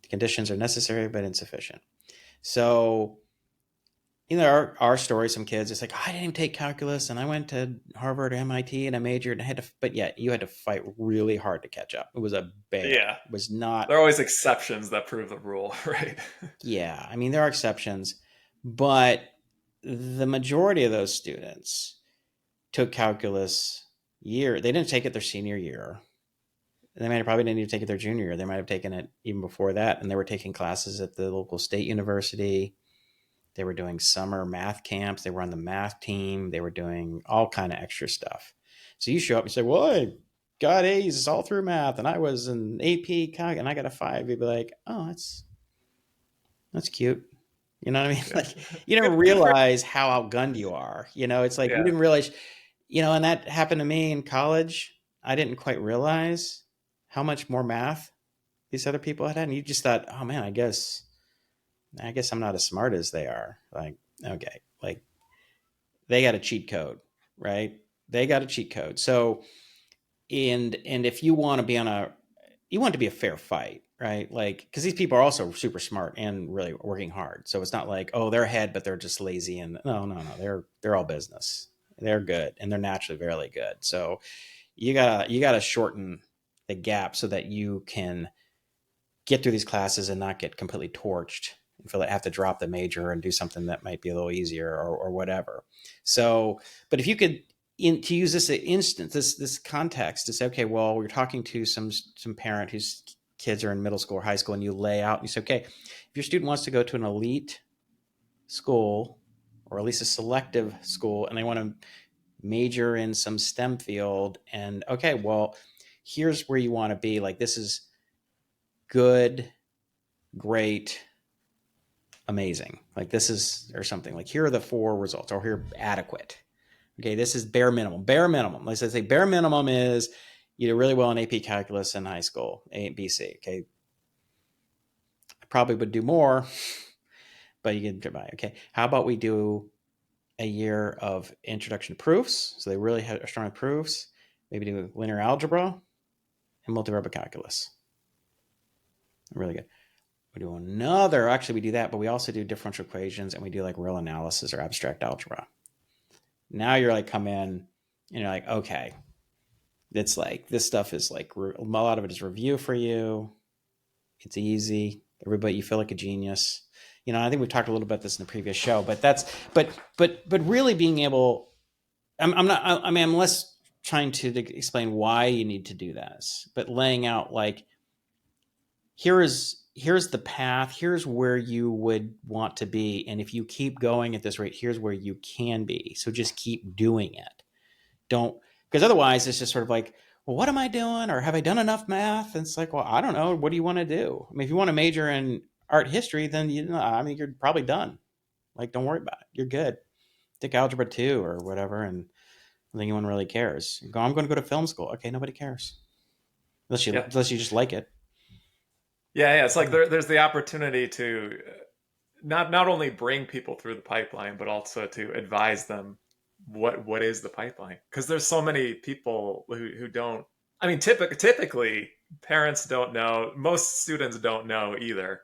The conditions are necessary, but insufficient. So, there are stories, some kids, it's like, I didn't even take calculus and I went to Harvard or MIT and I majored and I had to, but yet you had to fight really hard to catch up. It was a bear. Yeah, It was not, there are always exceptions that prove the rule, right? yeah. I mean, there are exceptions, but the majority of those students took calculus they didn't take it their senior year. They might have probably didn't even take it their junior year. They might have taken it even before that. And they were taking classes at the local state university. They were doing summer math camps. They were on the math team. They were doing all kind of extra stuff. So you show up and say, well, I got A's all through math and I was an AP calc and I got a 5. You'd be like, oh, that's cute. You know what I mean? Yeah. Like, you never Good for realize how outgunned you are. It's like you yeah. didn't realize, and that happened to me in college. I didn't quite realize how much more math these other people had. And you just thought, oh man, I guess I'm not as smart as they are. Like, okay, like they got a cheat code, right? They got a cheat code. So, and if you want to be you want it to be a fair fight, right? Like, because these people are also super smart and really working hard. So it's not like, oh, they're ahead, but they're just lazy. And no, they're all business. They're good and they're naturally very good. So you gotta shorten the gap so that you can get through these classes and not get completely torched and feel like I have to drop the major and do something that might be a little easier or whatever. So, but if you could to use this instance, this context to say, okay, well, we're talking to some parent whose kids are in middle school or high school, and you lay out and you say, okay, if your student wants to go to an elite school or at least a selective school and they want to major in some STEM field, and okay, well, here's where you want to be. Like, this is good, great, amazing. Like, this is, or something like, here are the 4 results, or here adequate. Okay, this is bare minimum. Bare minimum. Let's say bare minimum is you do really well in AP calculus in high school, A, B, C. Okay, I probably would do more, but you can get by. Okay, how about we do a year of introduction to proofs, so they really are strong with proofs. Maybe do linear algebra and multivariable calculus. Really good. We do another, actually we do that, but we also do differential equations and we do like real analysis or abstract algebra. Now you're like, come in and you're like, okay, it's like, this stuff is like, a lot of it is review for you. It's easy. Everybody, you feel like a genius. I think we've talked a little about this in the previous show, but really being able, I'm less trying to explain why you need to do this, but laying out like, here's the path, here's where you would want to be, and if you keep going at this rate, here's where you can be. So just keep doing it. Don't, because otherwise it's just sort of like, well, what am I doing, or have I done enough math? And it's like, well, I don't know, what do you want to do? I mean, if you want to major in art history, then you're probably done. Like, don't worry about it, you're good. Take algebra 2 or whatever, and I think anyone really cares. I'm going to go to film school. Okay, nobody cares unless Yeah. you just like it. Yeah, yeah. It's like there's the opportunity to not only bring people through the pipeline, but also to advise them what is the pipeline. Because there's so many people who don't. I mean, typically parents don't know. Most students don't know either.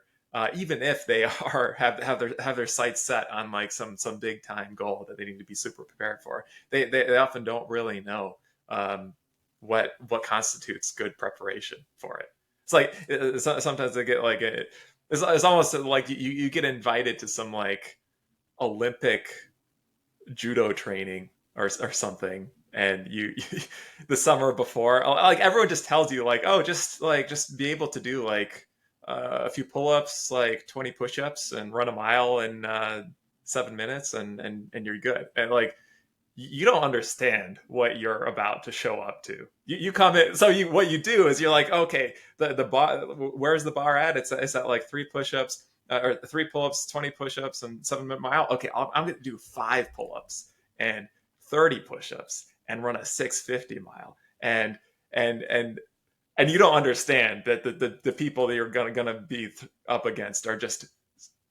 Even if they are have their sights set on like some big time goal that they need to be super prepared for, they often don't really know um, what constitutes good preparation for it. It's like sometimes they get like it's almost like you get invited to some like Olympic judo training or something, and the summer before, like everyone just tells you like, oh, just be able to do like a few pull-ups, like 20 push-ups, and run a mile in 7 minutes, and you're good. And like you don't understand what you're about to show up to. You come in, so what you do is you're like, okay, the bar, where's the bar at? It's at like three push-ups or three pull-ups, 20 push-ups, and 7 minute mile. Okay, I'm going to do five pull-ups and 30 push-ups and run a 650 mile. And and and you don't understand that the people that you're gonna be up against are just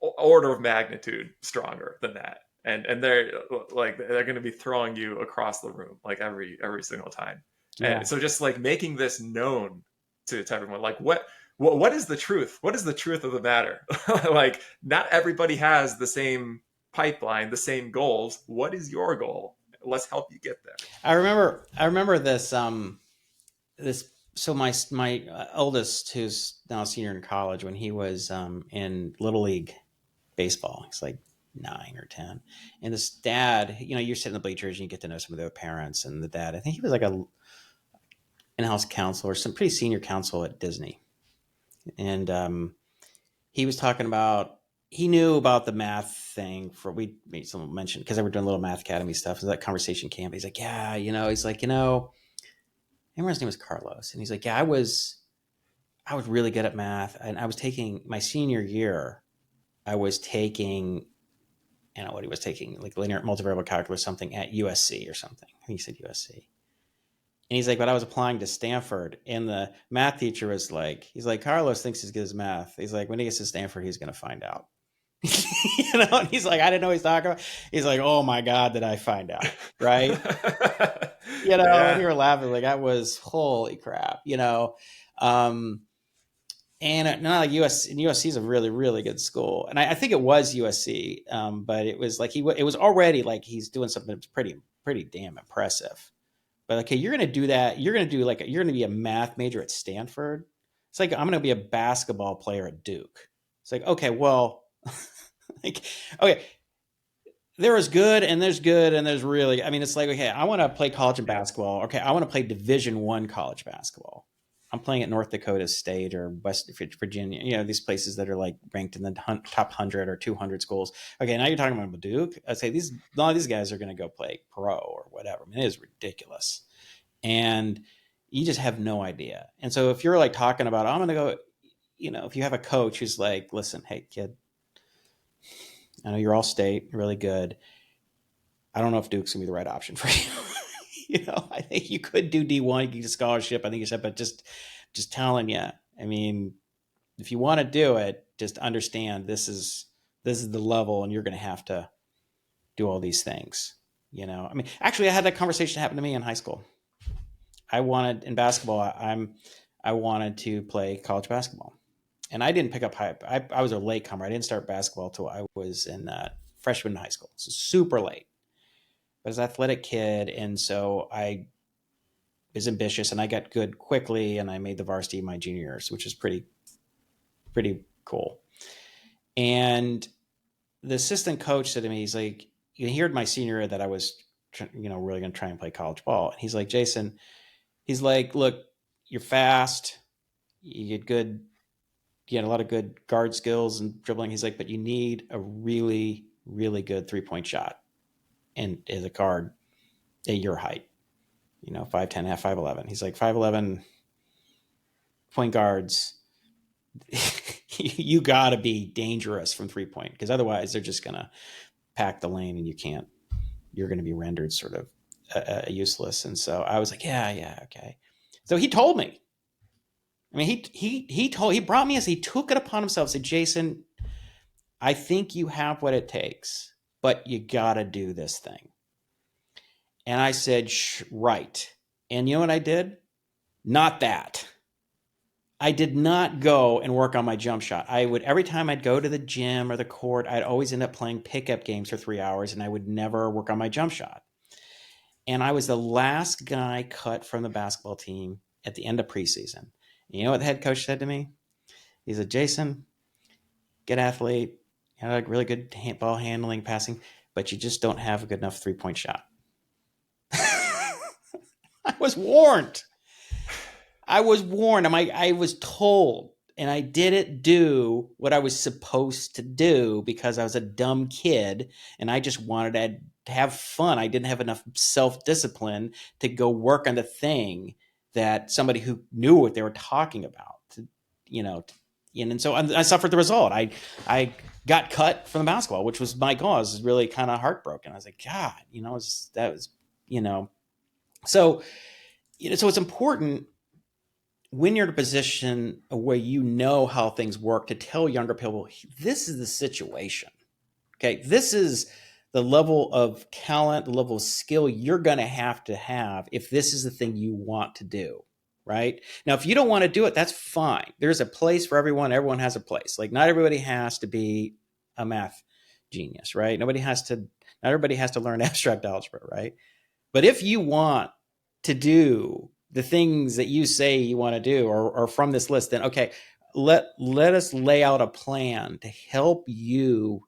order of magnitude stronger than that, and they're like they're going to be throwing you across the room like every single time. Yeah. And so just like making this known to everyone, like what is the truth, what is the truth of the matter. Like not everybody has the same pipeline, the same goals. What is your goal? Let's help you get there. I remember this this so my oldest, who's now a senior in college, when he was in little league baseball, he's like 9 or 10, and this dad, you sit in the bleachers and you get to know some of their parents, and the dad, I think he was like a in-house counsel or some pretty senior counsel at Disney, and he was talking about, he knew about the math thing, for we made someone mention, because I were doing a little math academy stuff, and that conversation came. He's like, yeah, he's like, I remember his name was Carlos, and he's like, yeah, I was really good at math, and I was taking my senior year, I was taking, what he was taking, like linear multivariable calculus, something at USC or something. I think he said USC. And he's like, but I was applying to Stanford, and the math teacher was like, he's like, Carlos thinks he's good at math. He's like, when he gets to Stanford, he's going to find out. And he's like, I didn't know what he's talking about. He's like, oh my God, did I find out? Right. And Yeah. you were laughing, like, that was holy crap. Um, and not like USC is a really, really good school. And I think it was USC. But it was like, it was already like, he's doing something that's pretty, pretty damn impressive. But okay, you're going to do that. You're going to do like, you're going to be a math major at Stanford. It's like, I'm going to be a basketball player at Duke. It's like, okay, well, like, okay, there is good and there's good and there's really, I mean, it's like, okay, I want to play college Yeah. basketball. Okay, I want to play Division I college basketball. I'm playing at North Dakota State or West Virginia, these places that are like ranked in the top 100 or 200 schools. Okay, now you're talking about Duke. I say a lot of these guys are going to go play pro or whatever. I mean, it is ridiculous. And you just have no idea. And so if you're like talking about, I'm going to go, if you have a coach who's like, listen, hey, kid, I know you're all state, really good. I don't know if Duke's gonna be the right option for you. I think you could do D1, you get a scholarship. I think you said, but just telling you. I mean, if you want to do it, just understand this is the level, and you're going to have to do all these things. I mean, actually, I had that conversation happen to me in high school. I wanted in basketball. I wanted to play college basketball, and I didn't pick up high. I was a late comer. I didn't start basketball till I was in freshman in high school, so super late. But I was an athletic kid, and so I was ambitious, and I got good quickly, and I made the varsity my junior years, which is pretty cool. And the assistant coach said to me, he's like, he heard my senior year that I was, really going to try and play college ball. And he's like, Jason, he's like, look, you're fast, you get good, you had a lot of good guard skills and dribbling. He's like, but you need a really, really good 3-point shot, and as a guard at your height, 5'10", half 5'11". He's like, 5'11" point guards, you got to be dangerous from 3-point, because otherwise they're just going to pack the lane and you're going to be rendered sort of useless. And so I was like, yeah, okay. So he told me, I mean, he brought me as he took it upon himself. Said, Jason, I think you have what it takes, but you gotta do this thing. And I said, right. And you know what I did? Not that. I did not go and work on my jump shot. I would, every time I'd go to the gym or the court, I'd always end up playing pickup games for 3 hours, and I would never work on my jump shot. And I was the last guy cut from the basketball team at the end of preseason. And you know what the head coach said to me? He said, Jason, good athlete, you know, like really good ball handling, passing, but you just don't have a good enough 3-point shot. I was warned. I was warned. I was told, and I didn't do what I was supposed to do because I was a dumb kid and I just wanted to have fun. I didn't have enough self-discipline to go work on the thing that somebody who knew what they were talking about, you know, and so I suffered the result. I got cut from the basketball, which was my goal. I was really kind of heartbroken. I was like, God, you know, that was, you know, so, you know, so it's important when you're in a position where you know how things work to tell younger people, this is the situation. Okay. This is the level of talent, the level of skill you're going to have if this is the thing you want to do. Right now, if you don't want to do it, that's fine. There's a place for everyone. Everyone has a place. Like, not everybody has to be a math genius, right? Not everybody has to learn abstract algebra, right? But if you want to do the things that you say you want to do, or from this list, then okay, let us lay out a plan to help you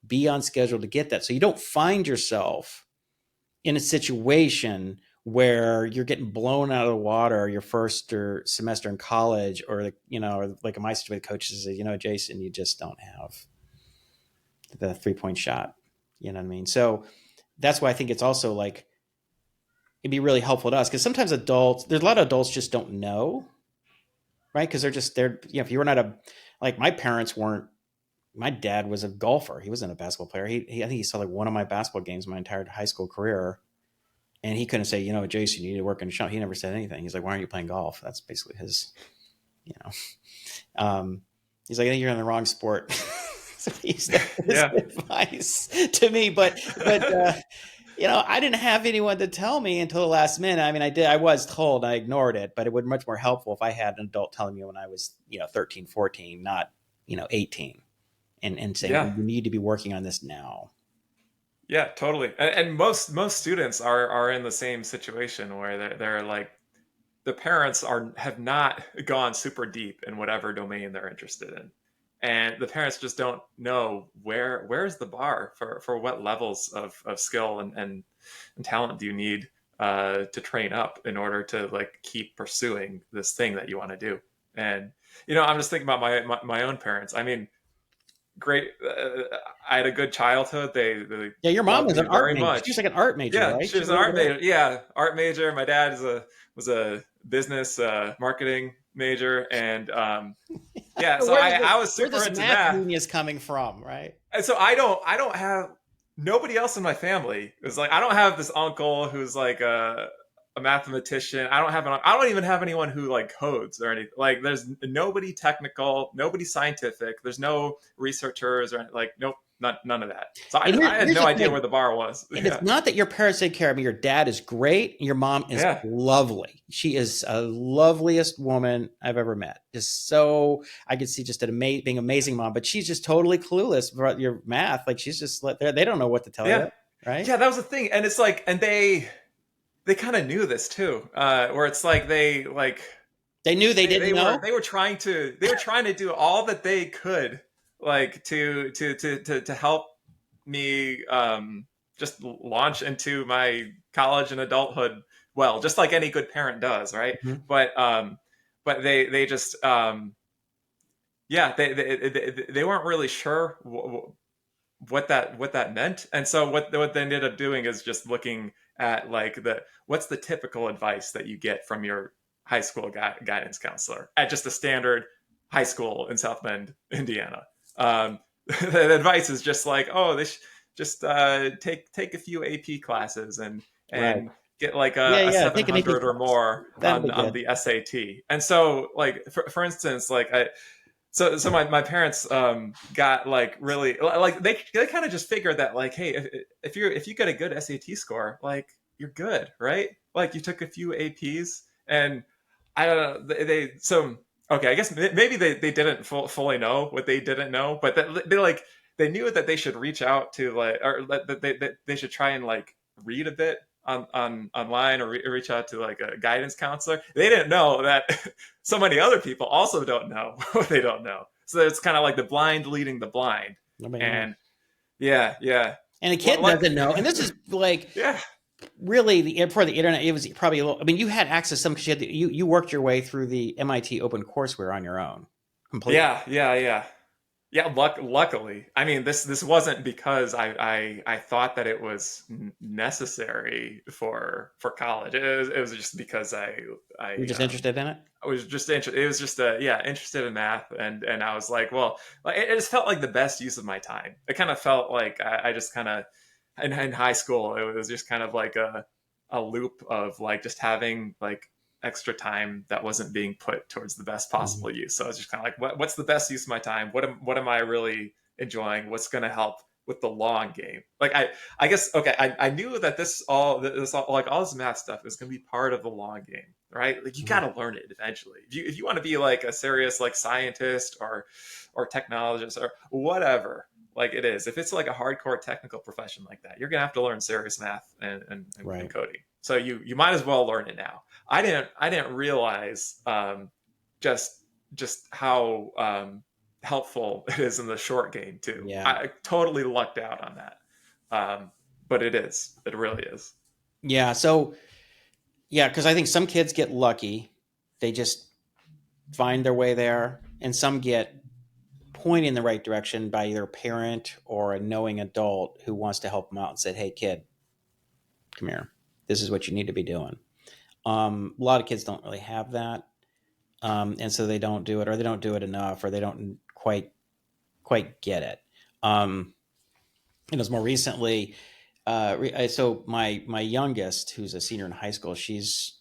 be on schedule to get that, so you don't find yourself in a situation where you're getting blown out of the water your first or semester in college, or you know, or like in my situation, coaches say, you know, Jason, you just don't have the 3-point shot. You know what I mean? So that's why I think it's also like, it'd be really helpful to us, because sometimes there's a lot of adults just don't know, right? Because they're, you know, if you were not like my parents weren't, my dad was a golfer. He wasn't a basketball player. I think he saw like one of my basketball games my entire high school career. And he couldn't say, you know, Jason, you need to work in a shot. He never said anything. He's like, why aren't you playing golf? That's basically his, you know, he's like, I think you're in the wrong sport. So he's his Yeah. advice to me, but you know, I didn't have anyone to tell me until the last minute. I mean, I was told, I ignored it, but it would be much more helpful if I had an adult telling me when I was, you know, 13, 14, not, you know, 18, and saying, Yeah. well, you need to be working on this now. Yeah, totally. And most students are in the same situation where they're like, the parents have not gone super deep in whatever domain they're interested in, and the parents just don't know where's the bar for what levels of skill and talent do you need to train up in order to like keep pursuing this thing that you want to do. And you know, I'm just thinking about my own parents. I mean, great. I had a good childhood. They Yeah, your mom loved was me an art very major. She was much. like an art major, Yeah, right? she She was an really art good art. major. Yeah, art major. My dad was a business marketing major, and yeah, So so I was where's super this into math math. genius coming from, right? And so I don't have nobody else in my family. It's like I don't have this uncle who's like a mathematician. I don't even have anyone who like codes or anything. Like there's nobody technical, nobody scientific. There's no researchers or like nope, none of that. So And I had here's no the idea thing. where the bar was. And it's Yeah. not that your parents take care of you. Your dad is great. Your mom is Yeah. lovely. She is a loveliest woman I've ever met. Just so I could see just being amazing mom, but she's just totally clueless about your math. Like she's just they don't know what to tell Yeah. you, right? Yeah, that was the thing. And it's like and they kind of knew this too. Where it's like they like They knew they didn't know. they were trying to do all that they could like to help me just launch into my college and adulthood well, just like any good parent does, right? Mhm. But they just yeah, they weren't really sure what that meant, and so what they ended up doing is just looking at like what's the typical advice that you get from your high school guidance counselor at just a standard high school in South Bend, Indiana. The advice is just like, oh, this just take a few AP classes Right. and get like Yeah, a yeah. Take an AP 700 or course. more That'd be on good. the SAT. And so like for instance, like so my parents got like really like they kind of just figured that like, hey, if you get a good SAT score, like you're good, right? Like you took a few APs, and I don't know, they so okay, I guess maybe they didn't fully know what they didn't know, but they like they knew that they should reach out to like, or that they should try and like read a bit on online, or reach out to like a guidance counselor. They didn't know that so many other people also don't know what they don't know. So it's kind of like the blind leading the blind. Nobody knows. And yeah, yeah. And the Well, kid like, doesn't know. And this is like yeah, really for the internet. It was probably a little. I mean, you had access to some because you worked your way through the MIT Open Courseware on your own completely. yeah. Yeah, luckily. I mean, this wasn't because I thought that it was necessary for college. It was just because You're I just interested in it. I was just interested. It was just yeah, interested in math, and I was like, well, like, it just felt like the best use of my time. It kind of felt like I just kind of in high school, it was just kind of like a loop of like just having like extra time that wasn't being put towards the best Mhm. possible use. So I was just kind of like, what's the best use of my time? What am I really enjoying? What's going to help with the long game? Like I guess okay, I knew that this all like all this math stuff is going to be part of the long game, right? Like you got Mhm. to learn it eventually. If you want to be like a serious like scientist or technologist or whatever, like it is, if it's like a hardcore technical profession like that, you're gonna have to learn serious math and Right. coding. So you might as well learn it now. I didn't realize just how helpful it is in the short game too. Yeah. I totally lucked out on that, but it is. It really is. Yeah. So yeah, because I think some kids get lucky. They just find their way there, and some get pointed in the right direction by either a parent or a knowing adult who wants to help them out and said, "Hey, kid, come here. This is what you need to be doing." A lot of kids don't really have that, and so they don't do it, or they don't do it enough, or they don't quite get it. Um, and as more recently, so my youngest, who's a senior in high school, she's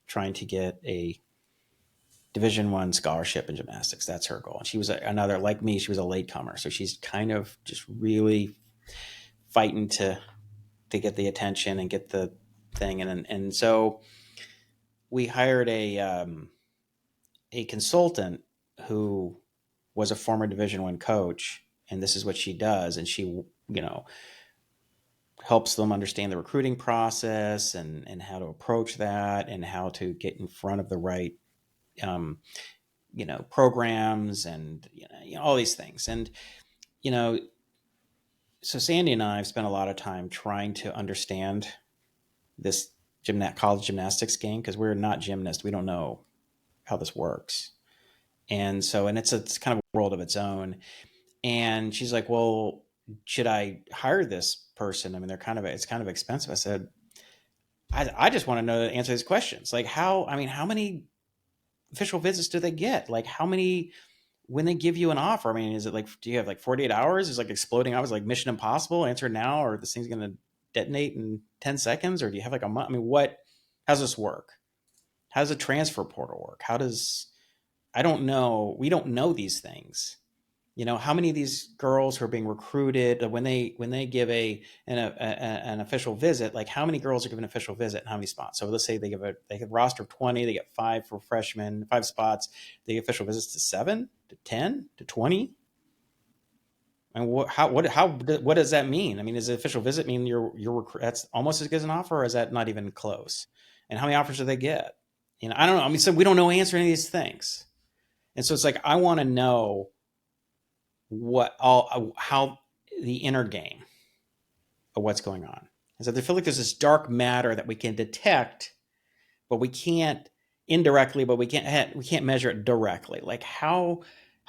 trying to get a Division 1 scholarship in gymnastics. That's her goal. And she was another like me. She was a latecomer, so she's kind of just really fighting to get the attention and get the thing. And so we hired a consultant who was a former Division 1 coach, and this is what she does. And she helps them understand the recruiting process and how to approach that and how to get in front of the right um, programs and all these things. And you know so Sandy and I have spent a lot of time trying to understand this college gymnastics game because we're not gymnasts. We don't know how this works. And it's kind of a world of its own. And she's like, well, should I hire this person? I mean, it's kind of expensive. I said, I just want to know the answer to these questions. Like how many official visits do they get? Like how many, when they give you an offer, I mean, is it like, do you have like 48 hours? Is it like exploding hours, like Mission Impossible, answer now, or this thing's going to detonate in 10 seconds? Or do you have like a month? I mean, how's this work? How does the transfer portal work? I don't know. We don't know these things. How many of these girls who are being recruited when they give an official visit, like how many girls are given an official visit and how many spots? So let's say they have a roster of 20, they get 5 for freshmen, 5 spots. They get official visits to 7 to 10 to 20. And what does that mean? I mean, does the official visit mean that's almost as good as an offer, or is that not even close? And how many offers do they get? I don't know. I mean, so we don't know answer any of these things, and so it's like I want to know how the inner game of what's going on. And so I feel like there's this dark matter that we can detect, but we can't indirectly, but we can't measure it directly. Like how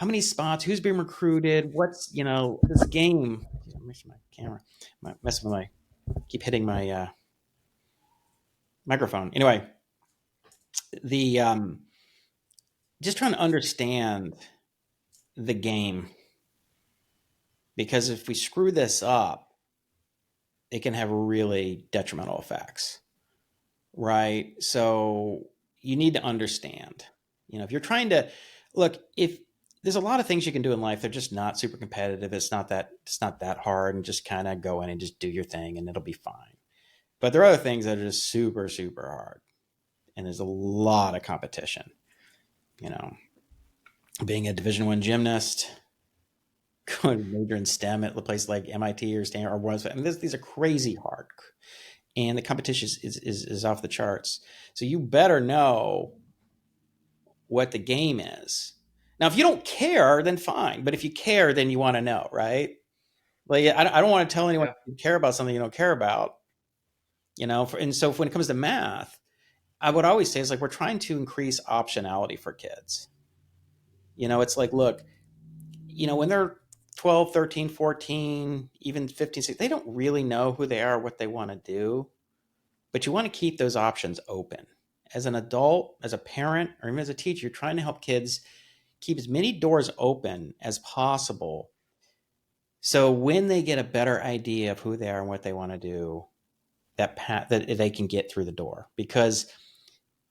many spots, who's being recruited, what's this game. I'm missing my camera. I'm messing with keep hitting my microphone. Anyway, the just trying to understand the game, because if we screw this up, it can have really detrimental effects. right? So you need to understand, if you're trying to look, if there's a lot of things you can do in life, they're just not super competitive. It's not that hard, and just kind of go in and just do your thing and it'll be fine. But there are other things that are just super, super hard. And there's a lot of competition, you know, being a Division I gymnast, going to major in STEM at a place like MIT or Stanford or was, I mean, these are crazy hard, and the competition is off the charts. So you better know what the game is. Now, if you don't care, then fine. But if you care, then you want to know, right? Like, I don't want to tell anyone Yeah. you care about something you don't care about, and so when it comes to math, I would always say is like we're trying to increase optionality for kids. It's like, look, when they're 12, 13, 14, even 15, 16, they don't really know who they are, what they want to do, but you want to keep those options open. As an adult, as a parent, or even as a teacher, you're trying to help kids keep as many doors open as possible. So when they get a better idea of who they are and what they want to do, that they can get through the door. Because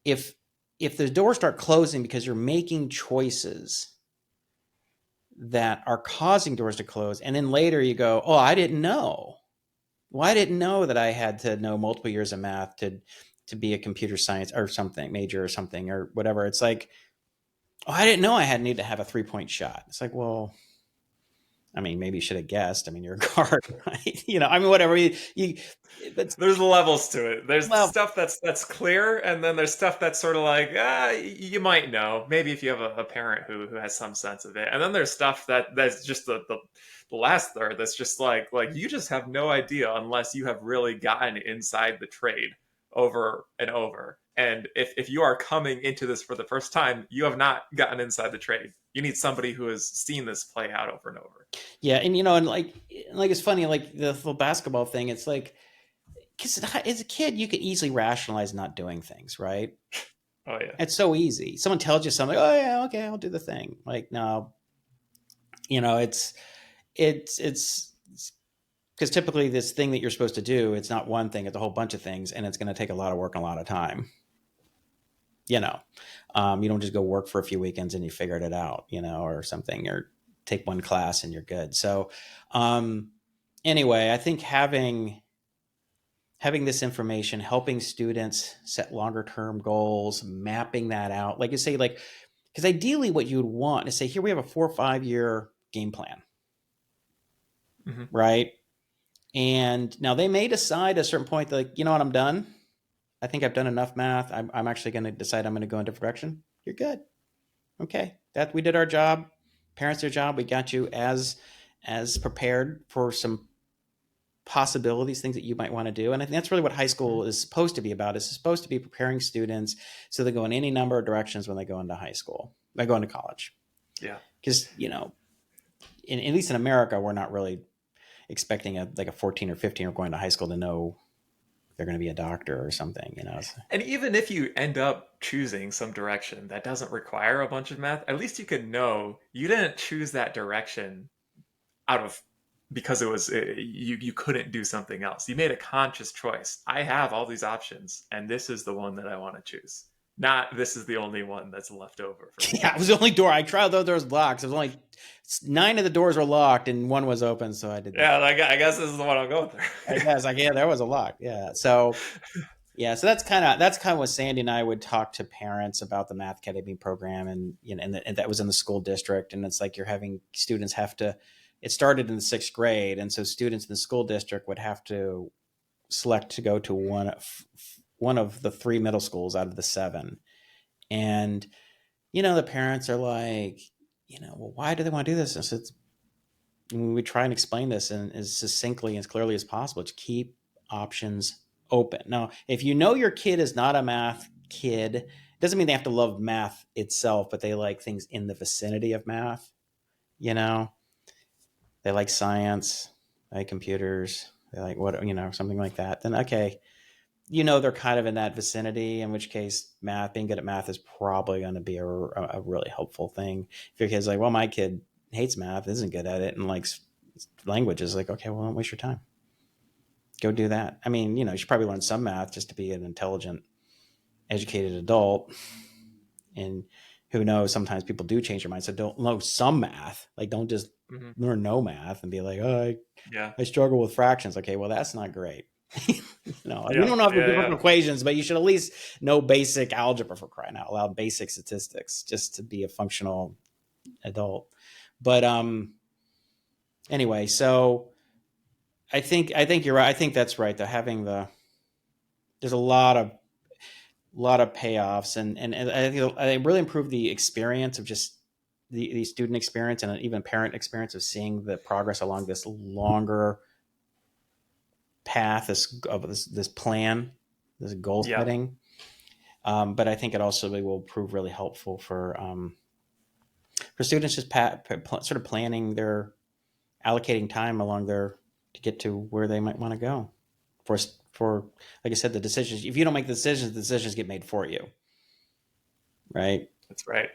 if if the doors start closing because you're making choices that are causing doors to close, and then later you go, "Oh, I didn't know. Well, I didn't know that I had to know multiple years of math to be a computer science or something major or something or whatever." It's like, "Oh, I didn't know I had need to have a 3-point shot." It's like, well, I mean, maybe you should have guessed. I mean, you're a guard, right? I mean, whatever. But There's levels to it. There's well, stuff that's clear, and then there's stuff that's sort of like, you might know, maybe if you have a parent who has some sense of it. And then there's stuff that's just the last third that's just like you just have no idea unless you have really gotten inside the trade over and over. And if you are coming into this for the first time, you have not gotten inside the trade. You need somebody who has seen this play out over and over. yeah, and like it's funny, like the whole basketball thing. It's like, because as a kid, you could easily rationalize not doing things, right? Oh yeah. It's so easy. Someone tells you something, oh yeah, okay, I'll do the thing. Like, no, it's because typically this thing that you're supposed to do, it's not one thing, it's a whole bunch of things, and it's going to take a lot of work and a lot of time. You know, you don't just go work for a few weekends and you figured it out, or something, or take one class and you're good. So, um, anyway, I think having this information, helping students set longer term goals, mapping that out, like you say, like, because ideally what you would want is say, here we have a 4 or 5 year game plan, Hmm. right? And now they may decide at a certain point, like, you know what, I'm done. I think I've done enough math. I'm actually going to decide I'm going to go in a different direction. You're good. Okay. That we did our job. Parents, their job. We got you as prepared for some possibilities, things that you might want to do. And I think that's really what high school is supposed to be about. It's supposed to be preparing students so they go in any number of directions when they go into high school, they go into college. Yeah. Because, at least in America, we're not really expecting a 14 or 15 or going to high school to know they're going to be a doctor or something. And even if you end up choosing some direction that doesn't require a bunch of math, at least you can know you didn't choose that direction out of because it was you couldn't do something else. You made a conscious choice. I have all these options, and this is the one that I want to choose. Not this is the only one that's left over for me. Yeah, it was the only door I tried. Though there was locks. It was only 9 of the doors were locked and one was open, so I did that. Yeah, I guess this is the one I'm going I through. guess, like, yeah, there was a lock. Yeah, so yeah, so that's kind of what Sandy and I would talk to parents about the Math Academy program, and and that was in the school district, and it's like you're having students have to. It started in the 6th grade, and so students in the school district would have to select to go to one of the 3 middle schools out of the 7, and the parents are like, well, why do they want to do this? And so we try and explain this and as succinctly and as clearly as possible to keep options open. Now, if you know your kid is not a math kid, it doesn't mean they have to love math itself, but they like things in the vicinity of math. You know, they like science, they like computers, they like something like that. Then okay, they're kind of in that vicinity. In which case, being good at math is probably going to be a really helpful thing. If your kid's like, well, my kid hates math, isn't good at it, and likes languages, like, okay, well, don't waste your time. Go do that. I mean, you should probably learn some math just to be an intelligent. educated adult, and who knows, sometimes people do change their mind. So don't know some math, like don't just Hmm. learn no math and be like, oh, Yeah. I struggle with fractions. Okay, well, that's not great. You Yeah. don't know the Yeah. different Yeah. equations, but you should at least know basic algebra, for crying out loud, basic statistics, just to be a functional adult. But anyway, so I think you're right. I think that's right. Though having there's a lot of payoffs, and I think it really improved the experience of just the student experience and even parent experience of seeing the progress along this longer path, this plan, this goal Yeah. setting. But I think it also will prove really helpful for students just sort of planning their allocating time along their to get to where they might want to go. For for like I said, the decisions. If you don't make the decisions get made for you, right? That's right.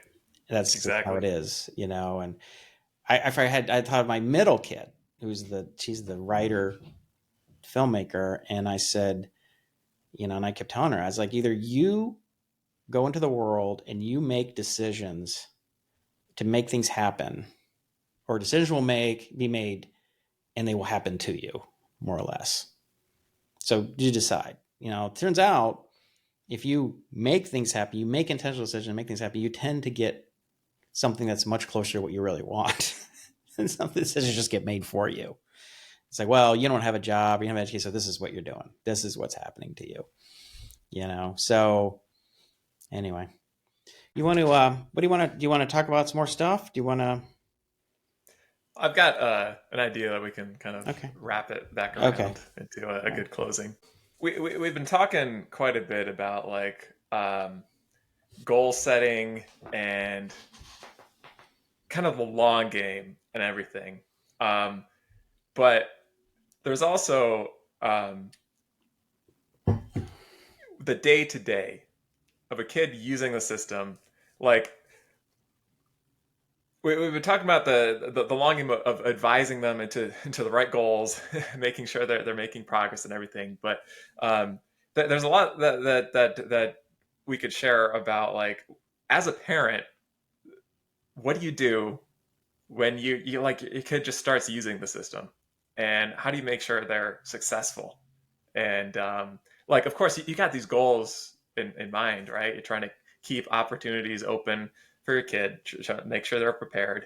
That's just how Exactly. it is, And I thought of my middle kid, she's the writer filmmaker, and I said, and I kept telling her, I was like, either you go into the world and you make decisions to make things happen, or decisions will be made and they will happen to you, more or less. So you decide. It turns out if you make things happen, you make intentional decisions and make things happen, you tend to get something that's much closer to what you really want. And some decisions just get made for you. It's like, well, you don't have a job, you don't have education, so this is what you're doing. This is what's happening to you. So anyway, you want to what do you want to talk about some more stuff? Do you want to I've got an idea that we can kind of Okay. wrap it back Okay. around into a All right. good closing. We've been talking quite a bit about like goal setting and kind of the long game and everything. Um, but there's also the day to day of a kid using the system. Like we've been talking about the long game of advising them into the right goals, making sure that they're making progress and everything. But there's a lot that we could share about like as a parent, what do you do when you like your kid just starts using the system, and how do you make sure they're successful? And like, of course, you got these goals in mind, right? You're trying to keep opportunities open for your kid, make sure they're prepared,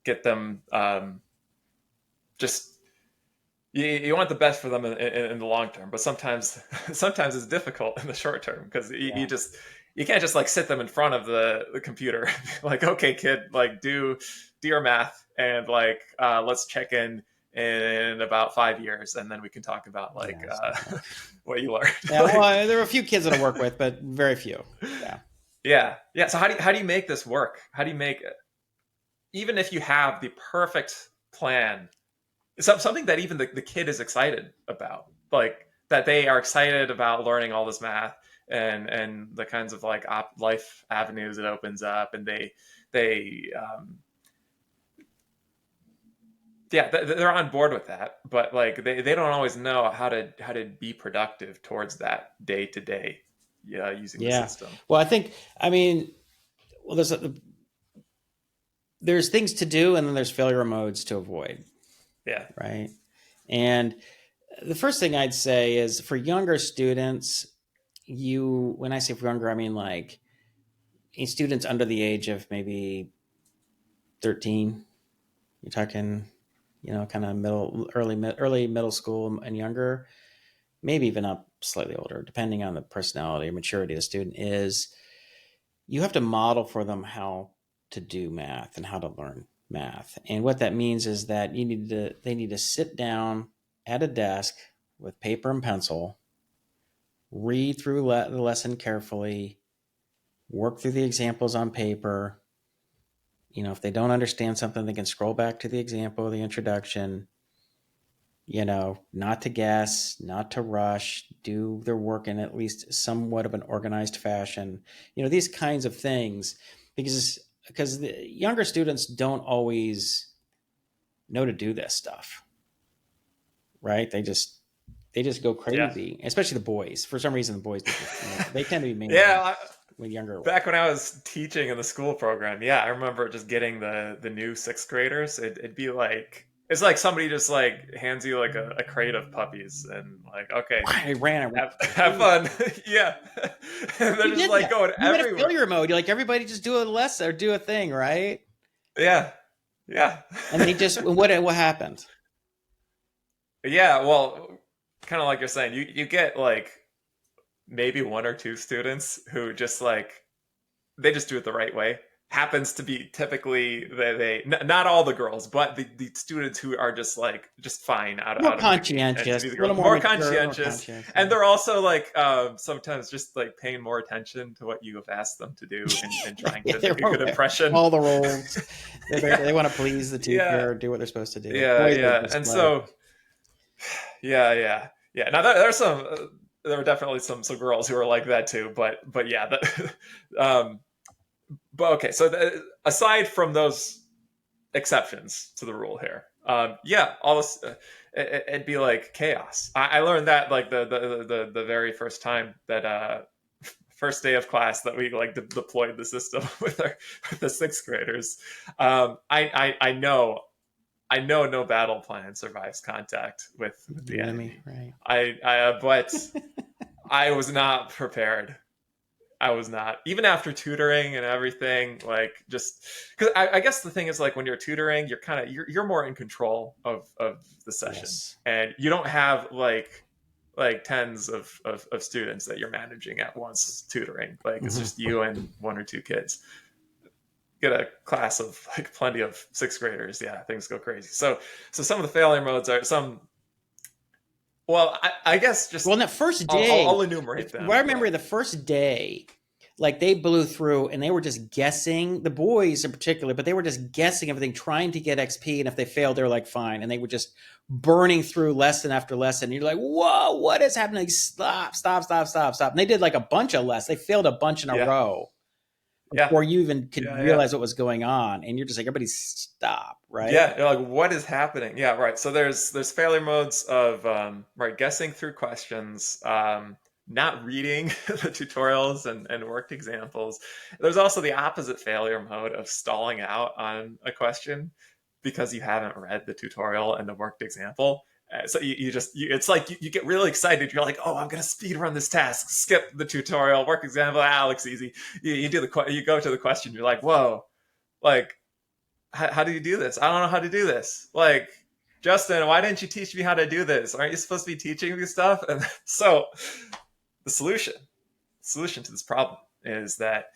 get them just you want the best for them in the long term, but sometimes sometimes it's difficult in the short term because Yeah. you can't just like sit them in front of the computer like, okay kid, like do your math, and like let's check in about 5 years, and then we can talk about like Yeah. It's not gonna work. what you learned. Yeah. Like, Well, there are a few kids that I work with, but very few. Yeah. yeah. So how do you make this work? How do you make it, even if you have the perfect plan, something that even the kid is excited about, like that they are excited about learning all this math and the kinds of like life avenues it opens up, and they yeah, they're on board with that, but like they don't always know how to be productive towards that day to day, yeah, using the Yeah. system. Well, I mean, well, there's things to do, and then there's failure modes to avoid, Yeah. right? And the first thing I'd say is for younger students, when I say for younger, I mean like students under the age of maybe 13. You're talking, kind of early middle school and younger, maybe even up slightly older, depending on the personality or maturity of the student. Is you have to model for them how to do math and how to learn math. And what that means is that they need to sit down at a desk with paper and pencil, read through the lesson carefully, work through the examples on paper. If they don't understand something, they can scroll back to the example, the introduction, not to guess, not to rush, do their work in at least somewhat of an organized fashion, these kinds of things, because the younger students don't always know to do this stuff, right? They just They just go Yeah. crazy, especially the boys. For some reason, the boys do. They tend to be mainly Yeah, with younger ones. back when I was teaching in the school program, yeah, I remember just getting the new sixth graders. It'd be like it's like somebody just like hands you like a crate of puppies and like, okay, I ran around have fun, yeah. And they're You just did like that. going You had a everywhere. failure mode. You're like, everybody just do a lesson or do a thing, right? Yeah, yeah, And they just what happened? yeah. Well, kind of like you're saying, you get like maybe one or two students who just like they just do it the right way. Happens to be typically not all the girls, but the students who are just like just fine More out of the gate and to conscientious, be the a little girls, more more mature, more conscientious, conscious. and they're also like sometimes just like paying more attention to what you have asked them to do and trying Yeah, to they're make a good impression. all the roles. Yeah, They want to please the yeah, tutor, do what they're supposed to do. yeah, Boys are yeah, just and like, so yeah, yeah, yeah. Now there's some. There were definitely some girls who were like that too, but yeah, um, but okay. So aside from those exceptions to the rule here. Yeah, all this it'd be like chaos. I learned that like the very first time that first day of class that we like deployed the system with the sixth graders. I know no battle plan survives contact with the the enemy, enemy. right? But I was not prepared. I was not. Even after tutoring and everything, like just because I guess the thing is like when you're tutoring, you're kind of you're more in control of the session, Yes. and you don't have like tens of students that you're managing at once tutoring. Like it's Hmm. just you and one or two kids. Get a class of like plenty of sixth graders, yeah, things go crazy. So some of the failure modes are some. Well, I guess Well, just in that first day, I'll enumerate what I them. remember the first day, like they blew through and they were just guessing, the boys in particular, but they were just guessing everything, trying to get XP. And if they failed, they're like, fine. And they were just burning through lesson after lesson. And you're like, whoa, what is happening? Stop, stop, stop, stop, stop. And they did like a bunch of lessons. They failed a bunch in a Yeah, row yeah, before you even could yeah, yeah. realize what was going on. And you're just like, everybody stop, right? Yeah, you're like what is happening? Yeah, right. So there's failure modes of right guessing through questions, not reading the tutorials and worked examples. There's also the opposite failure mode of stalling out on a question because you haven't read the tutorial and the worked example. So it's like you get really excited. You're like, oh, I'm gonna speed run this task. Skip the tutorial, work example. Ah, looks easy. You do you go to the question. You're like, whoa, like how do you do this? I don't know how to do this. Like, Justin, why didn't you teach me how to do this? Aren't you supposed to be teaching me stuff? And so the solution to this problem is that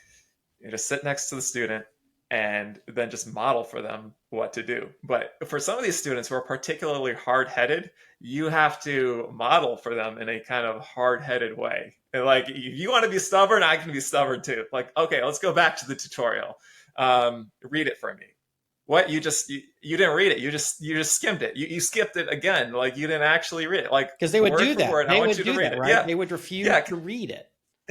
you just sit next to the student and then just model for them what to do. But for some of these students who are particularly hard-headed, you have to model for them in a kind of hard-headed way. And like, if you want to be stubborn, I can be stubborn too. Like, okay, let's go back to the tutorial. Read it for me. What you didn't read it. You just skimmed it. You skipped it again. Like you didn't actually read it. Like Because they would word do for that. word. I They want would you to do read that, it. right? Yeah, They would refuse yeah, to read it.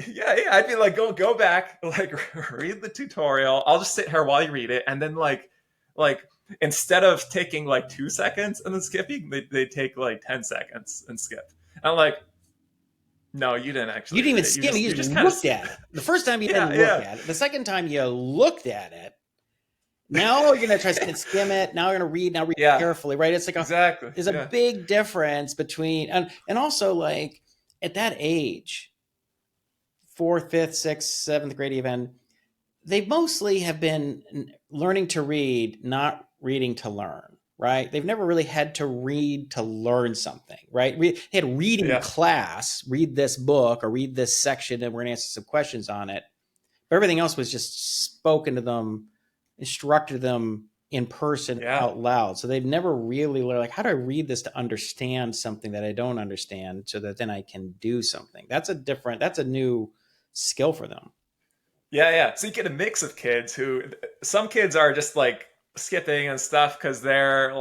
yeah. I'd be like, go back, like read the tutorial. I'll just sit here while you read it, and then like instead of taking like 2 seconds and then skipping, they take like 10 seconds and skip. And I'm like, no, you didn't You actually didn't read even it. skim it. You You just just kind of looked at it. The first time you yeah, didn't look yeah, at it. The second time you looked at it. Now you're going to try to skim it. Now you're going to read. Now read yeah, carefully, right? It's like exactly, there's a yeah, big difference between and also like at that age, fourth, fifth, sixth, seventh grade even, they mostly have been learning to read, not reading to learn, right? They've never really had to read to learn something, right? They had reading yeah, class, read this book or read this section, and we're going to answer some questions on it. But everything else was just spoken to them, instructed them in person yeah. out loud. So they've never really learned, like, how do I read this to understand something that I don't understand so that then I can do something? That's a new skill for them. Yeah, yeah. So you get a mix of kids who some kids are just like skipping and stuff because they're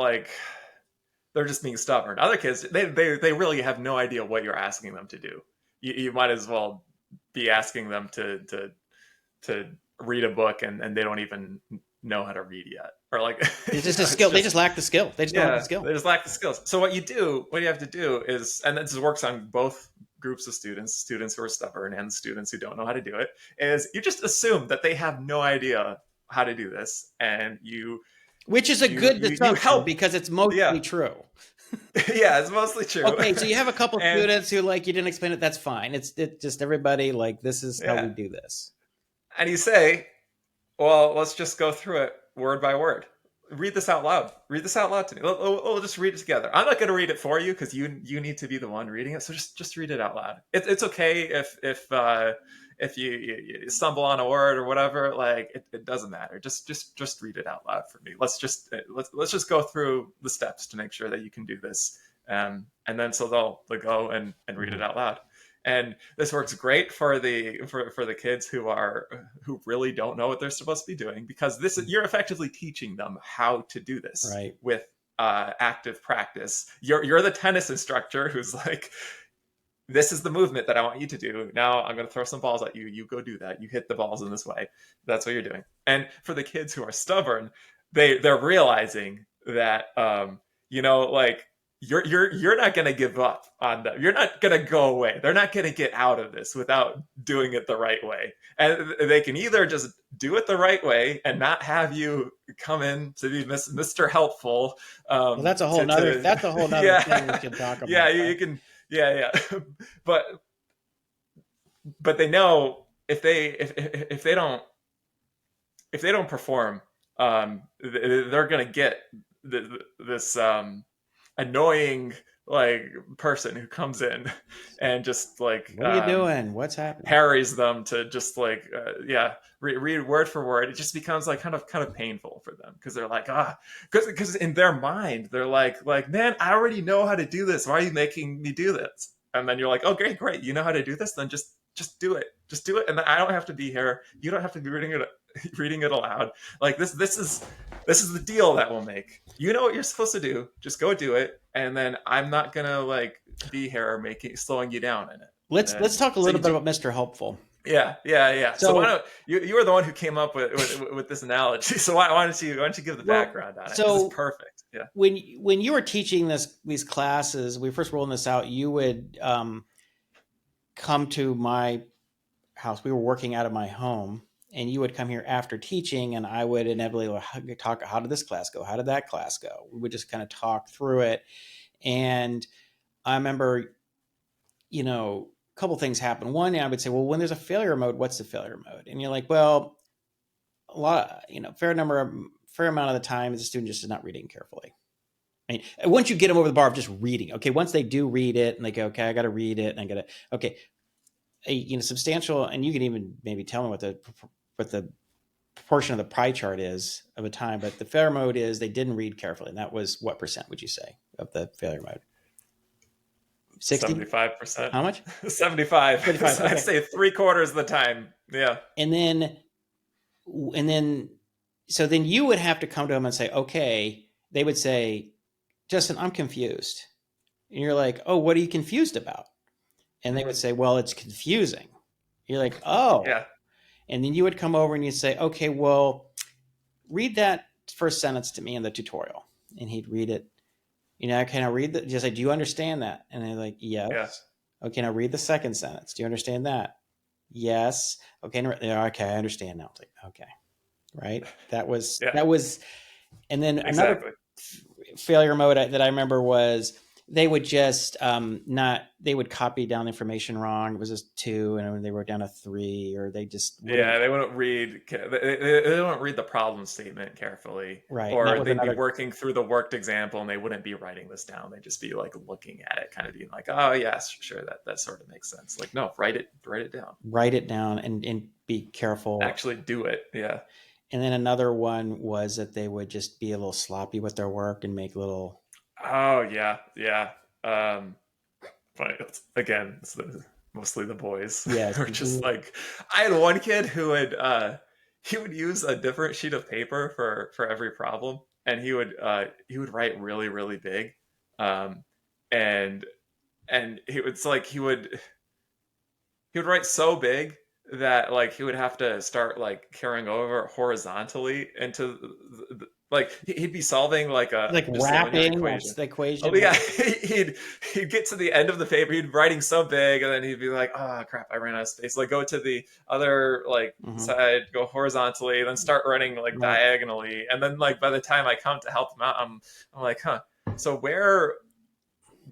just being stubborn. Other kids they really have no idea what you're asking them to do. You might as well be asking them to read a book and they don't even know how to read yet, or like It's you just a know, it's skill. They just just lack the skill. They just don't have the yeah, skill. they just lack the skills. So what you have to do is, and this works on both groups of students who are stubborn and students who don't know how to do it, is you just assume that they have no idea how to do this, and Which is a you good you you assumption help. because it's Yeah, mostly true. yeah, it's mostly true. Okay, so you have a couple And students who like you didn't explain it. That's fine. It's just everybody like this is how yeah, we do this. and you say, well, let's just go through it word by word. Read this out loud. Read this out loud to me. We'll just read it together. I'm not going to read it for you because you need to be the one reading it. So just read it out loud. It's okay if you stumble on a word or whatever. Like it doesn't matter. Just read it out loud for me. Let's just go through the steps to make sure that you can do this. And then so they'll go and read it Mhm. out loud. And this works great for the kids who really don't know what they're supposed to be doing, because this you're effectively teaching them how to do this Right. with active practice. You're the tennis instructor who's like, this is the movement that I want you to do. Now I'm going to throw some balls at you. You go do that. You hit the balls in this way. That's what you're doing. And for the kids who are stubborn, they're realizing that like you're not going to give up on them. You're not going to go away. They're not going to get out of this without doing it the right way. And they can either just do it the right way and not have you come in to be Mr. Helpful. Well, that's a whole nother. To That's a whole nother thing we yeah, should talk yeah, about. you Right? can, yeah, yeah. but they know if they don't perform, they're gonna get this annoying like person who comes in and just like What are you doing? What's happening? harries them to just like yeah, read word for word. It just becomes like kind of painful for them because they're like because in their mind they're like man, I already know how to do this. Why are you making me do this? And then you're like, oh great, you know how to do this, then just do it, and then I don't have to be here, you don't have to be reading it aloud. Like this is the deal that we'll make. You know what you're supposed to do, just go do it, and then I'm not gonna like be here making slowing you down in it. Let's And talk a so little you bit do, about Mr. Helpful. yeah. So why So don't you were the one who came up with this analogy, so why don't you give the well, background on it, because it's so perfect. Yeah. when you were teaching these classes, we first rolling this out. You would come to my house. We were working out of my home, and you would come here after teaching, and I would inevitably talk. How did this class go? How did that class go? We would just kind of talk through it, and I remember, a couple things happened. One, I would say, well, when there's a failure mode, what's the failure mode? And you're like, well, a lot, fair amount of the time, the student just is not reading carefully. I mean, once you get them over the bar of just reading, okay, once they do read it and they go, okay, I got to read it and I got to, okay, substantial, and you can even maybe tell me what the proportion of the pie chart is of a time, but the failure mode is they didn't read carefully. And that was what percent would you say of the failure mode? 60? 75%. How much? 75. 35. I'd Okay. say three-quarters of the time. Yeah. And then, and then, so then you would have to come to them and say, okay, they would say, Justin, I'm confused. And you're like, oh, what are you confused about? And they would Hmm. say, well, it's confusing. You're like, oh. Yeah. And then you would come over and you'd say, okay, well, read that first sentence to me in the tutorial. And he'd read it. Can I read that? Just like, do you understand that? And they're like, Yeah. yes. Okay, now read the second sentence. Do you understand that? Yes. Okay, okay, I understand now. It's like, okay, right. That was Yeah. that was, and then another Exactly. failure mode that I remember was they would just not they would copy down the information wrong. It was just 2, and they wrote down a 3, or they just wouldn't. Yeah, they wouldn't read. They don't read the problem statement carefully, Right, and that or was they'd be another. working through the worked example and they wouldn't be writing this down. They'd just be like looking at it, kind of being like, "Oh, yes, sure, that sort of makes sense." Like, no, write it down. Write it down and be careful. Actually, do it. Yeah. And then another one was that they would just be a little sloppy with their work and make little. Oh yeah, yeah. But again, mostly the boys Yes. who are just like. I had one kid who would he would use a different sheet of paper for every problem, and he would write really really big, um, and it's like he would write so big that like he would have to start like carrying over horizontally into like he'd be solving like a Like just a linear wrapping, that's equation. the Oh equation, yeah, right? he'd get to the end of the paper, he'd be writing so big, and then he'd be like, "Oh crap, I ran out of space." Like go to the other like Hmm. side, go horizontally, then start running like Right. diagonally, and then like by the time I come to help him out, I'm like, "Huh, so where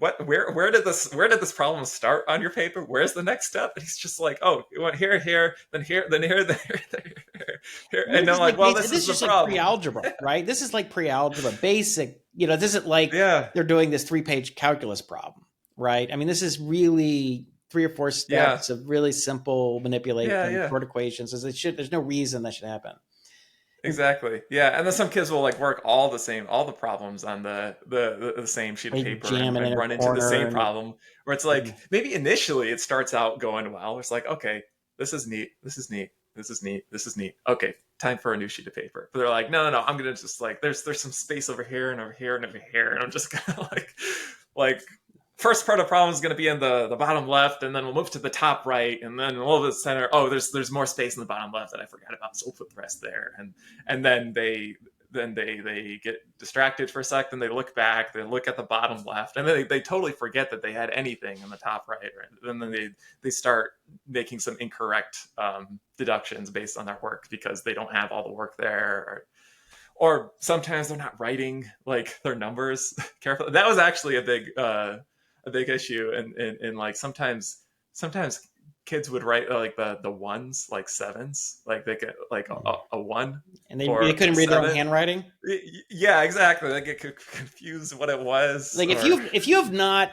did this problem start on your paper? Where's the next step?" And he's just like, "Oh, you went here, then here, then here, then here, then here." I mean, And this I'm is like, like "Well, basic, this this is is the just like problem." pre-algebra, right? This is like pre-algebra, basic. This isn't like Yeah, they're doing this 3-page calculus problem, right? I mean, this is really 3 or 4 yeah, steps of really simple yeah, manipulation, yeah. short equations. As it should, there's no reason that should happen. And Exactly. Yeah, and then some kids will like work all the problems on the same sheet of they paper jam it in and a run into the corner, same and problem where it's like maybe initially it starts out going well. It's like, okay, this is neat, this is neat, this is neat, this is neat. Okay, time for a new sheet of paper. But they're like, no, no, no, I'm gonna just like there's some space over here and over here and over here, and I'm just gonna like first part of the problem is going to be in the bottom left, and then we'll move to the top right, and then a little bit center. Oh, there's more space in the bottom left that I forgot about, so we'll put the rest there. And then they get distracted for a sec, then they look back, they look at the bottom left, and then they totally forget that they had anything in the top right. And then they start making some incorrect deductions based on their work because they don't have all the work there, or sometimes they're not writing like their numbers carefully. That was actually a big issue, and like sometimes kids would write like the ones like sevens, like they get like a one they or a couldn't read their own seven. handwriting. Yeah, exactly. They get confused what it was, Like or if you have not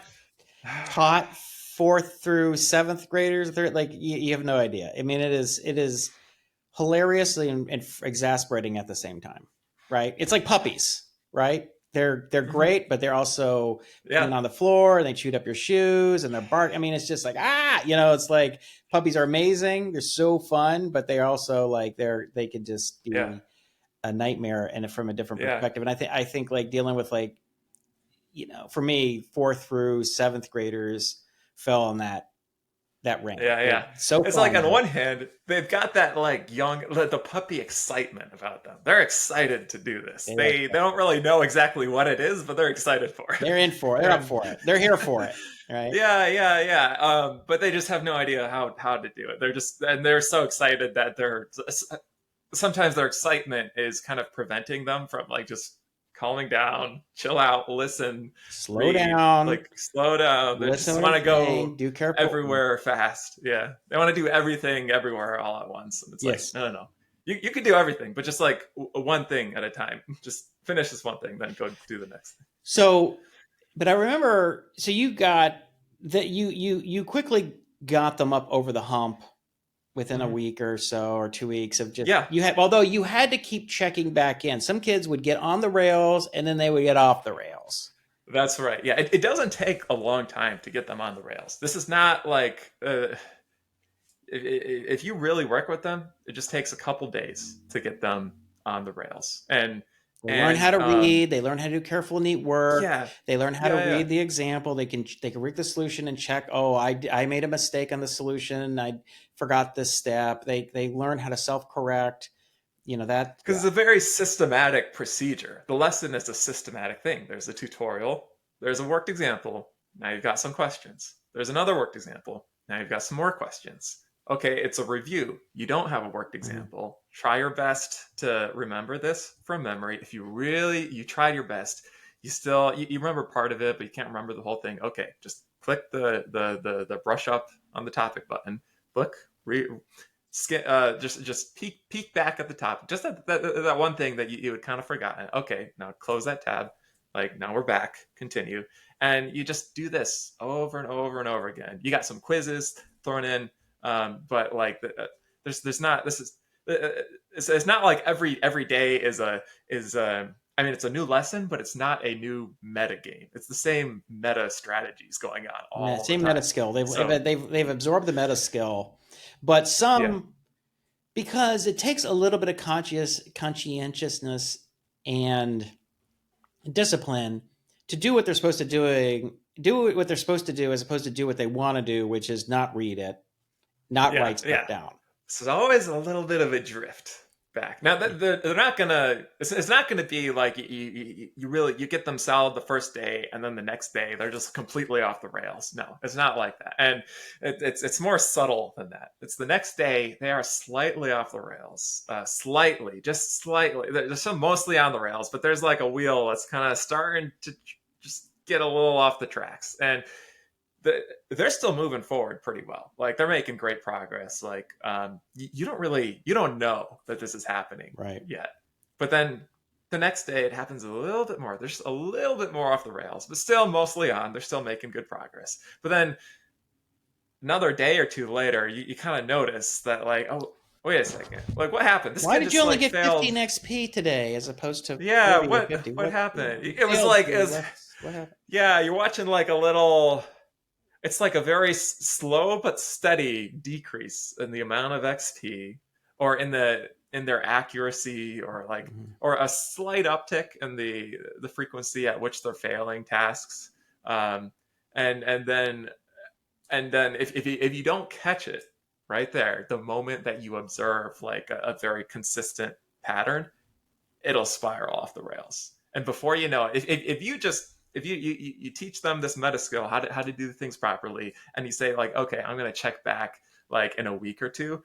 taught fourth through seventh graders, like you have no idea. I mean, it is hilariously and exasperating at the same time, right? It's like puppies, right? They're Mhm. great, but they're also Yeah, peeing on the floor and they chewed up your shoes and they're bark. I mean, it's just like it's like puppies are amazing. They're so fun, but they're also like they can just yeah, be a nightmare and from a different yeah, perspective. And I think like dealing with like for me, fourth through seventh graders fell on that ring. yeah, They're yeah. so It's like fun on though. one hand, they've got that like young the puppy excitement about them. They're excited to do this. They like They don't really know exactly what it is, but they're excited for it. they're in for it. They're up And for it. They're here for it. Right. yeah, yeah, yeah. But they just have no idea how to do it. They're so excited that they're sometimes their excitement is kind of preventing them from like just calming down, chill out, listen, Slow read, down. like slow down. They Listen just to what want I'm to saying. go Do careful. everywhere fast. Yeah, they want to do everything everywhere all at once, and it's like, Yes. no, no, no. You can do everything, but just like one thing at a time. Just finish this one thing, then go do the next thing. So, but I remember. So you got that. You quickly got them up over the hump within a Mhm. week or so, or 2 weeks of just Yeah, you had. Although you had to keep checking back in. Some kids would get on the rails and then they would get off the rails. that's right. Yeah, it doesn't take a long time to get them on the rails. This is not like if you really work with them, it just takes a couple days to get them on the rails. And They learn how and to read. They learn how to do careful, neat work. yeah, They learn how to yeah, yeah. read the example. They can read the solution and check. Oh, I made a mistake on the solution. I forgot this step. They learn how to self correct. That. Because it's a very systematic procedure. The lesson is a systematic thing. There's a tutorial. There's a worked example. Now you've got some questions. There's another worked example. Now you've got some more questions. Okay, it's a review. You don't have a worked Mhm. example. Try your best to remember this from memory. If you tried your best, you remember part of it, but you can't remember the whole thing. Okay, just click the brush up on the topic button. Click, just peek back at the top, just that one thing that you had kind of forgotten. Okay, now close that tab. Like now we're back. Continue, and you just do this over and over and over again. You got some quizzes thrown in, but like there's not this is it's not like every day is. I mean, it's a new lesson, but it's not a new meta game. It's the same meta strategies going on all the Same meta time. skill. They've, So they've they've absorbed the meta skill, but yeah, some because it takes a little bit of conscientiousness and discipline to do what they're supposed to do what they're supposed to do as opposed to do what they want to do, which is not read it, not yeah, write stuff yeah. down. So there's always a little bit of a drift back. Now they're not gonna. It's not gonna be like you really you get them solid the first day, and then the next day they're just completely off the rails. No, it's not like that, and it's more subtle than that. It's the next day they are slightly off the rails, slightly, just slightly. They're still mostly on the rails, but there's like a wheel that's kind of starting to just get a little off the tracks, and they're still moving forward pretty well. Like they're making great progress. Like you don't really you don't know that this is happening Right. yet, but then the next day it happens a little bit more. There's a little bit more off the rails, but still mostly on. They're still making good progress. But then another day or two later, you kind of notice that like oh wait a second, like what happened? This Why kid did you just only like get failed. 15 XP today as opposed to Yeah, 40 or 50? what What happened? you It was failed like to? it was, What happened? yeah, you're watching like a little it's like a very slow but steady decrease in the amount of XP or in their accuracy or like Mm-hmm. or a slight uptick in the frequency at which they're failing tasks. Um, and then if you don't catch it right there, the moment that you observe like a very consistent pattern, it'll spiral off the rails. And before you know it, if you just if you teach them this meta skill how to do things properly, and you say like, okay, I'm gonna check back like in a week or two,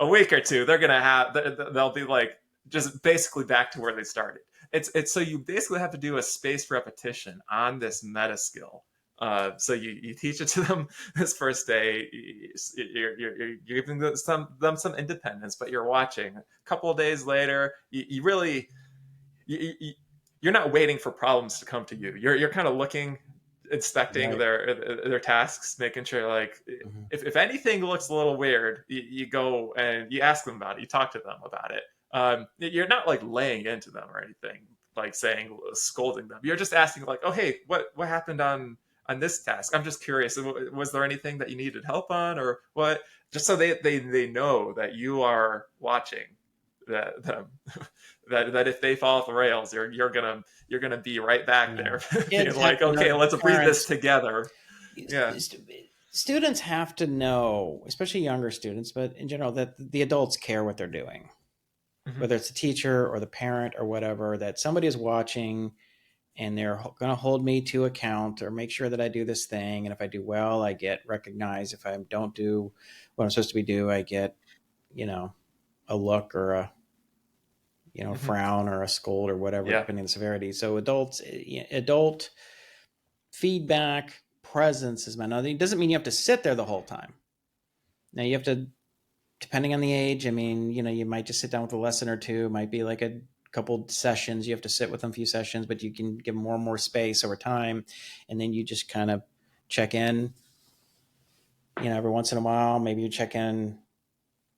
a week or two, they're gonna have they'll be like just basically back to where they started. It's so you basically have to do a spaced repetition on this meta skill. So you teach it to them this first day. You're giving them some independence, but you're watching. A couple of days later, you really you're not waiting for problems to come to you. You're kind of looking, inspecting Right. their tasks, making sure like Mm-hmm. if anything looks a little weird, you go and you ask them about it. You talk to them about it. You're not like laying into them or anything, like saying scolding them. You're just asking like, oh hey, what happened on this task? I'm just curious. Was there anything that you needed help on or what? Just so they know that you are watching them that if they fall off the rails, you're gonna be right back Yeah. there, being Kids have like, to know okay, that the let's read this parents, together. Yeah. students have to know, especially younger students, but in general, that the adults care what they're doing, Hmm. whether it's the teacher or the parent or whatever, that somebody is watching and they're going to hold me to account or make sure that I do this thing. And if I do well, I get recognized. If I don't do what I'm supposed to be do, I get, you know, a look or a, Hmm. frown or a scold or whatever, Yeah. depending on the severity. So adult feedback, presence is my another. It doesn't mean you have to sit there the whole time. Now you have to, depending on the age. I mean, you might just sit down with a lesson or two. It might be like a couple sessions. You have to sit with them a few sessions, but you can give more and more space over time, and then you just kind of check in. Every once in a while, maybe you check in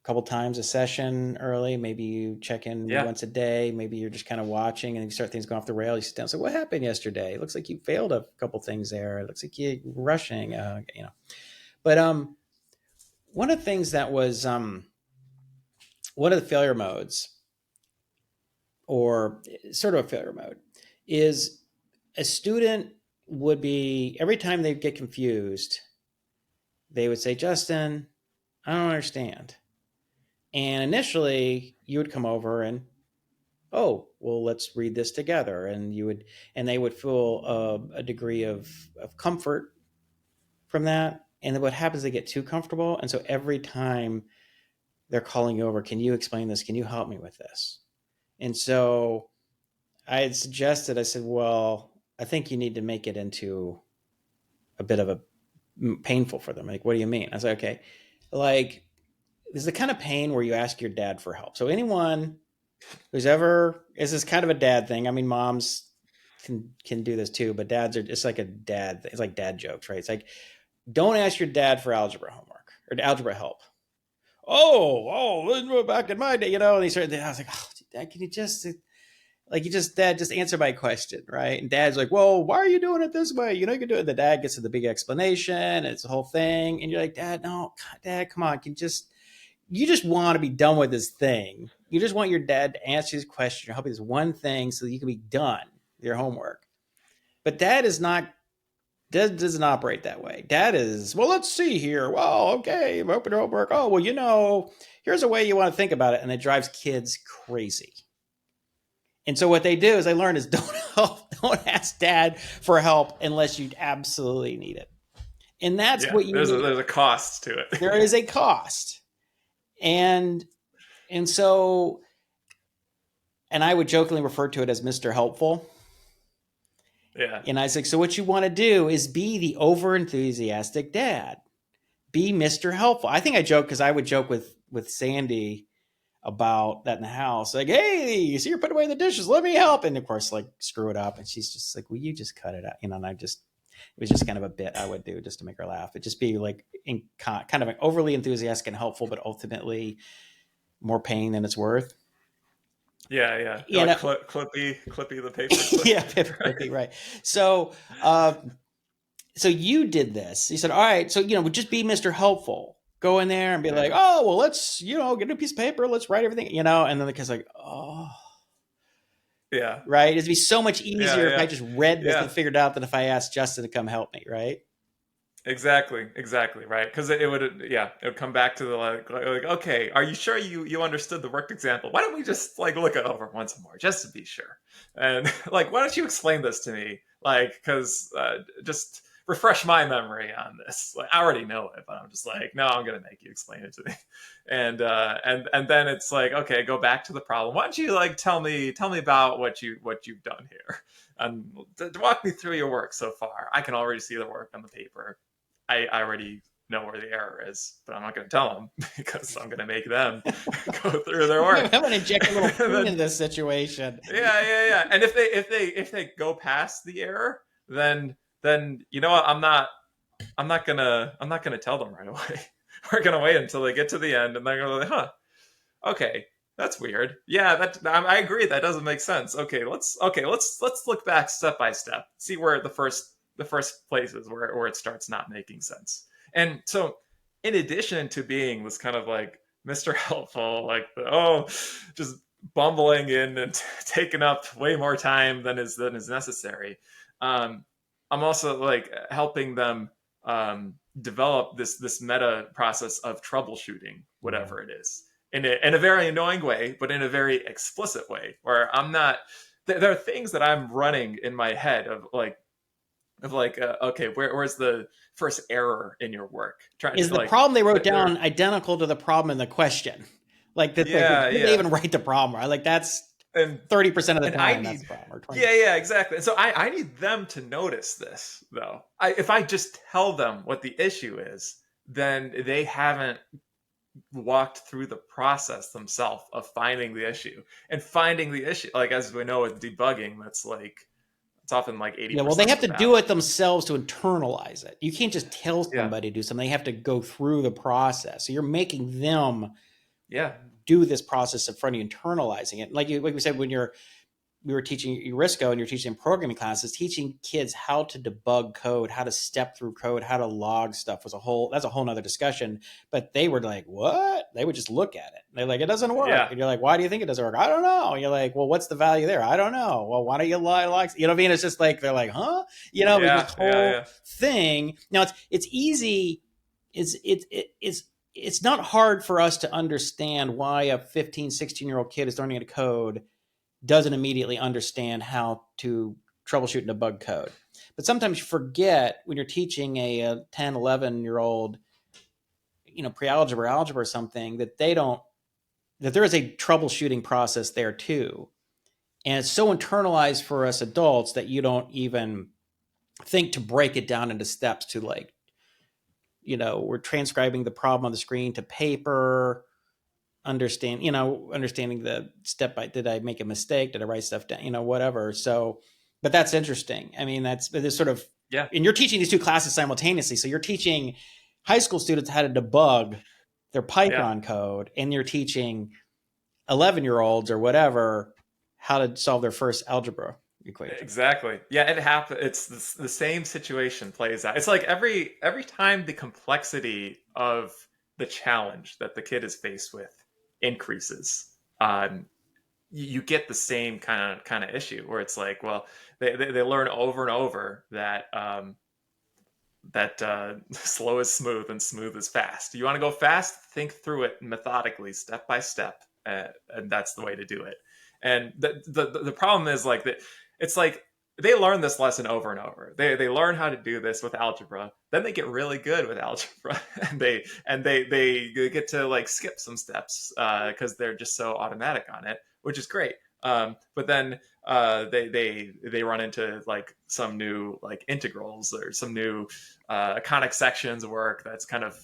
couple times a session early. Maybe you check in Yeah. once a day. Maybe you're just kind of watching and you start things going off the rail. You sit down and say, what happened yesterday? It looks like you failed a couple things there. It looks like you're rushing, But one of the things that was one of the failure modes, or sort of a failure mode, is a student would be, every time they get confused, they would say, Justin, I don't understand. And initially, you would come over and, oh, well, let's read this together, and they would feel a degree of comfort from that. And then what happens, they get too comfortable, and so every time they're calling you over, can you explain this, can you help me with this? And so I had suggested, I said, well, I think you need to make it into a bit of a painful for them. Like, what do you mean? I said, okay, like, this is the kind of pain where you ask your dad for help. So anyone who's ever, this is kind of a dad thing. I mean, moms can do this too, but dads are, it's like a dad, it's like dad jokes, right? It's like, don't ask your dad for algebra homework or algebra help. Back in my day, and he started, I was like, oh, dad, can you just, like, dad, just answer my question, right? And dad's like, well, why are you doing it this way? You can do it. The dad gets to the big explanation. It's the whole thing. And you're like, dad, no, dad, come on. You just want to be done with this thing. You just want your dad to answer his question or help you with this one thing so that you can be done with your homework. But dad is not Dad doesn't operate that way. Dad is, well, let's see here. Well, okay, open your homework. Oh, well, here's a way you want to think about it. And it drives kids crazy. And so what they do is they learn is don't help, don't ask dad for help unless you absolutely need it. And that's Yeah, what you need. there's a cost to it. There is a cost. And and so and I would jokingly refer to it as Mr. Helpful. Yeah, And I was like, so what you want to do is be the over enthusiastic dad. Be Mr. Helpful. I think I joke because I would joke with Sandy about that in the house. Like, hey, you see you're putting away the dishes. Let me help. And of course, like screw it up. And she's just like, will you just cut it out? And it was just kind of a bit I would do just to make her laugh. It'd just be like kind of overly enthusiastic and helpful, but ultimately more pain than it's worth. yeah, yeah. You're You like know, Clippy the paperclip. yeah, perfectly right. So, so you did this. He said, all right, so, just be Mr. Helpful. Go in there and be like, Yeah, oh, well, let's, get a piece of paper. Let's write everything, and then the kid's like, oh, yeah, right. It'd be so much yeah, easier if I yeah, just read this yeah. and figured out than if I asked Justin to come help me, right? Exactly, right? Because it would, yeah, it would come back to the like, okay, are you sure you understood the worked example? Why don't we just like look it over once more, just to be sure? And like, why don't you explain this to me? Like, because just refresh my memory on this. Like, I already know it, but I'm just like, no, I'm gonna make you explain it to me. And then it's like, okay, go back to the problem. Why don't you like tell me about what you've done here, and walk me through your work so far. I can already see the work on the paper. I already know where the error is, but I'm not going to tell them because I'm going to make them go through their I'm work. going to inject a little And pain in then, this situation. yeah. And if they go past the error, then you know what? I'm not gonna tell them right away. We're gonna wait until they get to the end, and they're gonna be like, huh, okay, that's weird. Yeah, I agree. That doesn't make sense. Okay, let's look back step by step. See where the first places where it starts not making sense. And so, in addition to being this kind of like Mr. Helpful, like just bumbling in and taking up way more time than is necessary. Um, I'm also like helping them develop this meta process of troubleshooting Yeah. whatever it is in a very annoying way, but in a very explicit way, where I'm not. There are things that I'm running in my head of like, okay, where's the first error in your work? Trying Is to the like, problem they wrote there, down identical to the problem in the question? Like, that's like, yeah, did they yeah, even write the problem right? Like, that's and 30% of the and I time, that's need, the problem, or 20. yeah, exactly. And so I need them to notice this though. If I just tell them what the issue is, then they haven't walked through the process themselves of finding the issue and finding the issue. Like as we know with debugging, that's like it's often like eighty Yeah, well, they percent of have the to do battle. it themselves to internalize it. You can't just tell Yeah, somebody to do something. They have to go through the process. So you're making them yeah, do this process in front of you, internalizing it. Like we said, when we were teaching Eurisco and you're teaching programming classes, teaching kids how to debug code, how to step through code, how to log stuff that's a whole nother discussion. But they were like, what? They would just look at it. They're like, it doesn't work. yeah, And you're like, why do you think it doesn't work? I don't know. And you're like, well, what's the value there? I don't know. Well, why don't you lie? You know what I mean? It's just like, they're like, huh? This yeah, whole yeah, thing. Now it's easy. It's not hard for us to understand why a 15, 16-year-old kid is learning how to code doesn't immediately understand how to troubleshoot and debug code. But sometimes you forget when you're teaching a 10, 11-year old, pre-algebra, algebra or something, that there is a troubleshooting process there too. And it's so internalized for us adults that you don't even think to break it down into steps to like, we're transcribing the problem on the screen to paper, understanding the step by, did I make a mistake, did I write stuff down, whatever. So, but that's interesting. I mean, that's this sort of, yeah, and you're teaching these two classes simultaneously, so you're teaching high school students how to debug their yeah. Python code, and you're teaching 11-year-olds or whatever how to solve their first algebra equation. Exactly. Yeah, it happens. It's the same situation plays out. It's like every time the complexity of the challenge that the kid is faced with increases, you get the same kind of issue where it's like, well, they learn over and over that that slow is smooth and smooth is fast. You want to go fast? Think through it methodically, step by step, and that's the way to do it. And the problem is like that. It's like they learn this lesson over and over. They learn how to do this with algebra. Then they get really good with algebra, and they get to like skip some steps because they're just so automatic on it, which is great. But then they run into like some new like integrals or some new conic sections work that's kind of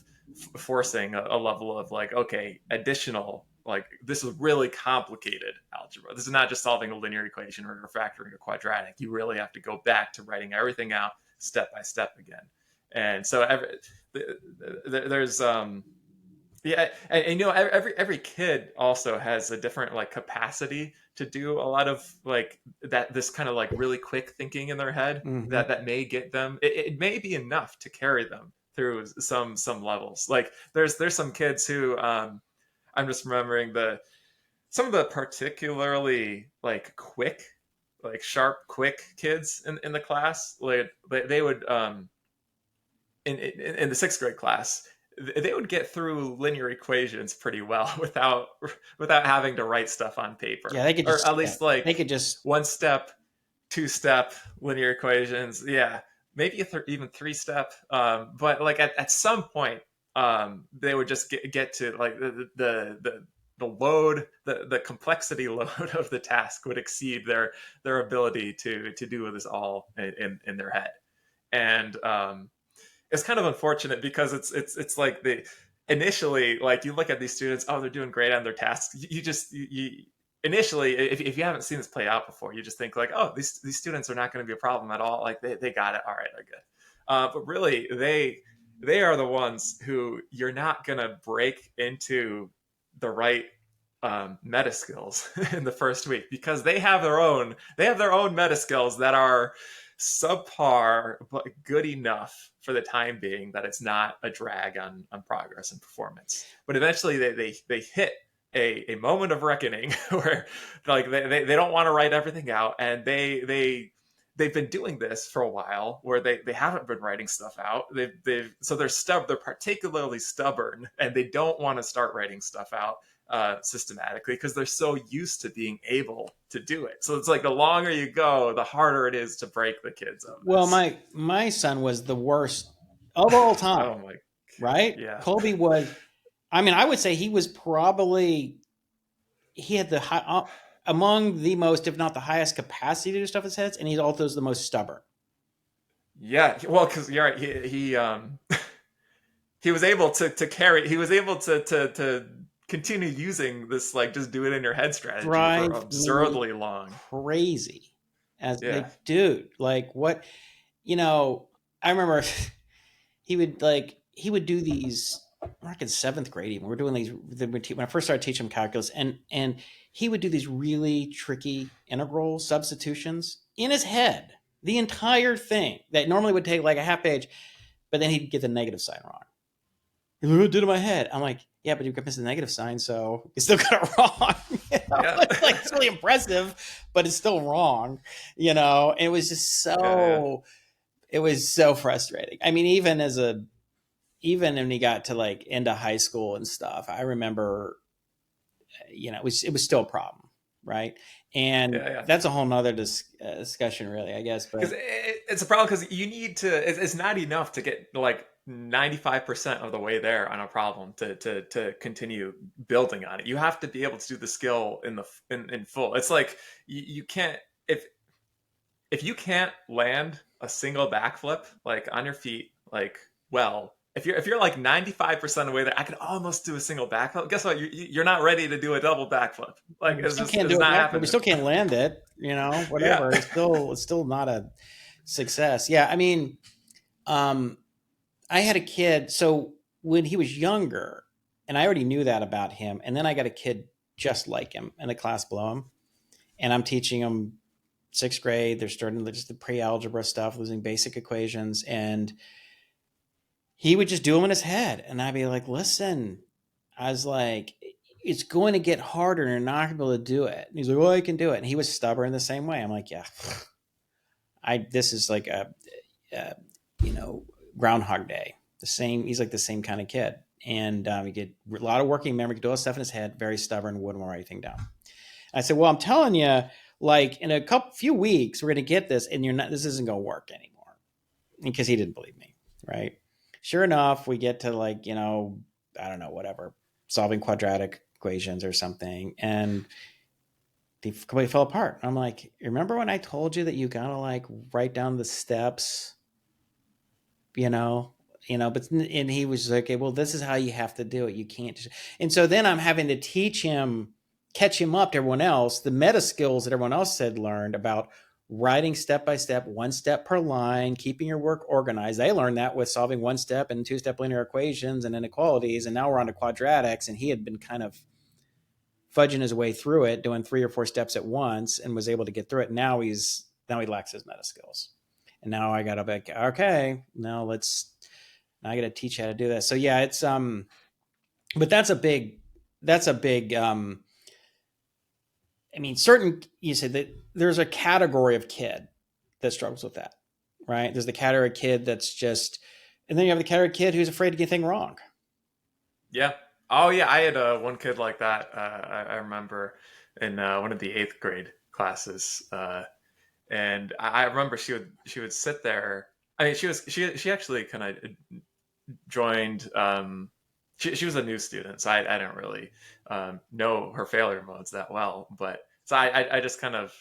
forcing a level of like, okay, additional, like this is really complicated algebra. This is not just solving a linear equation or factoring a quadratic. You really have to go back to writing everything out step by step again. And so there's yeah, and you know every kid also has a different like capacity to do a lot of like that this kind of like really quick thinking in their head Mm-hmm. that may get them. It may be enough to carry them through some levels. Like there's some kids who I'm just remembering some of the particularly like quick, like sharp, quick kids in the class. Like they would in the sixth grade class, they would get through linear equations pretty well without having to write stuff on Yeah, paper, they could or just at skip. least They like could just. one step, two step linear equations. Yeah, maybe even three step. But like at some point, they would just get to like the load, the complexity load of the task would exceed their ability to do this all in their head. And it's kind of unfortunate because it's like the initially like you look at these students, oh, they're doing great on their tasks. You initially, if you haven't seen this play out before, you just think like, oh, these students are not going to be a problem at all. Like they got it, all right, they're good. But really they are the ones who you're not going to break into the right meta skills in the first week, because they have their own meta skills that are subpar but good enough for the time being that it's not a drag on progress and performance. But eventually they hit a moment of reckoning where like they don't want to write everything out, and they've been doing this for a while where they haven't been writing stuff out. They're particularly stubborn, and they don't want to start writing stuff out systematically because they're so used to being able to do it. So it's like the longer you go, the harder it is to break the kids of Well, this. my son was the worst of all time, Oh my, right? yeah, Colby was. I mean, I would say he was probably he had the high, among the most, if not the highest capacity to do stuff with his heads, and he's also the most stubborn. yeah. Well, because you're right. He was able to carry. He was able to continue using this like just do it in your head strategy for Drive me absurdly long. crazy. As Yeah. like, dude, like what, you know, I remember he would do these like in seventh grade even. We're doing these when I first started teaching him calculus, and he would do these really tricky integral substitutions in his head. The entire thing that normally would take like a half page, but then he'd get the negative sign wrong. He's like, "What did in my head?" I'm like, "Yeah, but you got missed the negative sign, so you still got it wrong." Yeah. It's really impressive, but it's still wrong. And it was just Yeah. Yeah. it was so frustrating. I mean, even when he got to like into high school and stuff, I remember, it was still a problem, right? And Yeah. Yeah. that's a whole nother discussion, really, I guess. Because But it's a problem because you need to. It's not enough to get like 95% of the way there on a problem to continue building on it. You have to be able to do the skill in full. It's like you can't if you can't land a single backflip like on your feet like well. If you're like 95% of the way there, I can almost do a single backflip. Guess what? You're not ready to do a double backflip. Like we still can't it's do it not right, but we happening. still can't land it. Yeah. Whatever. It's still not a success. Yeah, I mean, um, I had a kid. So when he was younger, and I already knew that about him, and then I got a kid just like him in the class below him, and I'm teaching them sixth grade. They're starting just the pre-algebra stuff, losing basic equations, and he would just do them in his head, and I'd be like, "Listen," I was like, "It's going to get harder, and you're not going to be able to do it." And he's like, "Well, I can do it," and he was stubborn the same way. I'm like, "Yeah, I this is like a you know." Groundhog Day. The same. He's like the same kind of kid, and he get a lot of working memory, could do all this stuff in his head. Very stubborn, wouldn't write anything down. I said, "Well, I'm telling you, like in a few weeks, we're going to get this, and you're not. This isn't going to work anymore." Because he didn't believe me, right? Sure enough, we get to like I don't know, whatever, solving quadratic equations or something, and they completely fell apart. I'm like, remember when I told you that you gotta like write down the steps, you know, but and he was like, okay, well, this is how you have to do it. You can't just, and so then I'm having to teach him, catch him up to everyone else, the meta skills that everyone else had learned about writing step by step, one step per line, keeping your work organized. They learned that with solving one step and two-step linear equations and inequalities. And now we're on to quadratics. And he had been kind of fudging his way through it, doing 3 or 4 steps at once, and was able to get through it. Now he lacks his meta skills. And now I got to be like, okay, now I got to teach you how to do that. So yeah, it's, but that's a big, I mean, you said that there's a category of kid that struggles with that, right? There's the category of kid that's just, and then you have the category of kid who's afraid to get anything wrong. Yeah. Oh yeah, I had one kid like that. I remember in one of the eighth grade classes, and I remember she would sit there. I mean, she actually kind of joined. She was a new student, so I didn't really know her failure modes that well. But so I just kind of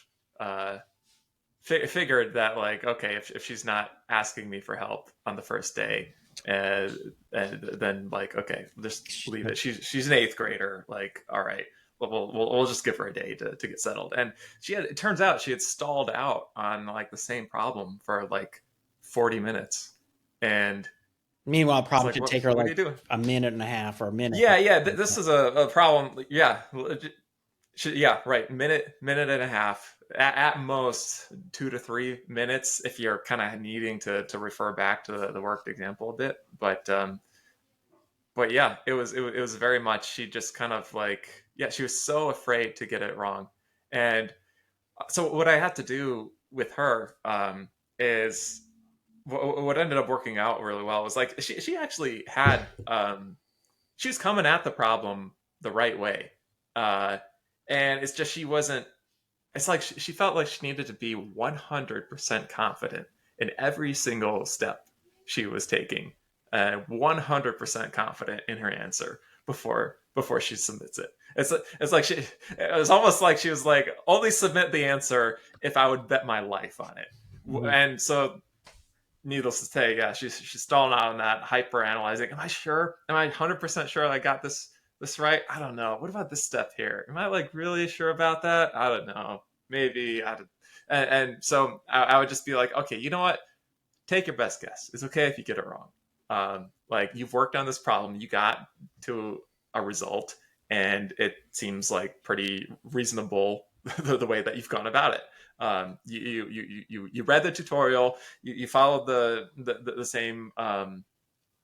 figured that like, okay, if she's not asking me for help on the first day, and then like, okay, just leave it. She's an eighth grader. Like, all right, we'll just give her a day to get settled. And it turns out she had stalled out on like the same problem for like 40 minutes, and Meanwhile, it's probably like, should what take her what are you like doing? a minute and a half or a minute. Yeah. This is a problem. Yeah, yeah, right. Minute and a half at most, 2 to 3 minutes if you're kind of needing to refer back to the worked example a bit. But yeah, it was very much, she just kind of like, yeah, she was so afraid to get it wrong. And so what I had to do with her is what ended up working out really well was like she actually had she was coming at the problem the right way. Uh, and it's just she wasn't, it's like she felt like she needed to be 100% confident in every single step she was taking, 100% confident in her answer before she submits it. It's like it was almost like she was like, only submit the answer if I would bet my life on it. Mhm. And so needless to say, yeah, she's stalling out on that, hyper analyzing. Am I sure? Am I 100% sure I got this right? I don't know. What about this step here? Am I like really sure about that? I don't know. Maybe I don't. And so I would just be like, okay, you know what? Take your best guess. It's okay if you get it wrong. Like, you've worked on this problem, you got to a result, and it seems like pretty reasonable the way that you've gone about it. You read the tutorial, you followed the same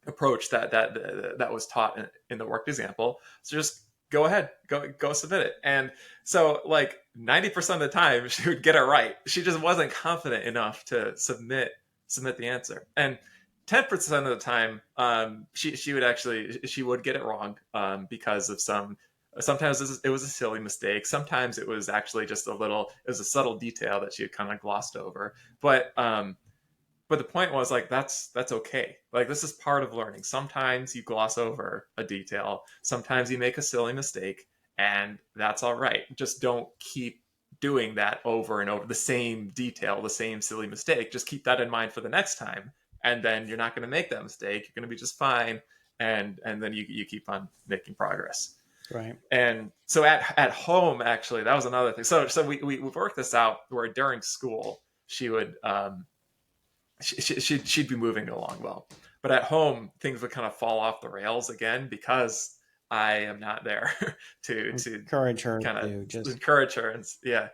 approach that was taught in the worked example. So just go ahead, go submit it. And so like 90% of the time she would get it right. She just wasn't confident enough to submit the answer. And 10% of the time, she would get it wrong, because of sometimes it was a silly mistake. Sometimes it was actually just it was a subtle detail that she had kind of glossed over. But the point was like, that's okay. Like, this is part of learning. Sometimes you gloss over a detail. Sometimes you make a silly mistake, and that's all right. Just don't keep doing that over and over. The same detail, the same silly mistake. Just keep that in mind for the next time, and then you're not going to make that mistake. You're going to be just fine, and then you keep on making progress. Right. And so at home, actually, that was another thing. So we worked this out where during school she would she'd be moving along well, but at home things would kind of fall off the rails again because I am not there to Encourage her kind of to just, encourage her. And yeah,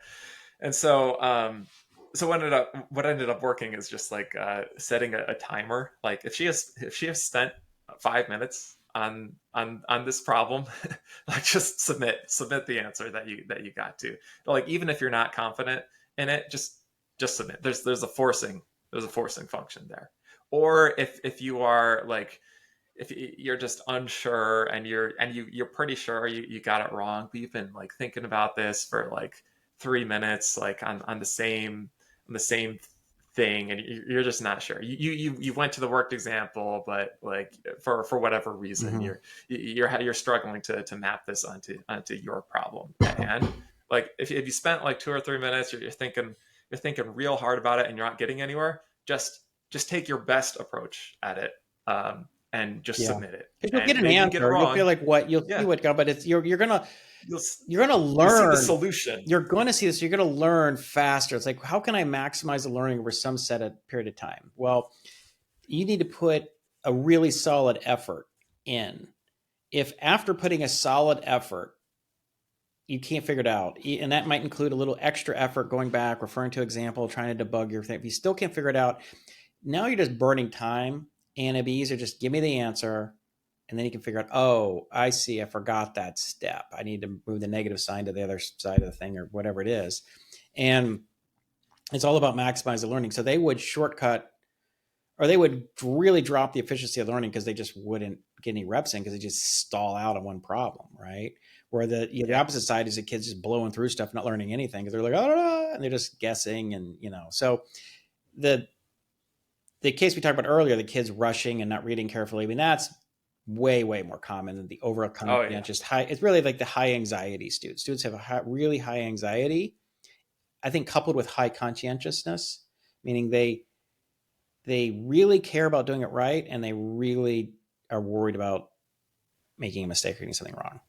and so what ended up working is just like setting a timer. Like, if she has spent 5 minutes on this problem, like, just submit the answer that you got to. Like, even if you're not confident in it, just submit. There's a forcing function there. or if you are like, if you're just unsure and you're pretty sure you got it wrong, but you've been like thinking about this for like 3 minutes, like on the same thing, and you're just not sure. You went to the worked example, but like for whatever reason, Mm-hmm. you're struggling to map this onto your problem at hand. Like if you spent like 2 or 3 minutes, you're thinking real hard about it, and you're not getting anywhere. Just take your best approach at it, and just Yeah, submit it. because you'll get And an maybe you get it answer. You'll feel wrong. like what you'll see Yeah, what, but it's you'll you're gonna you'll see the learn. solution. You're going to see this. You're going to learn faster. It's like, how can I maximize the learning over some set of period of time? Well, you need to put a really solid effort in. If after putting a solid effort, you can't figure it out, and that might include a little extra effort going back, referring to example, trying to debug your thing. If you still can't figure it out, now you're just burning time, and it'd be easier just give me the answer, and then you can figure out, oh, I see, I forgot that step. I need to move the negative sign to the other side of the thing or whatever it is. And it's all about maximizing learning. So they would shortcut, or they would really drop the efficiency of learning because they just wouldn't get any reps in because they just stall out on one problem, right? Where the Yeah. opposite side is the kids just blowing through stuff, not learning anything because they're like, oh, and they're just guessing, and so the case we talked about earlier, the kids rushing and not reading carefully. I mean, that's way, way more common than the over Oh yeah. conscientious high. It's really like the high anxiety students. Students have really high anxiety, I think, coupled with high conscientiousness, meaning they really care about doing it right, and they really are worried about making a mistake or getting something wrong.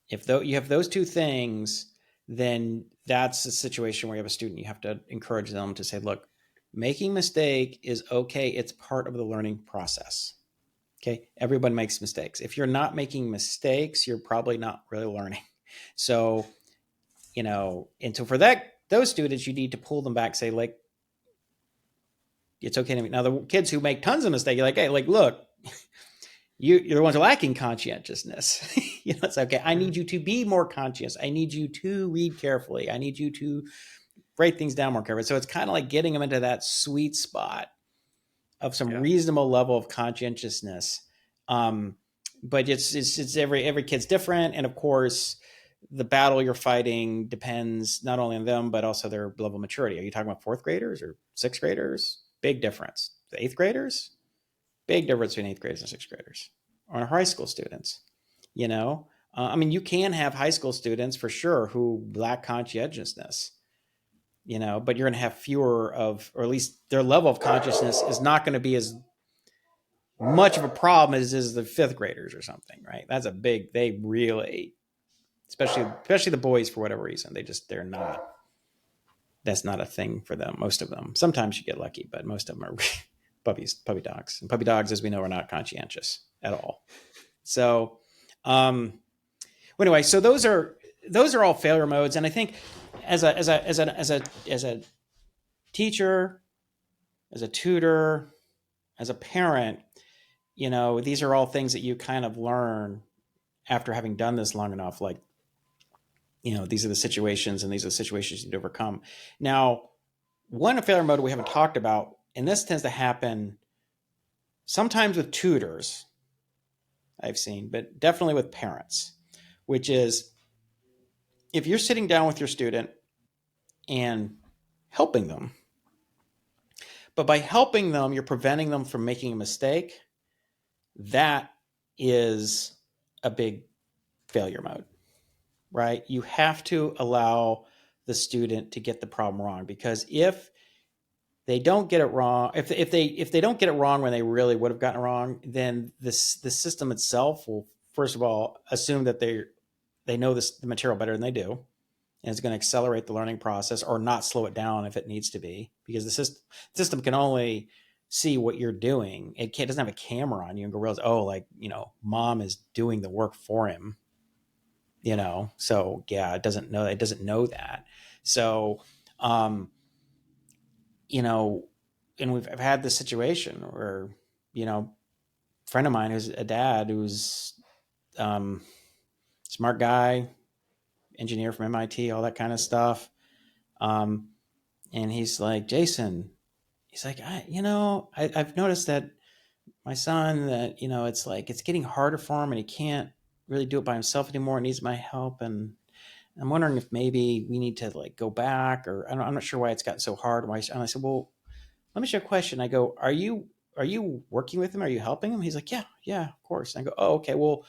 If you have those two things, then that's a situation where you have a student. You have to encourage them to say, look, making a mistake is okay. It's part of the learning process. Okay. Everyone makes mistakes. If you're not making mistakes, you're probably not really learning. So, and so for those students, you need to pull them back, say, like, it's okay to make. Now, the kids who make tons of mistakes, you're like, hey, like, look, you're the ones lacking conscientiousness. It's okay. I need you to be more conscious. I need you to read carefully. I need you to write things down more carefully. So it's kind of like getting them into that sweet spot of some Yeah. reasonable level of conscientiousness. But it's every kid's different, and of course, the battle you're fighting depends not only on them but also their level of maturity. Are you talking about fourth graders or sixth graders? Big difference. The eighth graders, big difference between eighth graders and sixth graders, or high school students. I mean, you can have high school students for sure who lack conscientiousness, but you're going to have fewer of, or at least their level of consciousness is not going to be as much of a problem as is the fifth graders or something, right? That's a big, they really, especially the boys, for whatever reason, they're not, that's not a thing for them. Most of them, sometimes you get lucky, but most of them are puppy dogs, and puppy dogs, as we know, are not conscientious at all. So, well, anyway, so those are all failure modes. And I think as a teacher, as a tutor, as a parent, these are all things that you kind of learn after having done this long enough. Like, these are the situations, and these are the situations you need to overcome. Now, one failure mode we haven't talked about, and this tends to happen sometimes with tutors, I've seen, but definitely with parents, which is if you're sitting down with your student and helping them, but by helping them, you're preventing them from making a mistake, that is a big failure mode, right? You have to allow the student to get the problem wrong, because if they don't get it wrong, if they don't get it wrong when they really would have gotten it wrong, then the system itself will, first of all, assume that they know the material better than they do, and it's going to accelerate the learning process or not slow it down if it needs to be, because the system can only see what you're doing. It doesn't have a camera on you and go realize, oh, like, mom is doing the work for him, so yeah, it doesn't know that. So, and I've had this situation where, a friend of mine who's a dad who's smart guy, engineer from MIT, all that kind of stuff. And he's like, Jason, He's like, I've noticed that my son, that, it's like, it's getting harder for him and he can't really do it by himself anymore. He needs my help. And I'm wondering if maybe we need to like go back, or I'm not sure why it's gotten so hard. And I said, well, let me ask you a question. I go, are you working with him? Are you helping him? He's like, yeah, of course. And I go, oh, okay. Well,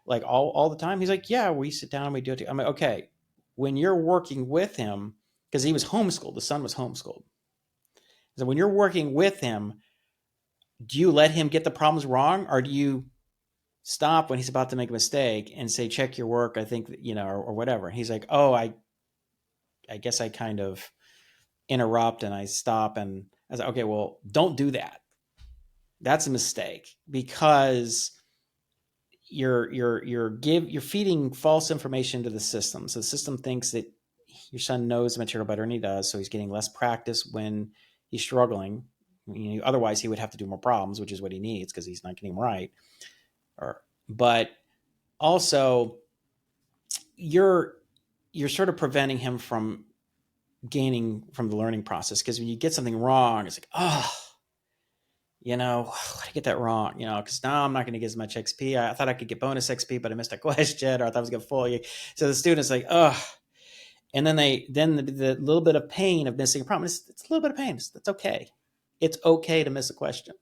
like all the time? He's like, yeah, we sit down and we do it. I'm like, okay, when you're working with him, because he was homeschooled, the son was homeschooled. So when you're working with him, do you let him get the problems wrong, or do you stop when he's about to make a mistake and say, check your work? I think, or whatever. And he's like, oh, I guess I kind of interrupt and I stop. And I was like, okay, well, don't do that. That's a mistake, because you're feeding false information to the system. So the system thinks that your son knows the material better than he does, so he's getting less practice when he's struggling. Otherwise, he would have to do more problems, which is what he needs because he's not getting them right. But also, you're sort of preventing him from gaining from the learning process, because when you get something wrong, it's like, oh, I get that wrong, because now I'm not going to get as much XP. I thought I could get bonus XP, but I missed a question, or I thought I was going to fool you. So the student's like, oh, and then the little bit of pain of missing a problem, it's a little bit of pain. That's okay. It's okay to miss a question.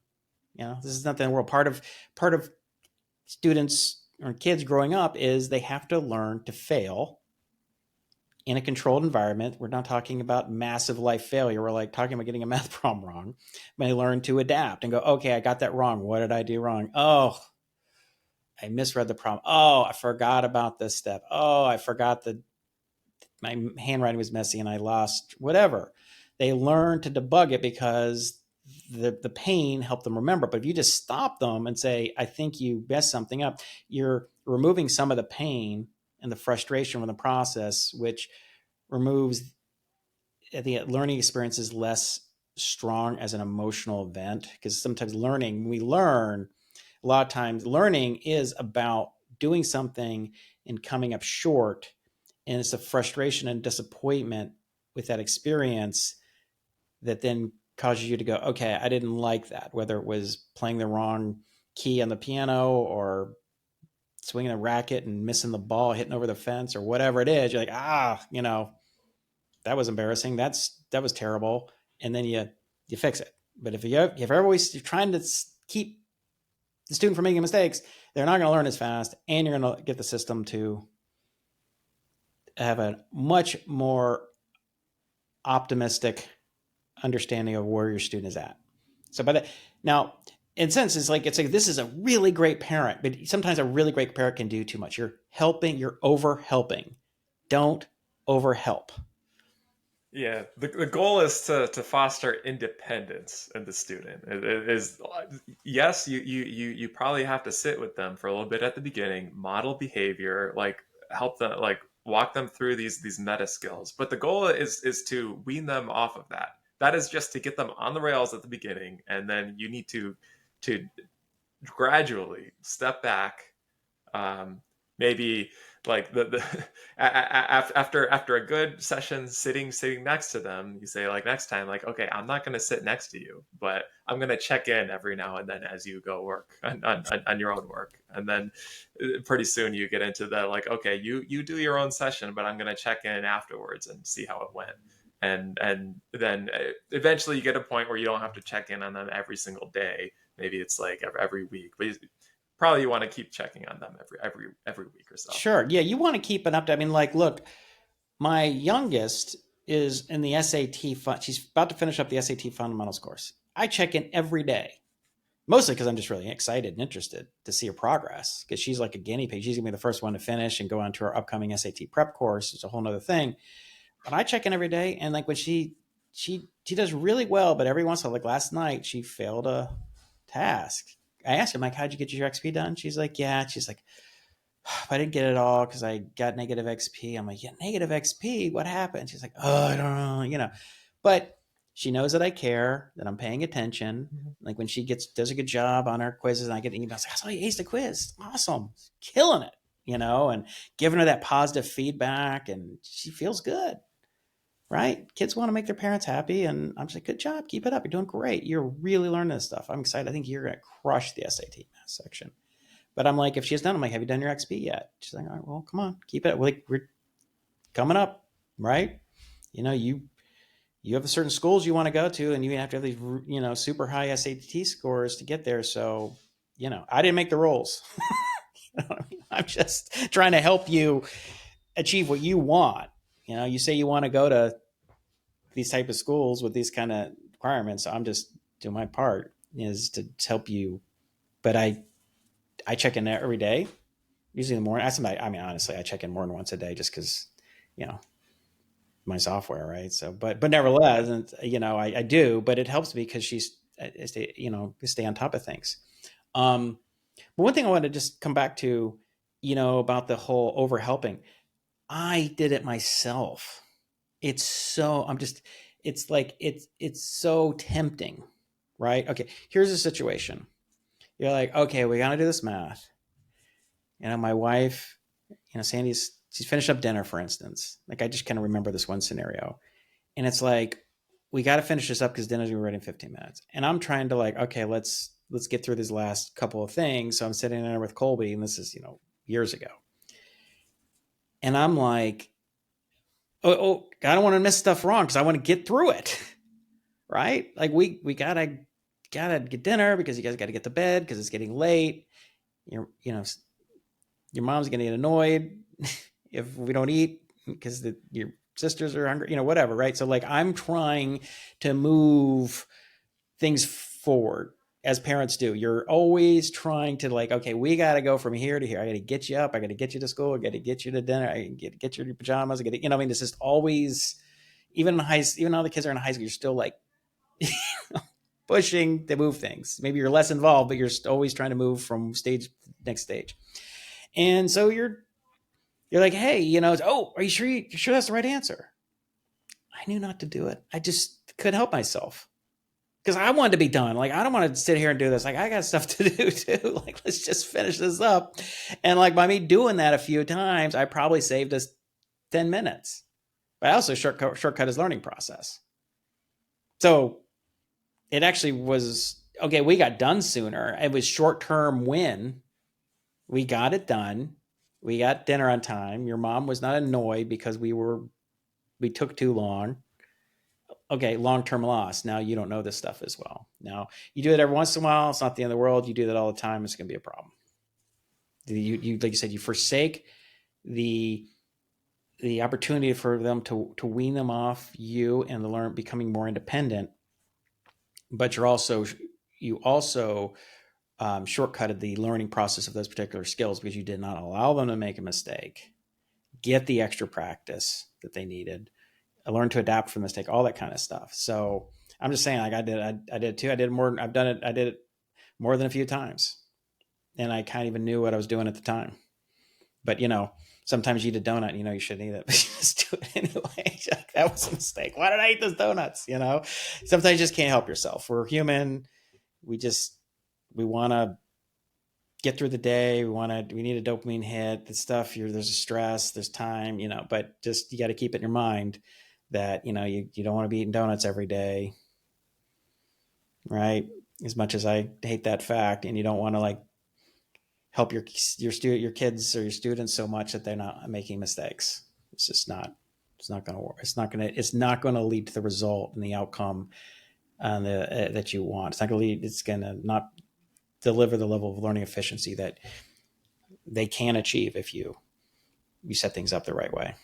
This is nothing in the world. Part of students or kids growing up is they have to learn to fail in a controlled environment. We're not talking about massive life failure. We're like talking about getting a math problem wrong. They learn to adapt and go, okay, I got that wrong. What did I do wrong? Oh, I misread the problem. Oh, I forgot about this step. Oh, I forgot that my handwriting was messy and I lost whatever. They learn to debug it because the pain helped them remember. But if you just stop them and say, I think you messed something up, you're removing some of the pain and the frustration from the process, which removes the learning experience is less strong as an emotional event. Because sometimes we learn, a lot of times learning is about doing something and coming up short, and it's the frustration and disappointment with that experience that then causes you to go, okay, I didn't like that, whether it was playing the wrong key on the piano or swinging a racket and missing the ball, hitting over the fence, or whatever it is. You're like, that was embarrassing. That was terrible. And then you fix it. But if you're trying to keep the student from making mistakes, they're not going to learn as fast, and you're going to get the system to have a much more optimistic understanding of where your student is at. So by that, now, in a sense, it's like this is a really great parent, but sometimes a really great parent can do too much. You're over helping. Don't over help. Yeah, the goal is to foster independence in the student. It is, yes, you probably have to sit with them for a little bit at the beginning, model behavior, like help them, like walk them through these meta skills. But the goal is to wean them off of that. That is just to get them on the rails at the beginning, and then you need to gradually step back, maybe like after a good session sitting next to them, you say like, next time, like, okay, I'm not going to sit next to you, but I'm going to check in every now and then as you go work on your own work. And then pretty soon you get into the like, okay, you do your own session, but I'm going to check in afterwards and see how it went. And then eventually you get a point where you don't have to check in on them every single day. Maybe it's like every week, but probably you want to keep checking on them every week or so. Sure. Yeah, you want to keep an update. I mean, like, look, my youngest is in the SAT fund. She's about to finish up the SAT fundamentals course. I check in every day, mostly because I'm just really excited and interested to see her progress, because she's like a guinea pig. She's gonna be the first one to finish and go on to her upcoming SAT prep course. It's a whole nother thing. But I check in every day, and like when she does really well, but every once in a while, like last night, she failed a task. I asked her, I'm like, how'd you get your XP done? She's like, yeah. She's like, I didn't get it all because I got negative XP. I'm like, yeah, negative XP? What happened? She's like, oh, I don't know, But she knows that I care, that I'm paying attention. Like when she does a good job on her quizzes, and I get emails like, I saw you aced the quiz. Awesome. Killing it, and giving her that positive feedback, and she feels good. right? Kids want to make their parents happy. And I'm just like, good job. Keep it up. You're doing great. You're really learning this stuff. I'm excited. I think you're going to crush the SAT math section. But I'm like, if she's done, I'm like, have you done your XP yet? She's like, all right, well, come on, keep it. We're coming up, right? You know, you have certain schools you want to go to, and you have to have these, super high SAT scores to get there. So, I didn't make the rules. You know what I mean? I'm just trying to help you achieve what you want. You say you want to go to these type of schools with these kind of requirements. I'm just doing my part is to help you. But I check in there every day, usually in the morning. I mean, honestly, I check in more than once a day just because, you know, my software, right? So, but nevertheless, and I do, but it helps me because stay on top of things. But one thing I wanted to just come back to, about the whole overhelping. I did it myself. It's so I'm just it's like it's so tempting, right? Okay, here's a situation. You're like, okay, we gotta do this math. My wife, she's finished up dinner, for instance. Like I just kind of remember this one scenario. And it's like, we got to finish this up because dinner's gonna be ready in 15 minutes. And I'm trying to like, okay, let's get through these last couple of things. So I'm sitting there with Colby, and this is, years ago. And I'm like, oh, I don't want to miss stuff wrong because I want to get through it. Right? Like we gotta get dinner because you guys got to get to bed because it's getting late. Your mom's gonna get annoyed if we don't eat because your sisters are hungry. Whatever. Right? So like I'm trying to move things forward as parents do. You're always trying to like, okay, we got to go from here to here. I got to get you up. I got to get you to school. I got to get you to dinner. I get you your pajamas. I got to, I mean, this is always, even though the kids are in high school, you're still like pushing to move things. Maybe you're less involved, but you're always trying to move from stage to next stage. And so you're like, hey, oh, are you sure that's the right answer? I knew not to do it. I just couldn't help myself because I wanted to be done. Like, I don't want to sit here and do this. Like, I got stuff to do too. Like, let's just finish this up. And like by me doing that a few times, I probably saved us 10 minutes. But I also shortcut his learning process. So it actually was okay. We got done sooner. It was short-term win. We got it done. We got dinner on time. Your mom was not annoyed because we took too long. Okay, long-term loss. Now you don't know this stuff as well. Now you do it every once in a while. It's not the end of the world. You do that all the time. It's going to be a problem. You like you said, you forsake the opportunity for them to wean them off you and to learn becoming more independent. But you also shortcutted the learning process of those particular skills because you did not allow them to make a mistake, get the extra practice that they needed, learn to adapt from mistake, all that kind of stuff. So I'm just saying, like I did it too. I did more. I've done it. I did it more than a few times, and I kind of even knew what I was doing at the time. But sometimes you eat a donut, and you shouldn't eat it, but you just do it anyway. That was a mistake. Why did I eat those donuts? Sometimes you just can't help yourself. We're human. We want to get through the day. We need a dopamine hit. The stuff there's a stress, there's time, but just, you got to keep it in your mind that, you don't want to be eating donuts every day. Right. As much as I hate that fact, and you don't want to like help your kids or your students so much that they're not making mistakes. It's just not, it's not going to work. It's not going to lead to the result and the outcome that you want. It's going to not deliver the level of learning efficiency that they can achieve if you set things up the right way.